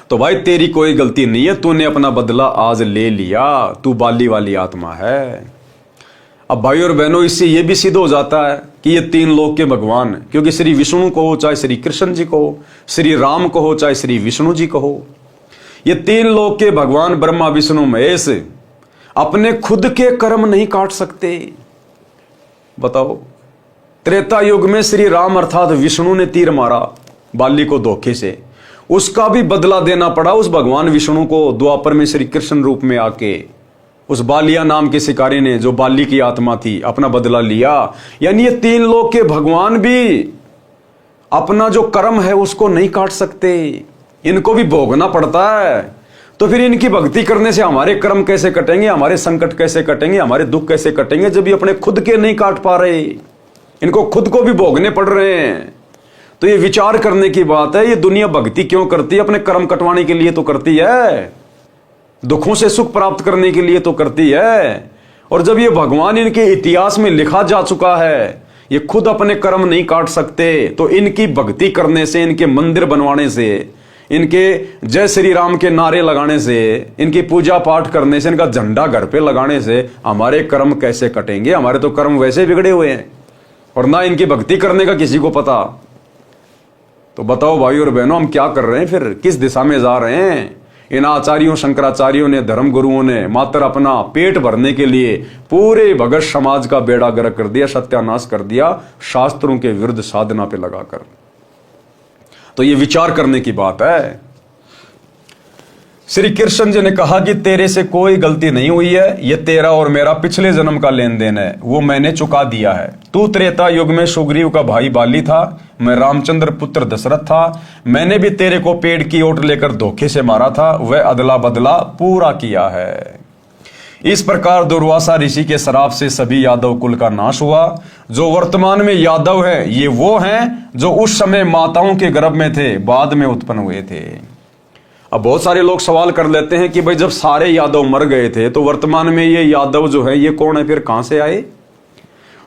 तो भाई तेरी कोई गलती नहीं है, तूने अपना बदला आज ले लिया, तू बाली वाली आत्मा है। अब भाई और बहनों, इससे यह भी सिद्ध हो जाता है कि ये तीन लोक के भगवान, क्योंकि श्री विष्णु को हो चाहे श्री कृष्ण जी को हो, श्री राम को हो चाहे श्री विष्णु जी को हो, ये तीन लोक के भगवान ब्रह्मा विष्णु महेश अपने खुद के कर्म नहीं काट सकते। बताओ, त्रेता युग में श्री राम अर्थात विष्णु ने तीर मारा बाली को धोखे से, उसका भी बदला देना पड़ा उस भगवान विष्णु को द्वापर में श्री कृष्ण रूप में आके। उस बालिया नाम के शिकारी ने, जो बाली की आत्मा थी, अपना बदला लिया। यानी ये तीन लोग के भगवान भी अपना जो कर्म है उसको नहीं काट सकते, इनको भी भोगना पड़ता है। तो फिर इनकी भक्ति करने से हमारे कर्म कैसे कटेंगे, हमारे संकट कैसे कटेंगे, हमारे दुख कैसे कटेंगे, जब ये अपने खुद के नहीं काट पा रहे, इनको खुद को भी भोगने पड़ रहे हैं। तो ये विचार करने की बात है। ये दुनिया भक्ति क्यों करती है? अपने कर्म कटवाने के लिए तो करती है, दुखों से सुख प्राप्त करने के लिए तो करती है। और जब ये भगवान इनके इतिहास में लिखा जा चुका है, ये खुद अपने कर्म नहीं काट सकते, तो इनकी भक्ति करने से, इनके मंदिर बनवाने से, इनके जय श्री राम के नारे लगाने से, इनकी पूजा पाठ करने से, इनका झंडा घर पे लगाने से हमारे कर्म कैसे कटेंगे? हमारे तो कर्म वैसे बिगड़े हुए हैं, और ना इनकी भक्ति करने का किसी को पता। तो बताओ भाई और बहनों, हम क्या कर रहे हैं फिर? किस दिशा में जा रहे हैं? इन आचार्यों, शंकराचार्यों ने, धर्म गुरुओं ने मात्र अपना पेट भरने के लिए पूरे भगत समाज का बेड़ा गर्क कर दिया, सत्यानाश कर दिया, शास्त्रों के विरुद्ध साधना पे लगाकर। तो ये विचार करने की बात है। श्री कृष्ण जी ने कहा कि तेरे से कोई गलती नहीं हुई है, ये तेरा और मेरा पिछले जन्म का लेन देन है, वो मैंने चुका दिया है। तू त्रेता युग में सुग्रीव का भाई बाली था, मैं रामचंद्र पुत्र दशरथ था। मैंने भी तेरे को पेड़ की ओट लेकर धोखे से मारा था, वह अदला बदला पूरा किया है। इस प्रकार दुर्वासा ऋषि के श्राप से सभी यादव कुल का नाश हुआ। जो वर्तमान में यादव है, ये वो हैं जो उस समय माताओं के गर्भ में थे, बाद में उत्पन्न हुए थे। अब बहुत सारे लोग सवाल कर लेते हैं कि भाई जब सारे यादव मर गए थे, तो वर्तमान में ये यादव जो है ये कौन है, फिर कहां से आए?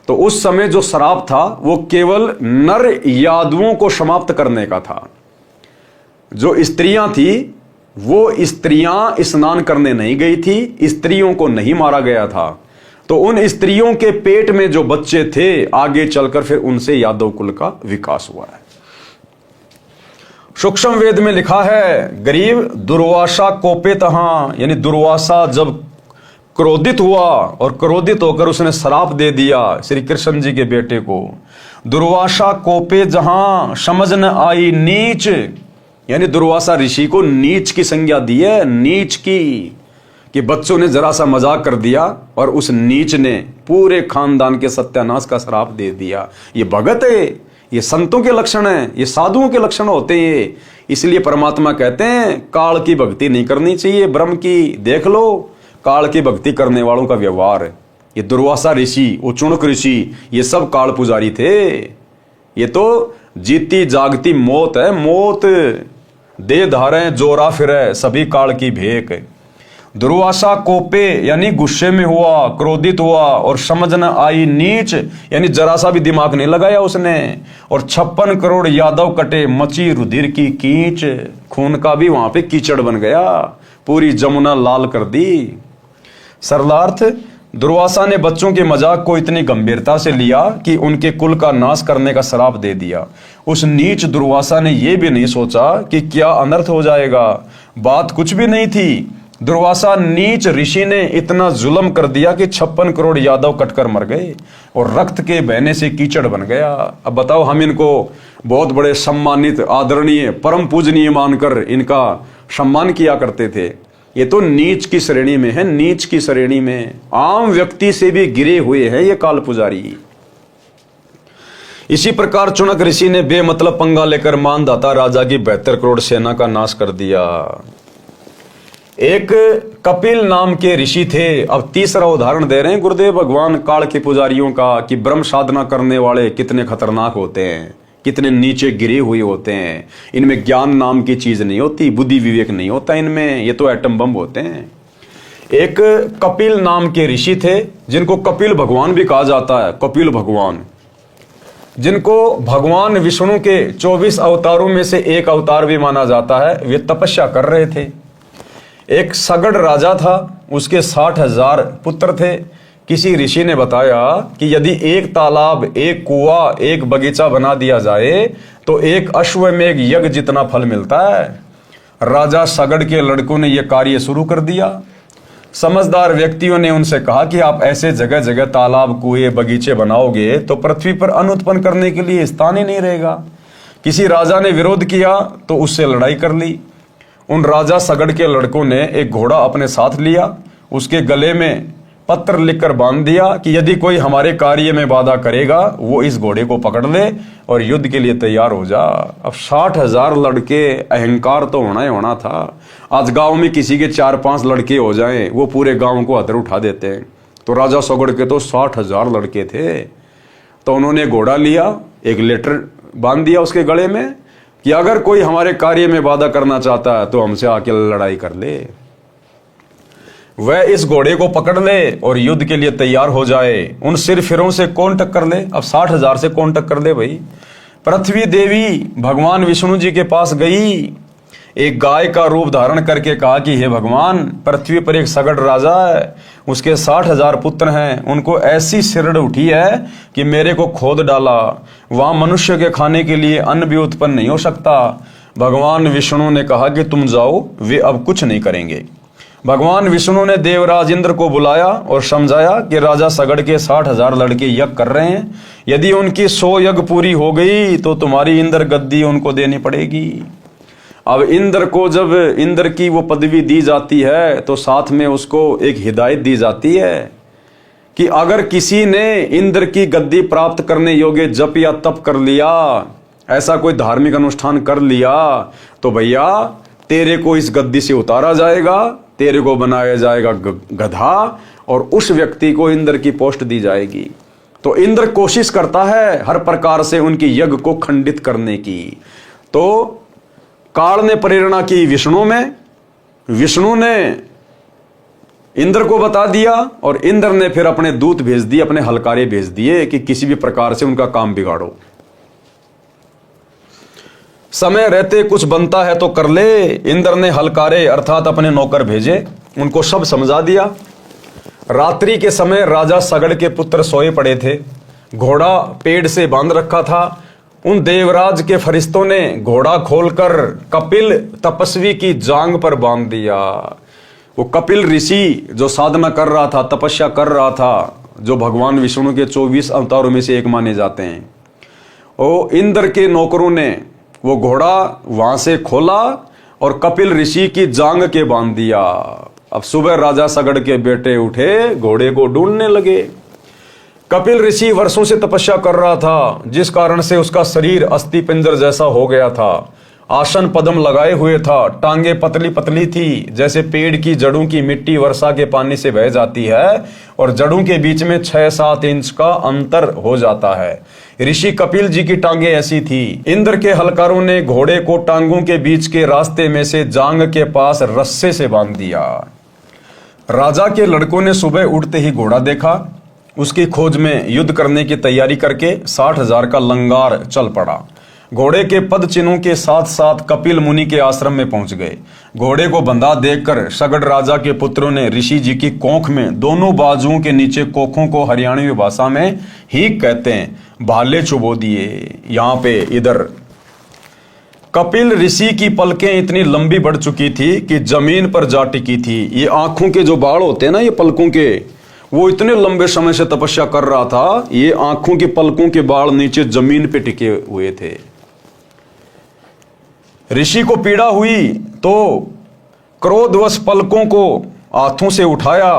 तो उस समय जो श्राप था वो केवल नर यादवों को समाप्त करने का था। जो स्त्रियां थी वो स्त्रियां स्नान करने नहीं गई थी, स्त्रियों को नहीं मारा गया था। तो उन स्त्रियों के पेट में जो बच्चे थे, आगे चलकर फिर उनसे यादव कुल का विकास हुआ है। सूक्ष्म वेद में लिखा है, गरीब दुर्वासा कोपेतहा, यानी दुर्वासा जब क्रोधित हुआ और क्रोधित होकर उसने श्राप दे दिया श्री कृष्ण जी के बेटे को। दुर्वासा कोपे जहां समझ न आई नीच, यानी दुर्वासा ऋषि को नीच की संज्ञा दी है, नीच की, कि बच्चों ने जरा सा मजाक कर दिया और उस नीच ने पूरे खानदान के सत्यानाश का श्राप दे दिया। ये भगत है, ये संतों के लक्षण है, ये साधुओं के लक्षण होते हैं। इसलिए परमात्मा कहते हैं काल की भक्ति नहीं करनी चाहिए, ब्रह्म की। देख लो काल की भक्ति करने वालों का व्यवहार। ये दुर्वासा ऋषि, उचुणक ऋषि, ये सब काल पुजारी थे। ये तो जीती जागती मौत है, मौत। दे धारे जोरा फिरे सभी काल की भेक। दुर्वासा कोपे यानी गुस्से में हुआ, क्रोधित हुआ, और समझ न आई नीच, यानी जरा सा भी दिमाग नहीं लगाया उसने। और 56 करोड़ यादव कटे, मची रुधिर की कीच, खून का भी वहां पे कीचड़ बन गया, पूरी जमुना लाल कर दी। सरलार्थ, दुर्वासा ने बच्चों के मजाक को इतनी गंभीरता से लिया कि उनके कुल का नाश करने का श्राप दे दिया। उस नीच दुर्वासा ने यह भी नहीं सोचा कि क्या अनर्थ हो जाएगा। बात कुछ भी नहीं थी। दुर्वासा नीच ऋषि ने इतना जुल्म कर दिया कि 56 करोड़ यादव कटकर मर गए और रक्त के बहने से कीचड़ बन गया। अब बताओ, हम इनको बहुत बड़े सम्मानित, आदरणीय, परम पूजनीय मानकर इनका सम्मान किया करते थे। ये तो नीच की श्रेणी में है, नीच की श्रेणी में, आम व्यक्ति से भी गिरे हुए हैं ये काल पुजारी। इसी प्रकार चुनक ऋषि ने बेमतलब पंगा लेकर मानदाता राजा की 72 करोड़ सेना का नाश कर दिया। एक कपिल नाम के ऋषि थे। अब तीसरा उदाहरण दे रहे हैं गुरुदेव भगवान काल के पुजारियों का, कि ब्रह्म साधना करने वाले कितने खतरनाक होते हैं, कितने नीचे गिरे हुए होते हैं। इनमें ज्ञान नाम की चीज नहीं होती, बुद्धि विवेक नहीं होता इनमें, ये तो एटम बम होते हैं। एक कपिल नाम के ऋषि थे, जिनको कपिल भगवान भी कहा जाता है, कपिल भगवान, जिनको भगवान विष्णु के 24 अवतारों में से एक अवतार भी माना जाता है। वे तपस्या कर रहे थे। एक सगड़ राजा था, उसके 60,000 पुत्र थे। किसी ऋषि ने बताया कि यदि एक तालाब, एक कुआं, एक बगीचा बना दिया जाए तो एक अश्वमेघ यज्ञ जितना फल मिलता है। राजा सगड़ के लड़कों ने यह कार्य शुरू कर दिया। समझदार व्यक्तियों ने उनसे कहा कि आप ऐसे जगह जगह तालाब, कुएं, बगीचे बनाओगे तो पृथ्वी पर अन्न उत्पन्न करने के लिए स्थान ही नहीं रहेगा, किसी राजा ने विरोध किया तो उससे लड़ाई कर ली। उन राजा सगड़ के लड़कों ने एक घोड़ा अपने साथ लिया, उसके गले में पत्र लिखकर बांध दिया कि यदि कोई हमारे कार्य में बाधा करेगा वो इस घोड़े को पकड़ ले और युद्ध के लिए तैयार हो जा। अब 60,000 लड़के, अहंकार तो होना ही होना था। आज गांव में किसी के 4-5 लड़के हो जाएं, वो पूरे गांव को हथर उठा देते हैं। तो राजा सगड़ के तो 60,000 लड़के थे। तो उन्होंने घोड़ा लिया, एक लेटर बांध दिया उसके गले में कि अगर कोई हमारे कार्य में बाधा करना चाहता है तो हमसे आके लड़ाई कर ले, वह इस घोड़े को पकड़ ले और युद्ध के लिए तैयार हो जाए। उन सिरफिरों से कौन टक्कर ले? अब 60,000 से कौन टक्कर ले भाई? पृथ्वी देवी भगवान विष्णु जी के पास गई, एक गाय का रूप धारण करके कहा कि हे भगवान, पृथ्वी पर एक सगड़ राजा है, उसके 60,000 पुत्र हैं, उनको ऐसी सिरड़ उठी है कि मेरे को खोद डाला, वहां मनुष्य के खाने के लिए अन्न भी उत्पन्न नहीं हो सकता। भगवान विष्णु ने कहा कि तुम जाओ, वे अब कुछ नहीं करेंगे। भगवान विष्णु ने देवराज इंद्र को बुलाया और समझाया कि राजा सगड़ के 60,000 लड़के यज्ञ कर रहे हैं, यदि उनकी 100 यज्ञ पूरी हो गई तो तुम्हारी इंद्र गद्दी उनको देनी पड़ेगी। अब इंद्र को जब इंद्र की वो पदवी दी जाती है तो साथ में उसको एक हिदायत दी जाती है कि अगर किसी ने इंद्र की गद्दी प्राप्त करने योग्य जप या तप कर लिया, ऐसा कोई धार्मिक अनुष्ठान कर लिया, तो भैया तेरे को इस गद्दी से उतारा जाएगा, तेरे को बनाया जाएगा गधा और उस व्यक्ति को इंद्र की पोस्ट दी जाएगी। तो इंद्र कोशिश करता है हर प्रकार से उनकी यज्ञ को खंडित करने की। तो काल ने प्रेरणा की विष्णु में, विष्णु ने इंद्र को बता दिया और इंद्र ने फिर अपने दूत भेज दिए, अपने हलकारे भेज दिए कि किसी भी प्रकार से उनका काम बिगाड़ो। समय रहते कुछ बनता है तो कर ले। इंद्र ने हलकारे अर्थात अपने नौकर भेजे, उनको सब समझा दिया। रात्रि के समय राजा सगड़ के पुत्र सोए पड़े थे, घोड़ा पेड़ से बांध रखा था। उन देवराज के फरिश्तों ने घोड़ा खोलकर कपिल तपस्वी की जांग पर बांध दिया। वो कपिल ऋषि जो साधना कर रहा था, तपस्या कर रहा था, जो भगवान विष्णु के 24 अवतारों में से एक माने जाते हैं, वो इंद्र के नौकरों ने वो घोड़ा वहां से खोला और कपिल ऋषि की जांग के बांध दिया। अब सुबह राजा सगड़ के बेटे उठे, घोड़े को ढूंढने लगे। कपिल ऋषि वर्षों से तपस्या कर रहा था, जिस कारण से उसका शरीर अस्थि पिंजर जैसा हो गया था। आसन पद्म लगाए हुए था, टांगे पतली पतली थी, जैसे पेड़ की जड़ों की मिट्टी वर्षा के पानी से बह जाती है और जड़ों के बीच में 6-7 इंच का अंतर हो जाता है। ऋषि कपिल जी की टांगे ऐसी थी। इंद्र के हलकारों ने घोड़े को टांगों के बीच के रास्ते में से जांग के पास रस्से से बांध दिया। राजा के लड़कों ने सुबह उठते ही घोड़ा देखा, उसकी खोज में युद्ध करने की तैयारी करके 60,000 का लंगार चल पड़ा। घोड़े के पद चिन्हों के साथ साथ कपिल मुनि के आश्रम में पहुंच गए। घोड़े को बंधा देखकर सगड़ राजा के पुत्रों ने ऋषि जी की कोख में दोनों बाजुओं के नीचे कोखों को हरियाणवी भाषा में हीक कहते हैं, भाले चुबो दिए। यहाँ पे इधर कपिल ऋषि की पलकें इतनी लंबी बढ़ चुकी थी कि जमीन पर जा टिकी थी। ये आंखों के जो बाल होते हैं ना, ये पलकों के, वो इतने लंबे समय से तपस्या कर रहा था, ये आंखों की पलकों के बाल नीचे जमीन पे टिके हुए थे। ऋषि को पीड़ा हुई तो क्रोधवश पलकों को हाथों से उठाया,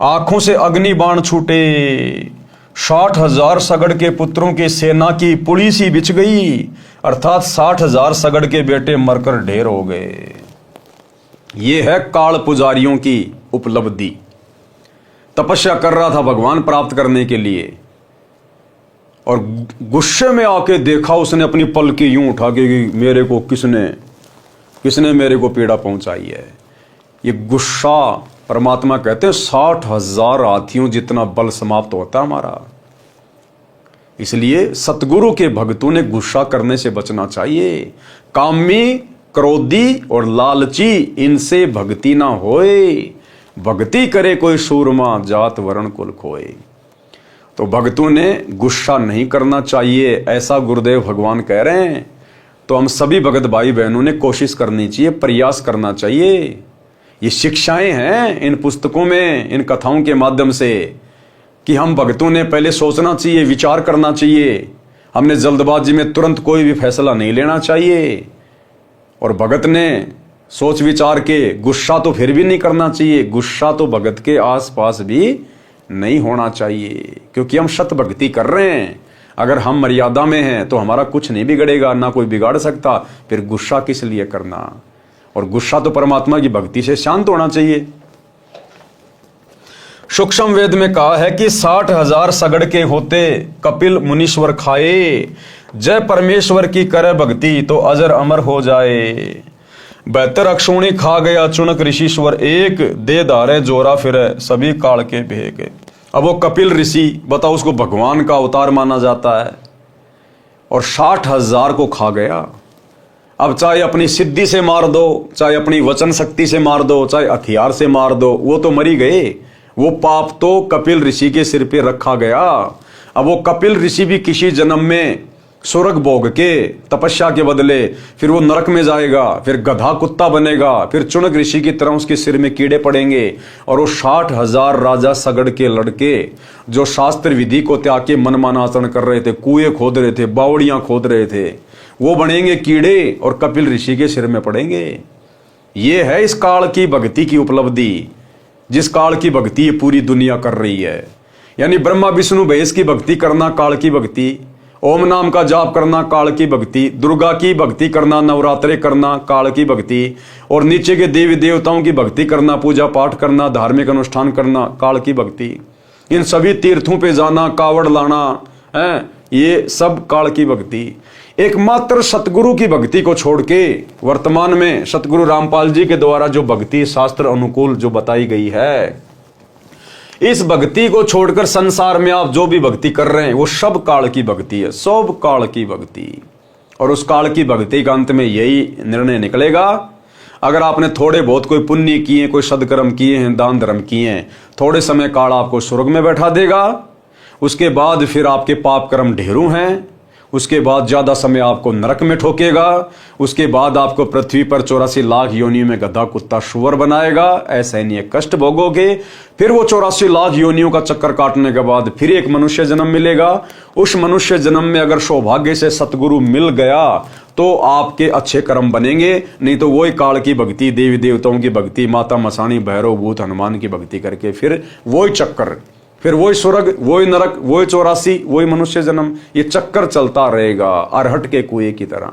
आंखों से अग्नि बाण छूटे। 60,000 सगड़ के पुत्रों की सेना की पुली सी बिछ गई, अर्थात 60,000 सगड़ के बेटे मरकर ढेर हो गए। ये है काल पुजारियों की उपलब्धि। तपस्या कर रहा था भगवान प्राप्त करने के लिए और गुस्से में आके देखा उसने अपनी पलकी यूं उठा के कि मेरे को किसने मेरे को पीड़ा पहुंचाई है। ये गुस्सा, परमात्मा कहते हैं 60,000 हाथियों जितना बल समाप्त होता हमारा। इसलिए सतगुरु के भक्तों ने गुस्सा करने से बचना चाहिए। कामी, क्रोधी और लालची, इनसे भक्ति ना होए। भक्ति करे कोई सूरमा, जात वर्ण कुल खोए। तो भक्तों ने गुस्सा नहीं करना चाहिए, ऐसा गुरुदेव भगवान कह रहे हैं। तो हम सभी भगत भाई बहनों ने कोशिश करनी चाहिए, प्रयास करना चाहिए। ये शिक्षाएं हैं इन पुस्तकों में, इन कथाओं के माध्यम से, कि हम भक्तों ने पहले सोचना चाहिए, विचार करना चाहिए। हमने जल्दबाजी में तुरंत कोई भी फैसला नहीं लेना चाहिए। और भगत ने सोच विचार के गुस्सा तो फिर भी नहीं करना चाहिए, गुस्सा तो भगत के आसपास भी नहीं होना चाहिए, क्योंकि हम शत भक्ति कर रहे हैं। अगर हम मर्यादा में हैं तो हमारा कुछ नहीं बिगड़ेगा, ना कोई बिगाड़ सकता, फिर गुस्सा किस लिए करना। और गुस्सा तो परमात्मा की भक्ति से शांत होना चाहिए। सूक्ष्म वेद में कहा है कि 60,000 सगड़ के होते कपिल मुनीश्वर खाए, जय परमेश्वर की करे भक्ति तो अजर अमर हो जाए। 72 अक्षोणी खा गया चुनक ऋषिश्वर एक, दे धारे जोरा फिरे सभी काल के भेग। अब वो कपिल ऋषि बताओ, उसको भगवान का अवतार माना जाता है और 60,000 को खा गया। अब चाहे अपनी सिद्धि से मार दो, चाहे अपनी वचन शक्ति से मार दो, चाहे हथियार से मार दो, वो तो मरी गए। वो पाप तो कपिल ऋषि के सिर पे रखा गया। अब वो कपिल ऋषि भी किसी जन्म में स्वर्ग भोग के तपस्या के बदले फिर वो नरक में जाएगा, फिर गधा कुत्ता बनेगा, फिर चुनक ऋषि की तरह उसके सिर में कीड़े पड़ेंगे। और वो 60,000 राजा सगड़ के लड़के जो शास्त्र विधि को त्याग के मनमाना आचरण कर रहे थे, कुएं खोद रहे थे, बावड़ियां खोद रहे थे, वो बनेंगे कीड़े और कपिल ऋषि के सिर में पड़ेंगे। ये है इस काल की भक्ति की उपलब्धि, जिस काल की भक्ति ये पूरी दुनिया कर रही है। यानी ब्रह्मा विष्णु महेश की भक्ति करना काल की भक्ति, ओम नाम का जाप करना काल की भक्ति, दुर्गा की भक्ति करना, नवरात्रे करना काल की भक्ति, और नीचे के देवी देवताओं की भक्ति करना, पूजा पाठ करना, धार्मिक अनुष्ठान करना काल की भक्ति। इन सभी तीर्थों पे जाना, कावड़ लाना है, ये सब काल की भक्ति। एकमात्र सतगुरु की भक्ति को छोड़ के वर्तमान में सतगुरु रामपाल जी के द्वारा जो भक्ति शास्त्र अनुकूल जो बताई गई है, इस भक्ति को छोड़कर संसार में आप जो भी भक्ति कर रहे हैं वो सब काल की भक्ति है, सब काल की भक्ति। और उस काल की भक्ति का अंत में यही निर्णय निकलेगा, अगर आपने थोड़े बहुत कोई पुण्य किए, कोई सदकर्म किए हैं, दान धर्म किए हैं, थोड़े समय काल आपको स्वर्ग में बैठा देगा। उसके बाद फिर आपके पाप कर्म ढेरों हैं, उसके बाद ज्यादा समय आपको नरक में ठोकेगा, उसके बाद आपको पृथ्वी पर 84 लाख योनियों में गधा कुत्ता शुअर बनाएगा, असहनीय कष्ट भोगोगे। फिर वो 84 लाख योनियों का चक्कर काटने के बाद फिर एक मनुष्य जन्म मिलेगा। उस मनुष्य जन्म में अगर सौभाग्य से सतगुरु मिल गया तो आपके अच्छे कर्म बनेंगे, नहीं तो वही काल की भक्ति, देवी देवताओं की भक्ति, माता मसाणी, भैरव, भूत, हनुमान की भक्ति करके फिर वही चक्कर, फिर वही स्वर्ग, वही नरक, वही 84, वही मनुष्य जन्म, ये चक्कर चलता रहेगा अरहट के कुएं की तरह।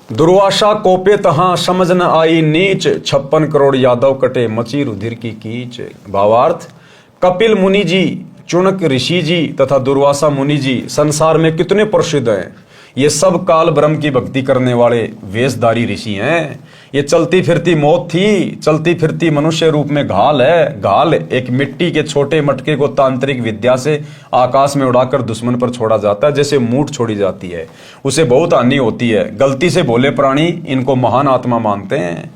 दुर्वासा कोपे तहां समझ न आई नीच, 56 करोड़ यादव कटे मची रुधिर की कीच। भावार्थ, कपिल मुनि जी, चुनक ऋषि जी तथा दुर्वासा मुनि जी संसार में कितने प्रसिद्ध हैं। ये सब काल ब्रह्म की भक्ति करने वाले वेशधारी ऋषि हैं। ये चलती फिरती मौत थी, चलती फिरती मनुष्य रूप में घाल है। घाल एक मिट्टी के छोटे मटके को तांत्रिक विद्या से आकाश में उड़ाकर दुश्मन पर छोड़ा जाता है, जैसे मूठ छोड़ी जाती है, उसे बहुत हानि होती है। गलती से भोले प्राणी इनको महान आत्मा मानते हैं।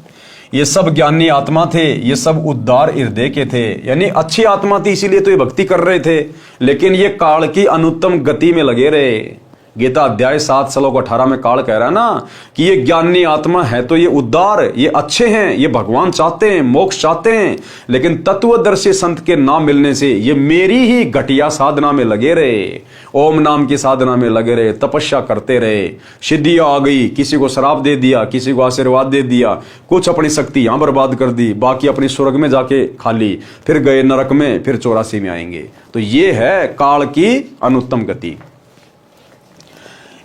ये सब ज्ञानी आत्मा थे, ये सब उद्धार हृदय के थे, यानी अच्छी आत्मा थी, इसीलिए तो ये भक्ति कर रहे थे। लेकिन ये काल की अनुत्तम गति में लगे रहे। गीता अध्याय 7 श्लोक 18 में काल कह रहा है ना कि ये ज्ञानी आत्मा है तो ये उद्धार, ये अच्छे हैं, ये भगवान चाहते हैं, मोक्ष चाहते हैं। लेकिन तत्वदर्शी संत के नाम मिलने से ये मेरी ही घटिया साधना में लगे रहे, ओम नाम की साधना में लगे रहे, तपस्या करते रहे। सिद्धियां आ गई, किसी को श्राप दे दिया, किसी को आशीर्वाद दे दिया, कुछ अपनी शक्ति यहां बर्बाद कर दी, बाकी अपनी स्वर्ग में जाके खाली, फिर गए नरक में, फिर 84 में आएंगे। तो ये है काल की अनुत्तम गति।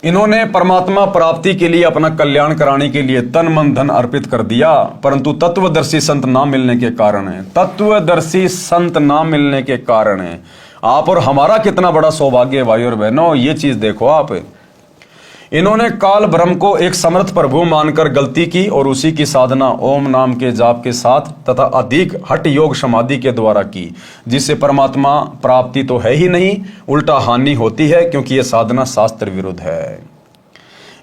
इन्होंने परमात्मा प्राप्ति के लिए, अपना कल्याण कराने के लिए तन मन धन अर्पित कर दिया, परंतु तत्वदर्शी संत ना मिलने के कारण है, तत्वदर्शी संत ना मिलने के कारण है। आप और हमारा कितना बड़ा सौभाग्य है भाई और बहनों, ये चीज देखो आप। इन्होंने काल ब्रह्म को एक समर्थ प्रभु मानकर गलती की और उसी की साधना ओम नाम के जाप के साथ तथा अधिक हठ योग समाधि के द्वारा की, जिससे परमात्मा प्राप्ति तो है ही नहीं, उल्टा हानि होती है, क्योंकि यह साधना शास्त्र विरुद्ध है।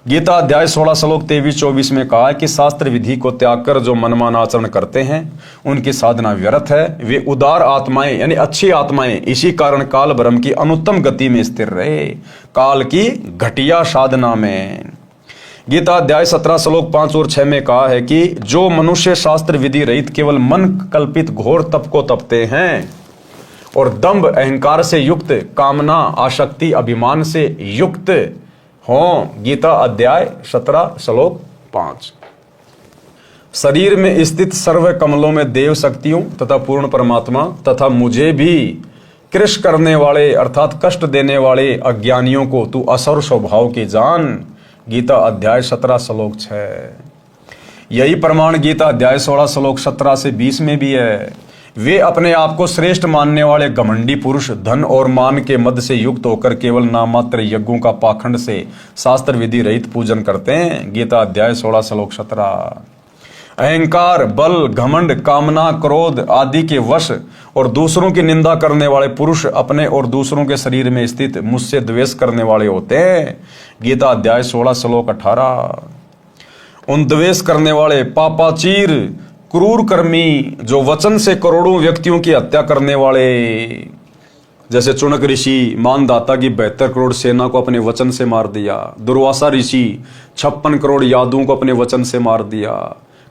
गीता अध्याय 16 श्लोक 23-24 में कहा है कि शास्त्र विधि को त्याग कर जो मनमाना आचरण करते हैं उनकी साधना व्यर्थ है। वे उदार आत्माएं यानी अच्छी आत्माएं इसी कारण काल ब्रह्म की अनुत्तम गति में स्थिर रहे, काल की घटिया साधना में। गीता अध्याय 17 श्लोक 5 और 6 में कहा है कि जो मनुष्य शास्त्र विधि रहित केवल मन कल्पित घोर तप को तपते हैं और दंभ अहंकार से युक्त, कामना आसक्ति अभिमान से युक्त हों। गीता अध्याय 17 श्लोक 5। शरीर में स्थित सर्व कमलों में देव शक्तियों तथा पूर्ण परमात्मा तथा मुझे भी कृष करने वाले अर्थात कष्ट देने वाले अज्ञानियों को तू असुर स्वभाव की जान। गीता अध्याय 17 श्लोक 6। यही प्रमाण गीता अध्याय 16 श्लोक 17 से 20 में भी है। वे अपने आप को श्रेष्ठ मानने वाले घमंडी पुरुष धन और मान के मद से युक्त होकर केवल नाममात्र यज्ञों का पाखंड से शास्त्र विधि रहित पूजन करते हैं। गीता अध्याय 16 श्लोक 17। अहंकार, बल, घमंड, कामना, क्रोध आदि के वश और दूसरों की निंदा करने वाले पुरुष अपने और दूसरों के शरीर में स्थित मुझसे द्वेष करने वाले होते हैं। गीता अध्याय 16 श्लोक 18। उन द्वेष करने वाले पापाचीर, क्रूर कर्मी, जो वचन से करोड़ों व्यक्तियों की हत्या करने वाले, जैसे चुनक ऋषि मानदाता की 72 करोड़ सेना को अपने वचन से मार दिया, दुर्वासा ऋषि 56 करोड़ यादवों को अपने वचन से मार दिया,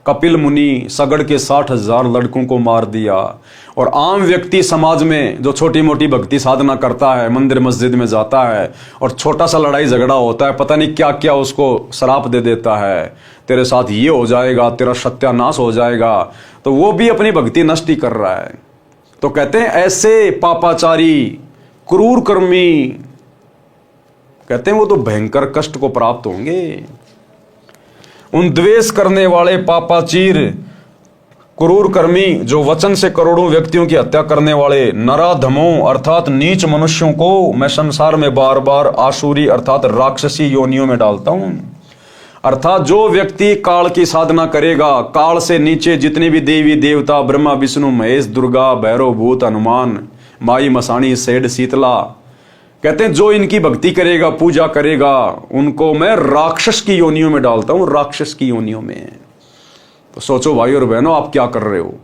कपिल मुनि सगड़ के 60,000 लड़कों को मार दिया, और आम व्यक्ति समाज में जो छोटी मोटी भक्ति साधना करता है, मंदिर मस्जिद में जाता है और छोटा सा लड़ाई झगड़ा होता है, पता नहीं क्या क्या उसको श्राप दे देता है, तेरे साथ ये हो जाएगा, तेरा सत्यानाश हो जाएगा, तो वो भी अपनी भक्ति नष्ट ही कर रहा है। तो कहते हैं ऐसे पापाचारी, क्रूर कर्मी, कहते हैं वो तो भयंकर कष्ट को प्राप्त होंगे। उन द्वेष करने वाले पापाचीर, क्रूर कर्मी, जो वचन से करोड़ों व्यक्तियों की हत्या करने वाले नराधमों अर्थात नीच मनुष्यों को मैं संसार में बार बार आसुरी अर्थात राक्षसी योनियों में डालता हूं। अर्थात जो व्यक्ति काल की साधना करेगा, काल से नीचे जितने भी देवी देवता ब्रह्मा विष्णु महेश दुर्गा भैरव भूत हनुमान माई मसाणी सेठ शीतला, कहते हैं जो इनकी भक्ति करेगा, पूजा करेगा, उनको मैं राक्षस की योनियों में डालता हूं, राक्षस की योनियों में। तो सोचो भाई और बहनों, आप क्या कर रहे हो।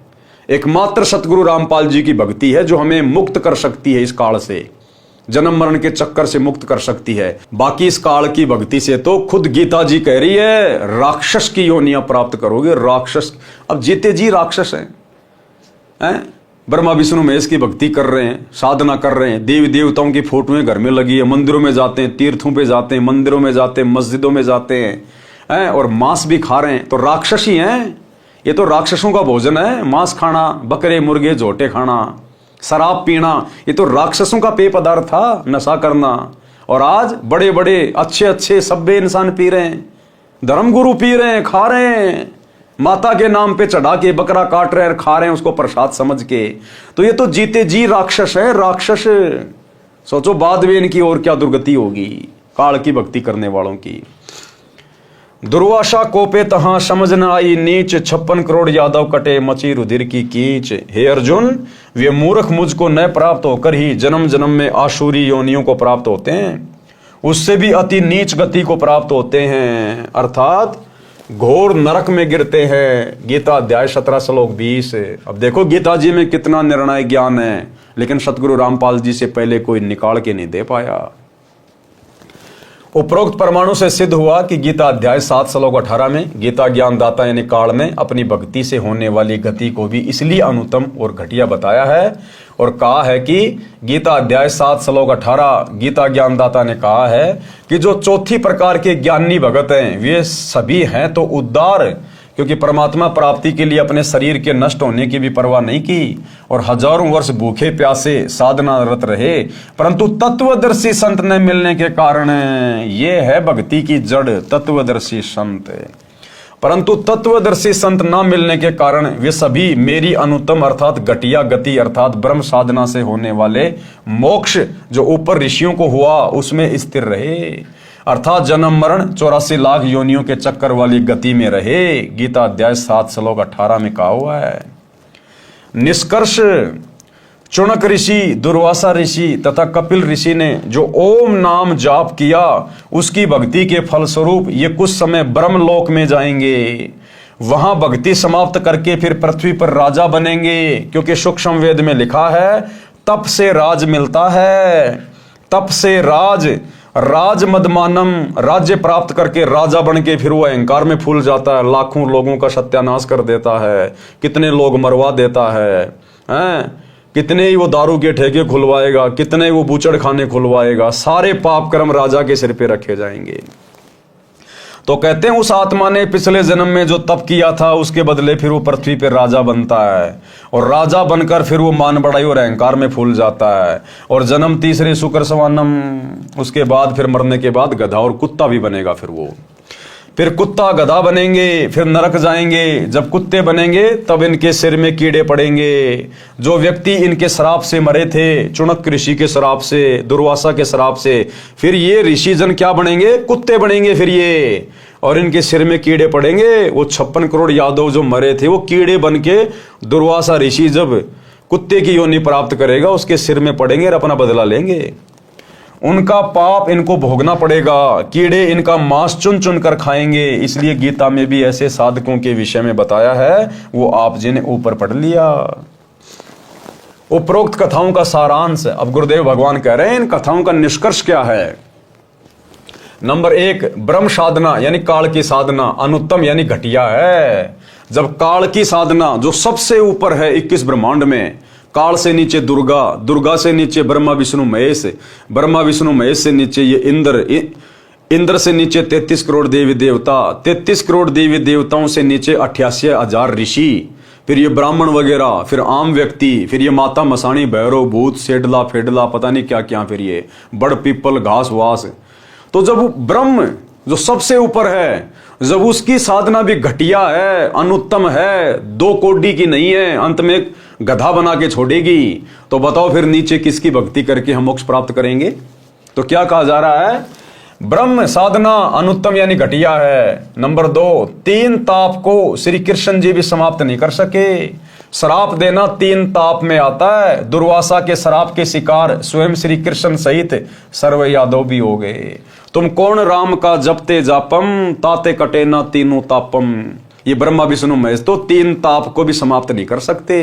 एकमात्र सतगुरु रामपाल जी की भक्ति है जो हमें मुक्त कर सकती है, इस काल से, जन्म मरण के चक्कर से मुक्त कर सकती है। बाकी इस काल की भक्ति से तो खुद गीता जी कह रही है राक्षस की योनियां प्राप्त करोगे, राक्षस। अब जीते जी राक्षस हैं, ब्रह्मा विष्णु महेश की भक्ति कर रहे हैं, साधना कर रहे हैं, देवी देवताओं की फोटोएं घर में लगी है, मंदिरों में जाते हैं, तीर्थों पे जाते हैं, मंदिरों में जाते हैं, मस्जिदों में जाते हैं, और मांस भी खा रहे हैं, तो राक्षस ही हैं। ये तो राक्षसों का भोजन है, मांस खाना, बकरे मुर्गे झोटे खाना, शराब पीना, ये तो राक्षसों का पेय पदार्थ था, नशा करना। और आज बड़े बड़े अच्छे अच्छे सभ्य इंसान पी रहे हैं, धर्मगुरु पी रहे हैं, खा रहे हैं, माता के नाम पे चढ़ा के बकरा काट रहे हैं, खा रहे हैं उसको प्रसाद समझ के। तो ये तो जीते जी राक्षस है, राक्षस। सोचो बाद में इनकी और क्या दुर्गति होगी काल की भक्ति करने वालों की। दुर्वासा कोपे तहां समझ न आई नीच, 56 करोड़ यादव कटे मची रुधिर की कीच। हे अर्जुन, वे मूर्ख मुझको न प्राप्त होकर ही जन्म जन्म में आसुरी योनियों को प्राप्त होते हैं, उससे भी अति नीच गति को प्राप्त होते हैं, अर्थात घोर नरक में गिरते हैं। गीता अध्याय 17 श्लोक 20। अब देखो गीता जी में कितना निर्णय ज्ञान है, लेकिन सतगुरु रामपाल जी से पहले कोई निकाल के नहीं दे पाया। उपरोक्त परमाणु से सिद्ध हुआ कि गीता अध्याय 7 श्लोक 18 में गीता ज्ञानदाता यानी काल ने अपनी भक्ति से होने वाली गति को भी इसलिए अनुत्तम और घटिया बताया है, और कहा है कि गीता अध्याय 7 श्लोक 18 गीता ज्ञानदाता ने कहा है कि जो चौथी प्रकार के ज्ञानी भगत हैं वे सभी हैं तो उद्धार, क्योंकि परमात्मा प्राप्ति के लिए अपने शरीर के नष्ट होने की भी परवाह नहीं की और हजारों वर्ष भूखे प्यासे साधनारत रहे, परंतु तत्वदर्शी संत न मिलने के कारण ये है भक्ति की जड़, तत्वदर्शी संत। परंतु तत्वदर्शी संत न मिलने के कारण वे सभी मेरी अनुत्तम अर्थात घटिया गति अर्थात ब्रह्म साधना से होने वाले मोक्ष जो ऊपर ऋषियों को हुआ उसमें स्थिर रहे, अर्थात जन्म मरण 84 लाख योनियों के चक्कर वाली गति में रहे। गीता अध्याय 7 श्लोक 18 में कहा हुआ है। निष्कर्ष, चुनक ऋषि, दुर्वासा ऋषि तथा कपिल ऋषि ने जो ओम नाम जाप किया उसकी भक्ति के फलस्वरूप ये कुछ समय ब्रह्मलोक में जाएंगे, वहां भक्ति समाप्त करके फिर पृथ्वी पर राजा बनेंगे, क्योंकि सूक्ष्म वेद में लिखा है तप से राज मिलता है, तप से राज मदमानम, राज्य प्राप्त करके राजा बन के फिर वो अहंकार में फूल जाता है, लाखों लोगों का सत्यानाश कर देता है, कितने लोग मरवा देता है, कितने ही वो दारू के ठेके खुलवाएगा, कितने वो बूचड़ खाने खुलवाएगा, सारे पाप कर्म राजा के सिर पे रखे जाएंगे। तो कहते हैं उस आत्मा ने पिछले जन्म में जो तप किया था उसके बदले फिर वो पृथ्वी पे राजा बनता है, और राजा बनकर फिर वो मान बढ़ाई और अहंकार में फूल जाता है, और जन्म तीसरे शुक्र सवानम, उसके बाद फिर मरने के बाद गधा और कुत्ता भी बनेगा। फिर कुत्ता गधा बनेंगे, फिर नरक जाएंगे। जब कुत्ते बनेंगे तब इनके सिर में कीड़े पड़ेंगे। जो व्यक्ति इनके श्राप से मरे थे, चुनक ऋषि के श्राप से, दुर्वासा के श्राप से, फिर ये ऋषि जन क्या बनेंगे? कुत्ते बनेंगे फिर ये, और इनके सिर में कीड़े पड़ेंगे। वो 56 करोड़ यादव जो मरे थे वो कीड़े बन के दुर्वासा ऋषि जब कुत्ते की योनि प्राप्त करेगा उसके सिर में पड़ेंगे और अपना बदला लेंगे। उनका पाप इनको भोगना पड़ेगा, कीड़े इनका मांस चुन चुन कर खाएंगे। इसलिए गीता में भी ऐसे साधकों के विषय में बताया है, वो आप जी ने ऊपर पढ़ लिया। उपरोक्त कथाओं का सारांश अब गुरुदेव भगवान कह रहे हैं, इन कथाओं का निष्कर्ष क्या है? नंबर 1, ब्रह्म साधना यानी काल की साधना अनुत्तम यानी घटिया है। जब काल की साधना जो सबसे ऊपर है 21 ब्रह्मांड में, काल से नीचे दुर्गा, दुर्गा से नीचे ब्रह्मा विष्णु महेश, ब्रह्मा विष्णु महेश से नीचे ये इंद्र, इंद्र से नीचे 33 करोड़ देवी देवता, 33 करोड़ देवी देवताओं से नीचे 88,000 ऋषि, फिर ये ब्राह्मण वगैरह, फिर आम व्यक्ति, फिर ये माता मसाणी, भैरव, भूत, सेडला फेडला, पता नहीं क्या क्या, फिर ये बड़ पीपल, घास वास। तो जब ब्रह्म जो सबसे ऊपर है, जब उसकी साधना भी घटिया है, अनुत्तम है, 2 कोडी की नहीं है, अंत में गधा बना के छोड़ेगी, तो बताओ फिर नीचे किसकी भक्ति करके हम मोक्ष प्राप्त करेंगे? तो क्या कहा जा रहा है? ब्रह्म साधना अनुत्तम यानी घटिया है। नंबर 2, 3 ताप को श्री कृष्ण जी भी समाप्त नहीं कर सके। श्राप देना 3 ताप में आता है। दुर्वासा के श्राप के शिकार स्वयं श्री कृष्ण सहित सर्व यादव भी हो गए। तुम कौन राम का जपते जापम, ताते कटे ना तीनों तापम। ये ब्रह्मा विष्णु महेश तो 3 ताप को भी समाप्त नहीं कर सकते।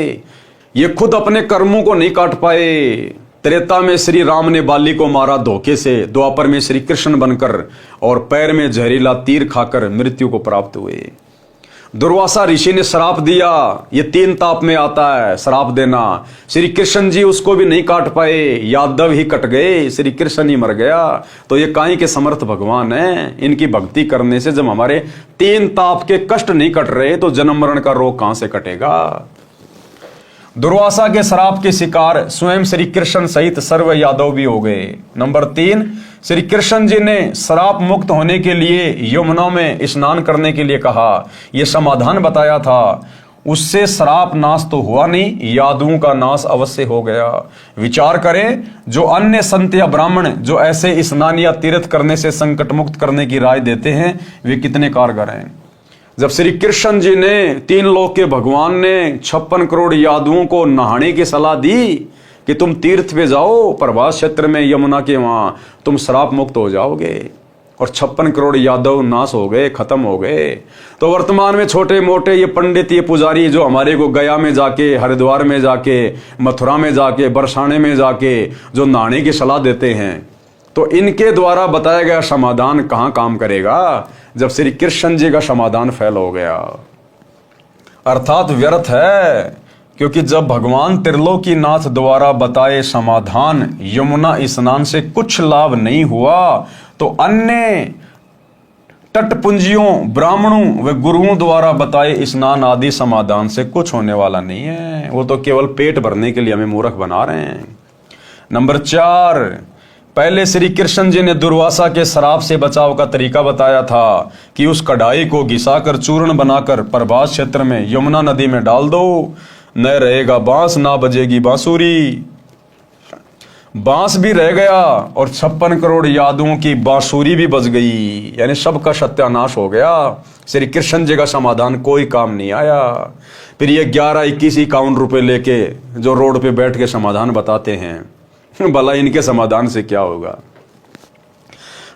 ये खुद अपने कर्मों को नहीं काट पाए। त्रेता में श्री राम ने बाली को मारा धोखे से, द्वापर में श्री कृष्ण बनकर और पैर में जहरीला तीर खाकर मृत्यु को प्राप्त हुए। दुर्वासा ऋषि ने श्राप दिया, ये 3 ताप में आता है श्राप देना। श्री कृष्ण जी उसको भी नहीं काट पाए, यादव ही कट गए, श्री कृष्ण ही मर गया। तो ये काई के समर्थ भगवान है। इनकी भक्ति करने से जब हमारे 3 ताप के कष्ट नहीं कट रहे तो जन्म मरण का रोग कहां से कटेगा? दुर्वासा के श्राप के शिकार स्वयं श्री कृष्ण सहित सर्व यादव भी हो गए। नंबर 3, श्री कृष्ण जी ने श्राप मुक्त होने के लिए यमुना में स्नान करने के लिए कहा, यह समाधान बताया था। उससे श्राप नाश तो हुआ नहीं, यादवों का नाश अवश्य हो गया। विचार करें, जो अन्य संत या ब्राह्मण जो ऐसे स्नान या तीर्थ करने से संकट मुक्त करने की राय देते हैं, वे कितने कारगर हैं। जब श्री कृष्ण जी ने 3 लोक के भगवान ने 56 करोड़ यादवों को नहाने की सलाह दी कि तुम तीर्थ पे जाओ, प्रभास क्षेत्र में यमुना के वहां तुम श्राप मुक्त हो जाओगे, और 56 करोड़ यादव नाश हो गए, खत्म हो गए। तो वर्तमान में छोटे मोटे ये पंडित, ये पुजारी जो हमारे को गया में जाके, हरिद्वार में जाके, मथुरा में जाके, बरसाने में जाके जो नहाने की सलाह देते हैं, तो इनके द्वारा बताया गया समाधान कहां काम करेगा जब श्री कृष्ण जी का समाधान फेल हो गया? अर्थात व्यर्थ है। क्योंकि जब भगवान त्रिलोकीनाथ द्वारा बताए समाधान यमुना स्नान से कुछ लाभ नहीं हुआ, तो अन्य तटपुंजियों, ब्राह्मणों व गुरुओं द्वारा बताए स्नान आदि समाधान से कुछ होने वाला नहीं है। वो तो केवल पेट भरने के लिए हमें मूर्ख बना रहे हैं। नंबर 4, पहले श्री कृष्ण जी ने दुर्वासा के श्राप से बचाव का तरीका बताया था कि उस कढ़ाई को घिसाकर चूर्ण बनाकर प्रभास क्षेत्र में यमुना नदी में डाल दो, न रहेगा बांस, ना बजेगी बांसुरी। बांस भी रह गया और 56 करोड़ यादवों की बांसुरी भी बज गई, यानी सबका सत्यानाश हो गया। श्री कृष्ण जी का समाधान कोई काम नहीं आया। फिर ये 11-21-51 रुपए लेके जो रोड पे बैठ के समाधान बताते हैं, भला इनके समाधान से क्या होगा?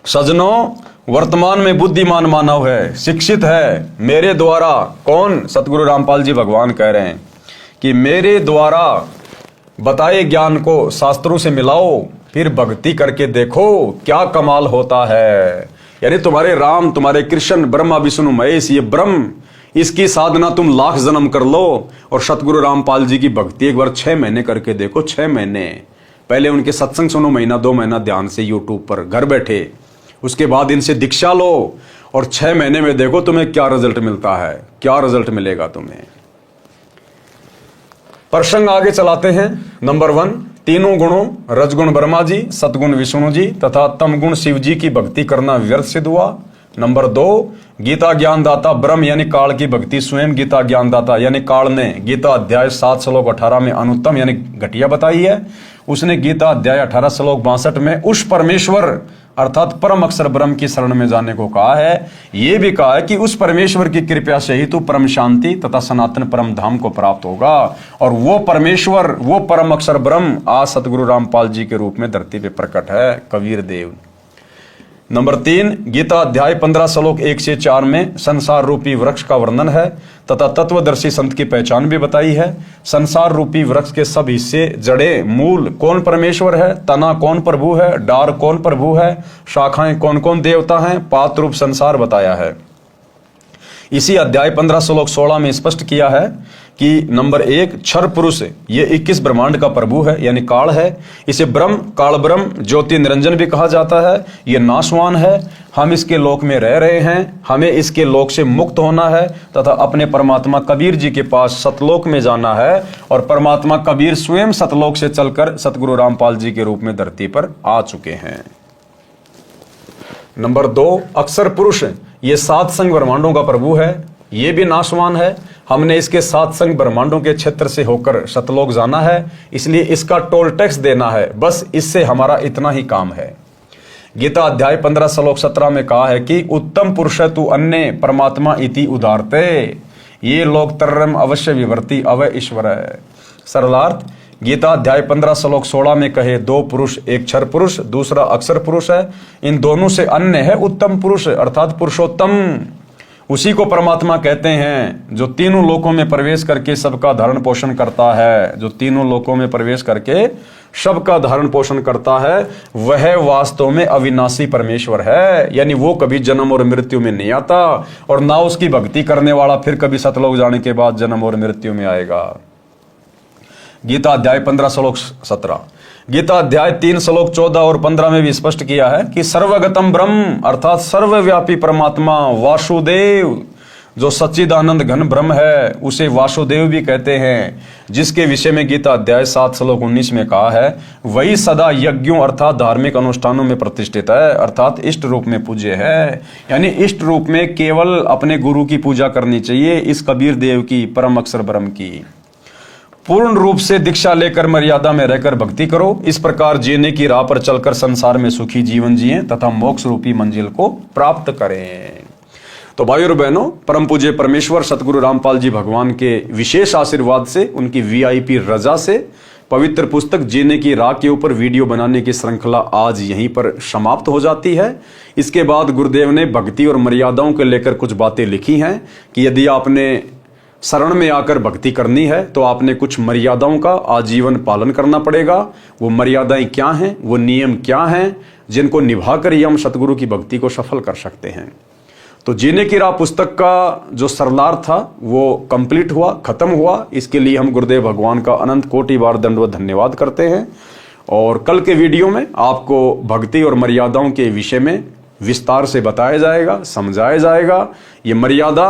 सज्जनों, वर्तमान में बुद्धिमान मानव है, शिक्षित है। मेरे द्वारा कौन? सतगुरु रामपाल जी भगवान कह रहे हैं कि मेरे द्वारा बताए ज्ञान को शास्त्रों से मिलाओ, फिर भक्ति करके देखो क्या कमाल होता है। यानी तुम्हारे राम, तुम्हारे कृष्ण, ब्रह्मा विष्णु महेश, ये ब्रह्म, इसकी साधना तुम लाख जन्म कर लो और सतगुरु रामपाल जी की भक्ति एक बार 6 महीने करके देखो। 6 महीने पहले उनके सत्संग सुनो, महीना 2 महीना ध्यान से यूट्यूब पर घर बैठे, उसके बाद इनसे दीक्षा लो और 6 महीने में देखो तुम्हें क्या रिजल्ट मिलता है, क्या रिजल्ट मिलेगा तुम्हें। प्रसंग आगे चलाते हैं। नंबर 1, तीनों गुणों रजगुण ब्रह्मा जी, सतगुण विष्णु जी तथा तमगुण शिव जी की भक्ति करना व्यर्थ सिद्ध हुआ। नंबर 2, गीता ज्ञानदाता ब्रह्म यानी काल की भक्ति स्वयं गीता ज्ञानदाता यानी काल ने गीता अध्याय 7 श्लोक 18 में अनुत्तम यानी घटिया बताई है। उसने गीता अध्याय 18 श्लोक 62 में उस परमेश्वर अर्थात परम अक्षर ब्रह्म की शरण में जाने को कहा है। यह भी कहा है कि उस परमेश्वर की कृपा से ही तू परम शांति तथा सनातन परम धाम को प्राप्त होगा। और वो परमेश्वर, वो परम अक्षर ब्रह्म आज सतगुरु रामपाल जी के रूप में धरती पे प्रकट है, कबीर देव। नंबर 3, गीता अध्याय 15 श्लोक 1 से 4 में संसार रूपी वृक्ष का वर्णन है तथा तत्वदर्शी संत की पहचान भी बताई है। संसार रूपी वृक्ष के सब हिस्से, जड़े, मूल कौन परमेश्वर है, तना कौन प्रभु है, डार कौन प्रभु है, शाखाएं कौन कौन देवता हैं, पात्र रूप संसार बताया है। इसी अध्याय 15 श्लोक 16 में स्पष्ट किया है कि नंबर 1, क्षर पुरुष ये 21 ब्रह्मांड का प्रभु है यानी काल है। इसे ब्रह्म, काल ब्रह्म, ज्योति निरंजन भी कहा जाता है। ये नाशवान है, हम इसके लोक में रह रहे हैं, हमें इसके लोक से मुक्त होना है तथा अपने परमात्मा कबीर जी के पास सतलोक में जाना है। और परमात्मा कबीर स्वयं सतलोक से चलकर सतगुरु रामपाल जी के रूप में धरती पर आ चुके हैं। नंबर 2, अक्षर पुरुष ये 7 संग ब्रह्मांडों का प्रभु है, ये भी नाशवान है। हमने इसके 7 संग ब्रह्मांडों के क्षेत्र से होकर सतलोक जाना है, इसलिए इसका टोल टैक्स देना है, बस इससे हमारा इतना ही काम है। गीता अध्याय 15 श्लोक 17 में कहा है कि उत्तम पुरुष तु अन्य परमात्मा इति उदारते ये लोग तरम अवश्य विवर्ती अवय ईश्वर है। सरलार्थ, गीता अध्याय 15 श्लोक 16 में कहे 2 पुरुष, एक क्षर पुरुष दूसरा अक्षर पुरुष है, इन दोनों से अन्य है उत्तम पुरुष अर्थात पुरुषोत्तम। उसी को परमात्मा कहते हैं जो तीनों लोकों में प्रवेश करके सबका धारण पोषण करता है। जो तीनों लोकों में प्रवेश करके सबका धारण पोषण करता है वह वास्तव में अविनाशी परमेश्वर है, यानी वो कभी जन्म और मृत्यु में नहीं आता और ना उसकी भक्ति करने वाला फिर कभी सतलोक जाने के बाद जन्म और मृत्यु में आएगा। गीता अध्याय 15 श्लोक 17, गीता अध्याय 3 श्लोक 14 और 15 में भी स्पष्ट किया है कि सर्वगतम ब्रह्म अर्थात सर्वव्यापी परमात्मा वासुदेव जो सच्चिदानंद घन ब्रह्म है उसे वासुदेव भी कहते हैं, जिसके विषय में गीता अध्याय 7 श्लोक 19 में कहा है वही सदा यज्ञों अर्थात धार्मिक अनुष्ठानों में प्रतिष्ठित है अर्थात इष्ट रूप में पूज्य है। यानी इष्ट रूप में केवल अपने गुरु की पूजा करनी चाहिए, इस कबीर देव की, परम अक्षर ब्रह्म की। पूर्ण रूप से दीक्षा लेकर मर्यादा में रहकर भक्ति करो, इस प्रकार जीने की राह पर चलकर संसार में सुखी जीवन जिए तथा मोक्ष रूपी मंजिल को प्राप्त करें। तो भाइयों और बहनों, परम पूज्य परमेश्वर सतगुरु रामपाल जी भगवान के विशेष आशीर्वाद से, उनकी वीआईपी रजा से पवित्र पुस्तक जीने की राह के ऊपर वीडियो बनाने की श्रृंखला आज यहीं पर समाप्त हो जाती है। इसके बाद गुरुदेव ने भक्ति और मर्यादाओं को लेकर कुछ बातें लिखी हैं कि यदि आपने शरण में आकर भक्ति करनी है तो आपने कुछ मर्यादाओं का आजीवन पालन करना पड़ेगा। वो मर्यादाएं क्या हैं, वो नियम क्या हैं जिनको निभाकर ही हम सतगुरु की भक्ति को सफल कर सकते हैं। तो जीने की राह पुस्तक का जो सरलार था वो कंप्लीट हुआ, खत्म हुआ। इसके लिए हम गुरुदेव भगवान का अनंत कोटि बार दंडवत धन्यवाद करते हैं। और कल के वीडियो में आपको भक्ति और मर्यादाओं के विषय में विस्तार से बताया जाएगा, समझाया जाएगा। ये मर्यादा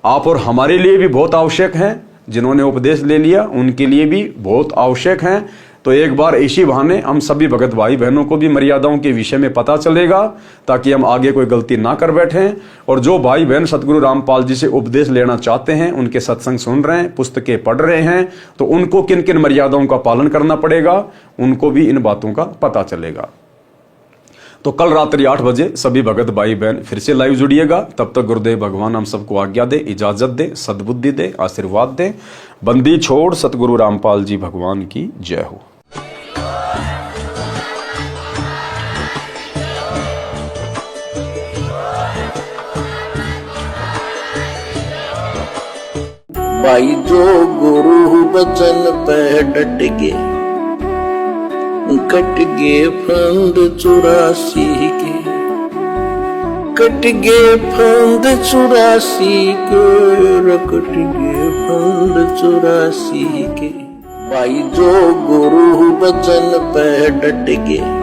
आप और हमारे लिए भी बहुत आवश्यक है, जिन्होंने उपदेश ले लिया उनके लिए भी बहुत आवश्यक हैं। तो एक बार इसी बहाने हम सभी भगत भाई बहनों को भी मर्यादाओं के विषय में पता चलेगा, ताकि हम आगे कोई गलती ना कर बैठें। और जो भाई बहन सतगुरु रामपाल जी से उपदेश लेना चाहते हैं, उनके सत्संग सुन रहे हैं, पुस्तकें पढ़ रहे हैं, तो उनको किन किन मर्यादाओं का पालन करना पड़ेगा, उनको भी इन बातों का पता चलेगा। तो कल रात्रि 8 बजे सभी भगत भाई बहन फिर से लाइव जुड़िएगा। तब तक गुरुदेव भगवान हम सबको आज्ञा दे, इजाजत दे, सद्बुद्धि दे, आशीर्वाद दे। बंदी छोड़ सतगुरु रामपाल जी भगवान की जय हो। भाई जो गुरु बचन पे डट गे, कट गे फंद 84 के। कट गए फंद 84 के, कट गए फंद 84 के। भाई जो गुरु बचन पे डट गए